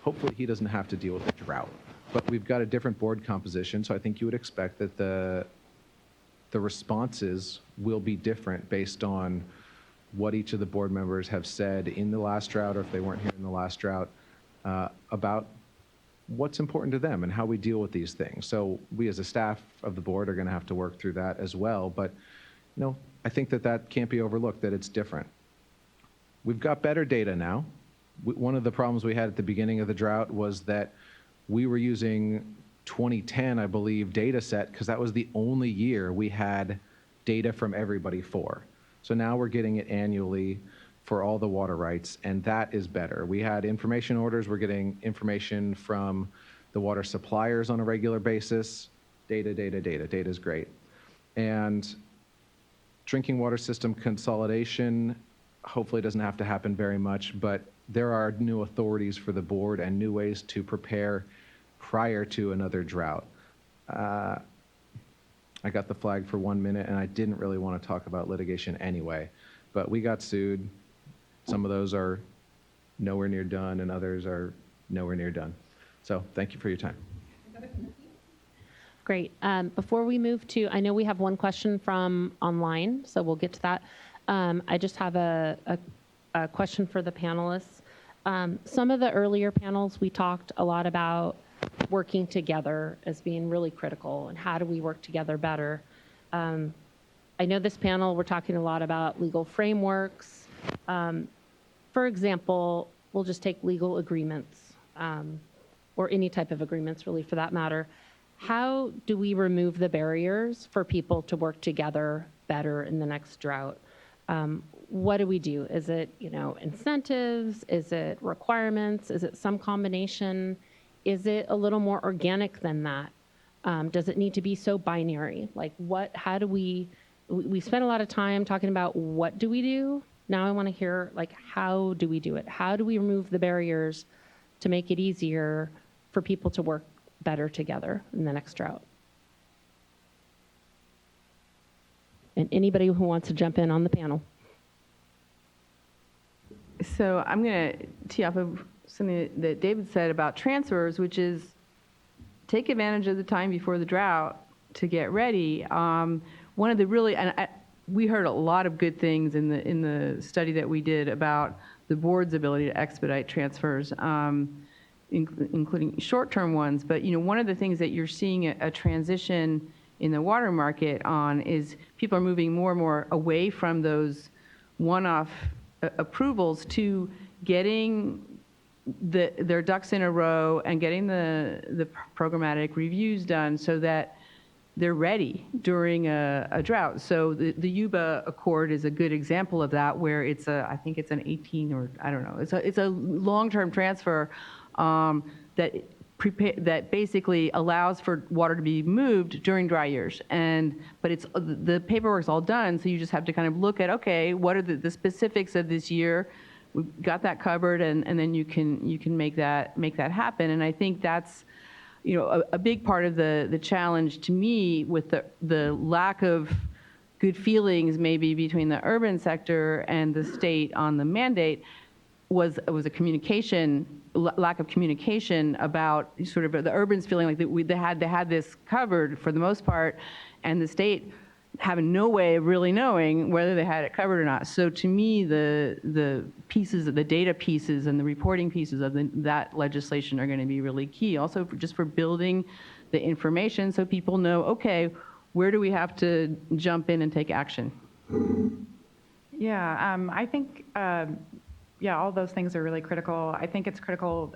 Speaker 20: hopefully he doesn't have to deal with the drought, but we've got a different board composition, so I think you would expect that the responses will be different based on what each of the board members have said in the last drought, or if they weren't here in the last drought, about what's important to them and how we deal with these things. So we as a staff of the board are going to have to work through that as well. But I think that can't be overlooked, that it's different. We've got better data now. One of the problems we had at the beginning of the drought was that we were using 2010, I believe, data set because that was the only year we had data from everybody for. So now we're getting it annually for all the water rights, and that is better. We had information orders. We're getting information from the water suppliers on a regular basis. Data is great. And drinking water system consolidation hopefully doesn't have to happen very much, but there are new authorities for the board and new ways to prepare prior to another drought. I got the flag for 1 minute, and I didn't really want to talk about litigation anyway, but we got sued. Some of those are nowhere near done, and others are nowhere near done. So thank you for your time.
Speaker 2: Great. Before we move to, I know we have one question from online, so we'll get to that. I just have a question for the panelists. Some of the earlier panels, we talked a lot about working together as being really critical, and how do we work together better. I know this panel, we're talking a lot about legal frameworks. For example, we'll just take legal agreements, or any type of agreements really for that matter. How do we remove the barriers for people to work together better in the next drought? What do we do? Is it, incentives? Is it requirements? Is it some combination? Is it a little more organic than that? Does it need to be so binary? Like how do we spent a lot of time talking about what do we do? Now I want to hear, how do we do it? How do we remove the barriers to make it easier for people to work better together in the next drought? And anybody who wants to jump in on the panel.
Speaker 18: So I'm going to tee off of something that David said about transfers, which is take advantage of the time before the drought to get ready. One of the really, we heard a lot of good things in the study that we did about the board's ability to expedite transfers, including short-term ones. But one of the things that you're seeing a transition in the water market on is people are moving more and more away from those one-off approvals to getting their ducks in a row and getting the programmatic reviews done so that they're ready during a drought. So the Yuba Accord is a good example of that, where I think it's an 18 or I don't know. It's a long-term transfer that basically allows for water to be moved during dry years. But the paperwork's all done, so you just have to kind of look at, okay, what are the specifics of this year? We've got that covered, and then you can make that happen. And I think that's a big part of the challenge to me with the lack of good feelings maybe between the urban sector and the state on the mandate was a lack of communication about sort of the urbans feeling like they had this covered for the most part, and the state having no way of really knowing whether they had it covered or not. So to me, the pieces, the data pieces and the reporting pieces of that legislation are going to be really key. Also, just for building the information so people know, okay, where do we have to jump in and take action?
Speaker 19: Yeah, I think, yeah, all those things are really critical. I think it's critical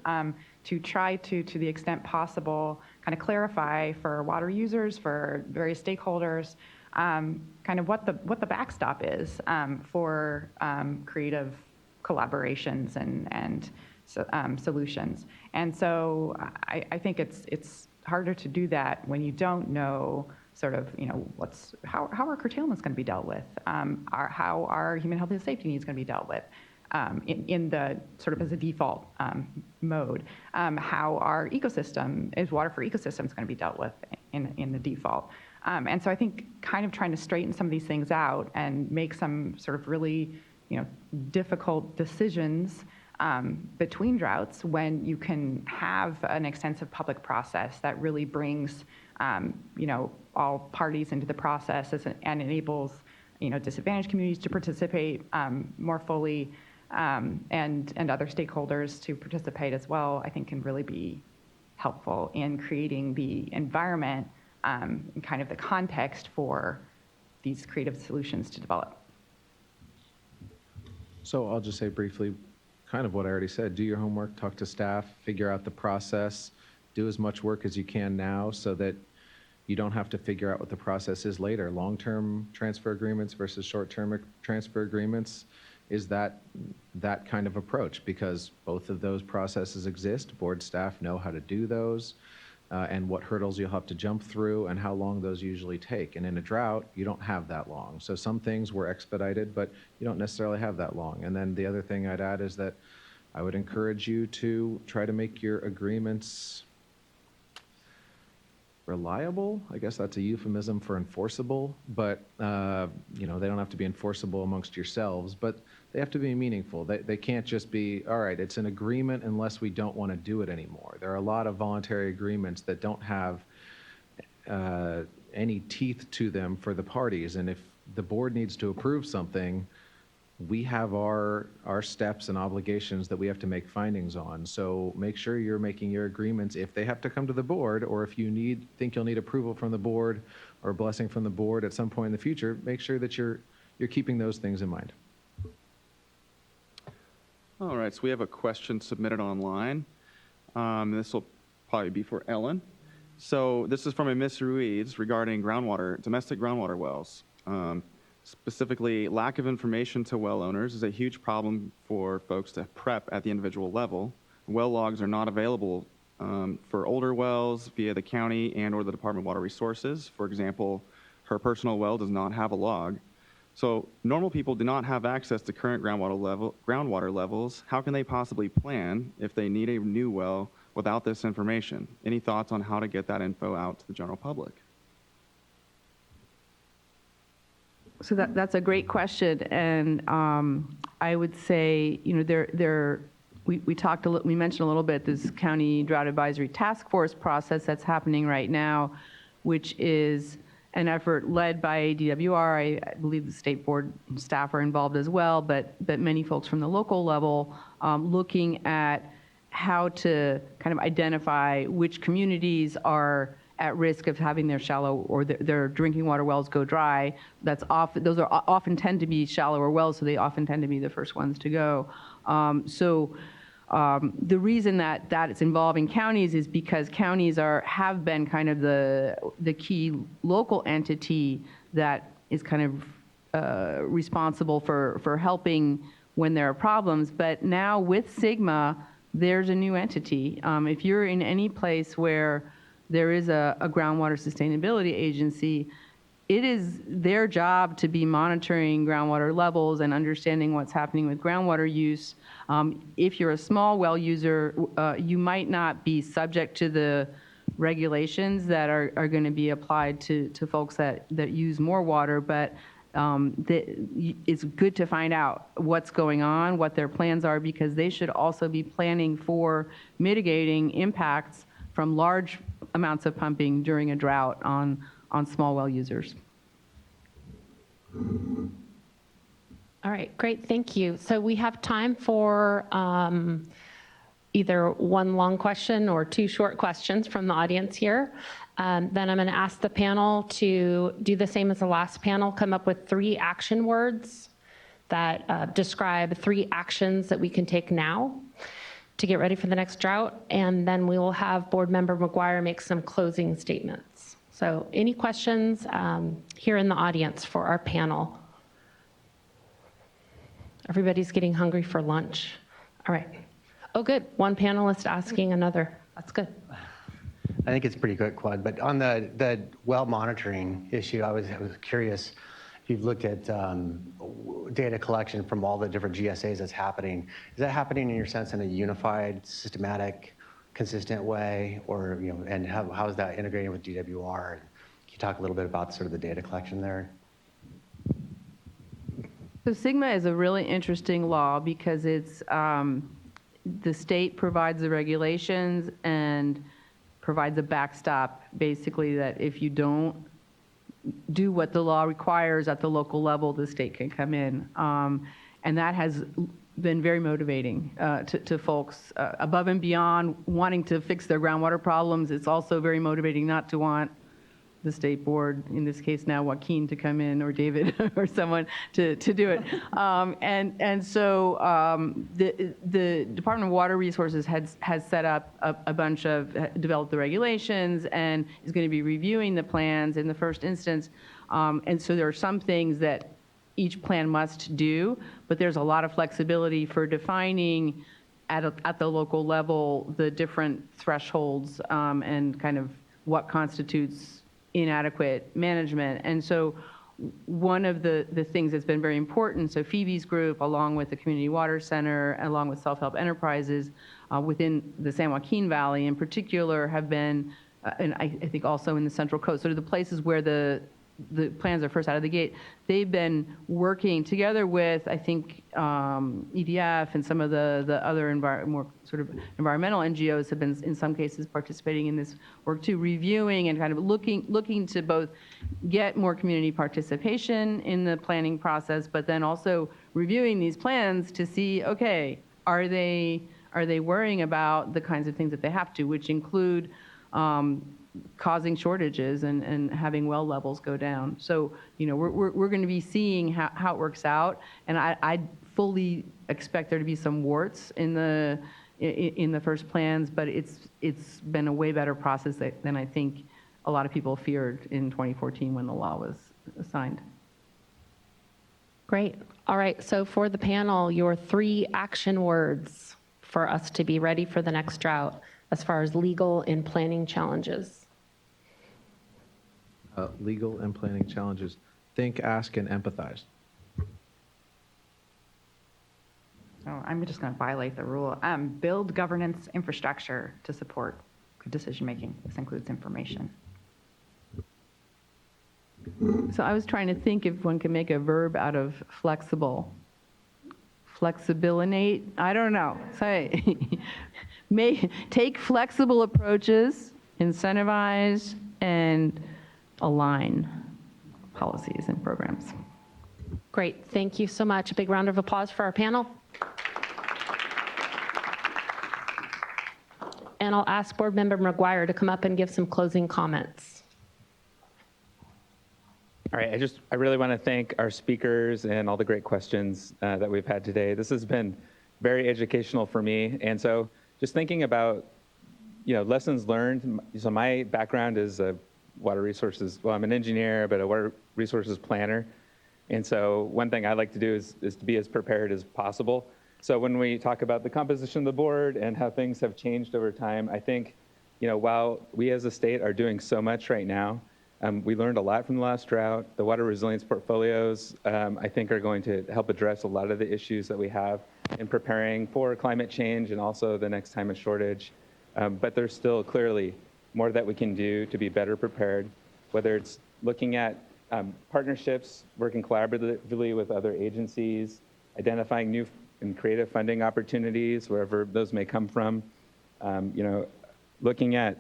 Speaker 19: to try to the extent possible, kind of clarify for water users, for various stakeholders, kind of what the backstop is for creative collaborations and solutions. And so I think it's harder to do that when you don't know sort of, how are curtailments going to be dealt with? How are human health and safety needs going to be dealt with? In the sort of as a default mode. How our ecosystem, is water for ecosystems going to be dealt with in the default? And so I think kind of trying to straighten some of these things out and make some sort of really, difficult decisions between droughts when you can have an extensive public process that really brings, all parties into the process and enables, disadvantaged communities to participate more fully, and other stakeholders to participate as well, I think can really be helpful in creating the environment and kind of the context for these creative solutions to develop.
Speaker 20: So I'll just say briefly, kind of what I already said. Do your homework, talk to staff, figure out the process, do as much work as you can now so that you don't have to figure out what the process is later. Long-term transfer agreements versus short-term transfer agreements is that kind of approach, because both of those processes exist. Board staff know how to do those and what hurdles you'll have to jump through and how long those usually take. And in a drought, you don't have that long. So some things were expedited, but you don't necessarily have that long. And then the other thing I'd add is that I would encourage you to try to make your agreements reliable. I guess that's a euphemism for enforceable, but they don't have to be enforceable amongst yourselves, but they have to be meaningful. They can't just be, all right, it's an agreement unless we don't want to do it anymore. There are a lot of voluntary agreements that don't have any teeth to them for the parties, and if the board needs to approve something, we have our steps and obligations that we have to make findings on. So make sure you're making your agreements if they have to come to the board, or if you think you'll need approval from the board or blessing from the board at some point in the future, make sure that you're keeping those things in mind.
Speaker 3: All right, so we have a question submitted online. This will probably be for Ellen. So this is from a Ms. Ruiz regarding domestic groundwater wells. Specifically, lack of information to well owners is a huge problem for folks to prep at the individual level. Well logs are not available for older wells via the county and or the Department of Water Resources. For example, her personal well does not have a log. So normal people do not have access to current groundwater levels. How can they possibly plan if they need a new well without this information? Any thoughts on how to get that info out to the general public?
Speaker 18: So that's a great question, and I would say, we mentioned a little bit this County Drought Advisory Task Force process that's happening right now, which is an effort led by DWR. I believe the state board staff are involved as well, but many folks from the local level looking at how to kind of identify which communities are at risk of having their shallow or their drinking water wells go dry. Those often tend to be shallower wells, so they often tend to be the first ones to go. The reason that it's involving counties is because counties have been kind of the key local entity that is kind of responsible for helping when there are problems. But now with SGMA, there's a new entity. If you're in any place where there is a groundwater sustainability agency, it is their job to be monitoring groundwater levels and understanding what's happening with groundwater use. If you're a small well user, you might not be subject to the regulations that are going to be applied to folks that use more water, but it's good to find out what's going on, what their plans are, because they should also be planning for mitigating impacts from large amounts of pumping during a drought on small well users.
Speaker 2: All right, great, thank you. So we have time for either one long question or two short questions from the audience here. Then I'm going to ask the panel to do the same as the last panel, come up with 3 action words that describe 3 actions that we can take now to get ready for the next drought. And then we will have Board Member McGuire make some closing statements. So any questions here in the audience for our panel? Everybody's getting hungry for lunch. All right. Oh, good. One panelist asking another. That's good.
Speaker 17: I think it's pretty quick, Quad, but on the well monitoring issue, I was curious if you've looked at data collection from all the different GSAs that's happening. Is that happening in your sense in a unified, systematic, consistent way, or and how is that integrating with DWR? Can you talk a little bit about sort of the data collection there?
Speaker 18: So SIGMA is a really interesting law because it's the state provides the regulations and provides a backstop, basically, that if you don't do what the law requires at the local level, the state can come in. And that has been very motivating to folks above and beyond wanting to fix their groundwater problems. It's also very motivating not to want the state board, in this case now Joaquin, to come in, or David or someone to do it. And so the Department of Water Resources has set up a bunch of, developed the regulations and is going to be reviewing the plans in the first instance. And so there are some things that each plan must do, but there's a lot of flexibility for defining at the local level the different thresholds and kind of what constitutes inadequate management. And so one of the things that's been very important, so Phoebe's group, along with the Community Water Center, along with self-help enterprises within the San Joaquin Valley in particular, have been, and I think also in the Central Coast, sort of the places where the plans are first out of the gate. They've been working together with, I think, EDF and some of the other more sort of environmental NGOs have been, in some cases, participating in this work too, reviewing and kind of looking to both get more community participation in the planning process, but then also reviewing these plans to see, okay, are they worrying about the kinds of things that they have to, which include causing shortages and having well levels go down. So, we're going to be seeing how it works out, and I fully expect there to be some warts in the first plans, but it's been a way better process than I think a lot of people feared in 2014 when the law was signed.
Speaker 2: Great. All right. So for the panel, your 3 action words for us to be ready for the next drought as far as legal and planning challenges.
Speaker 20: Legal and planning challenges. Think, ask, and empathize.
Speaker 19: So I'm just going to violate the rule. Build governance infrastructure to support good decision-making. This includes information.
Speaker 18: So I was trying to think if one could make a verb out of flexible. Flexibilinate? I don't know. Say, take flexible approaches, incentivize, and align policies and programs.
Speaker 2: Great. Thank you so much. A big round of applause for our panel. And I'll ask Board Member McGuire to come up and give some closing comments.
Speaker 1: All right, I really want to thank our speakers and all the great questions that we've had today. This has been very educational for me. And so just thinking about, lessons learned. So my background is water resources. Well, I'm an engineer, but a water resources planner. And so one thing I like to do is to be as prepared as possible. So when we talk about the composition of the board and how things have changed over time, I think, while we as a state are doing so much right now, we learned a lot from the last drought. The water resilience portfolios, I think, are going to help address a lot of the issues that we have in preparing for climate change and also the next time of shortage. But there's still clearly more that we can do to be better prepared, whether it's looking at partnerships, working collaboratively with other agencies, identifying new and creative funding opportunities, wherever those may come from, looking at,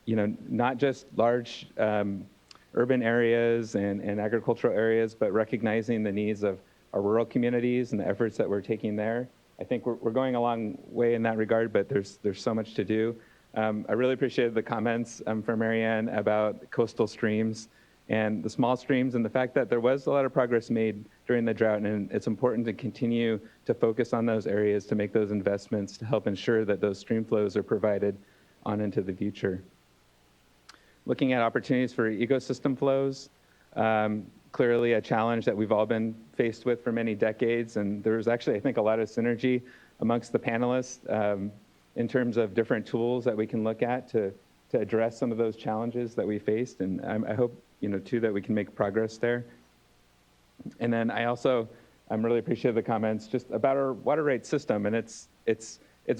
Speaker 1: not just large urban areas and agricultural areas, but recognizing the needs of our rural communities and the efforts that we're taking there. I think we're going a long way in that regard, but there's so much to do. I really appreciated the comments from Marianne about coastal streams and the small streams and the fact that there was a lot of progress made during the drought, and it's important to continue to focus on those areas to make those investments to help ensure that those stream flows are provided on into the future. Looking at opportunities for ecosystem flows, clearly a challenge that we've all been faced with for many decades, and there's actually, I think, a lot of synergy amongst the panelists in terms of different tools that we can look at to address some of those challenges that we faced, and I hope, too, that we can make progress there. And then I'm really appreciative of the comments just about our water rights system, and it's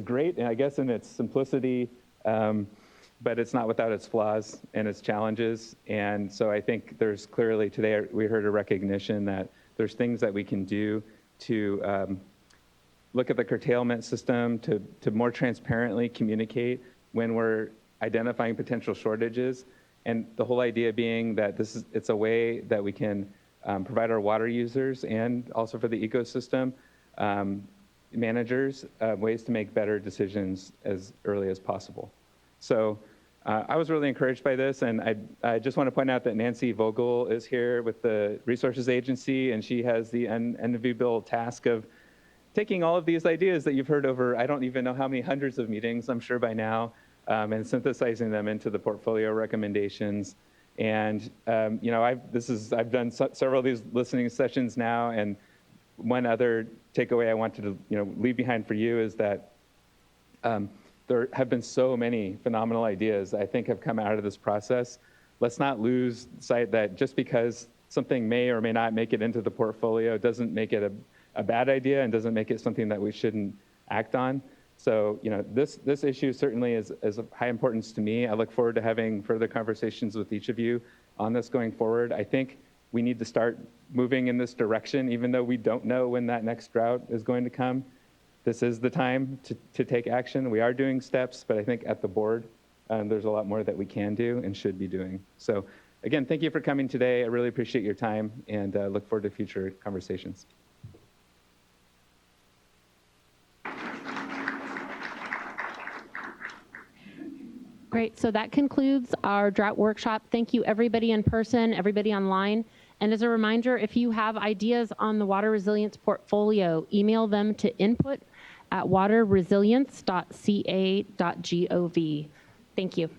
Speaker 1: great, and I guess in its simplicity, but it's not without its flaws and its challenges. And so I think there's clearly today we heard a recognition that there's things that we can do to look at the curtailment system, to more transparently communicate when we're identifying potential shortages. And the whole idea being that it's a way that we can provide our water users and also for the ecosystem managers ways to make better decisions as early as possible. So I was really encouraged by this, and I just want to point out that Nancy Vogel is here with the Resources Agency, and she has the unenviable task of taking all of these ideas that you've heard over, I don't even know how many hundreds of meetings, I'm sure by now, and synthesizing them into the portfolio recommendations. And I've done several of these listening sessions now, and one other takeaway I wanted to leave behind for you is that there have been so many phenomenal ideas I think have come out of this process. Let's not lose sight that just because something may or may not make it into the portfolio doesn't make it a bad idea and doesn't make it something that we shouldn't act on. So, this issue certainly is of high importance to me. I look forward to having further conversations with each of you on this going forward. I think we need to start moving in this direction, even though we don't know when that next drought is going to come. This is the time to take action. We are doing steps, but I think at the board, there's a lot more that we can do and should be doing. So again, thank you for coming today. I really appreciate your time and look forward to future conversations.
Speaker 2: Great, so that concludes our drought workshop. Thank you everybody in person, everybody online. And as a reminder, if you have ideas on the water resilience portfolio, email them to input@waterresilience.ca.gov. Thank you.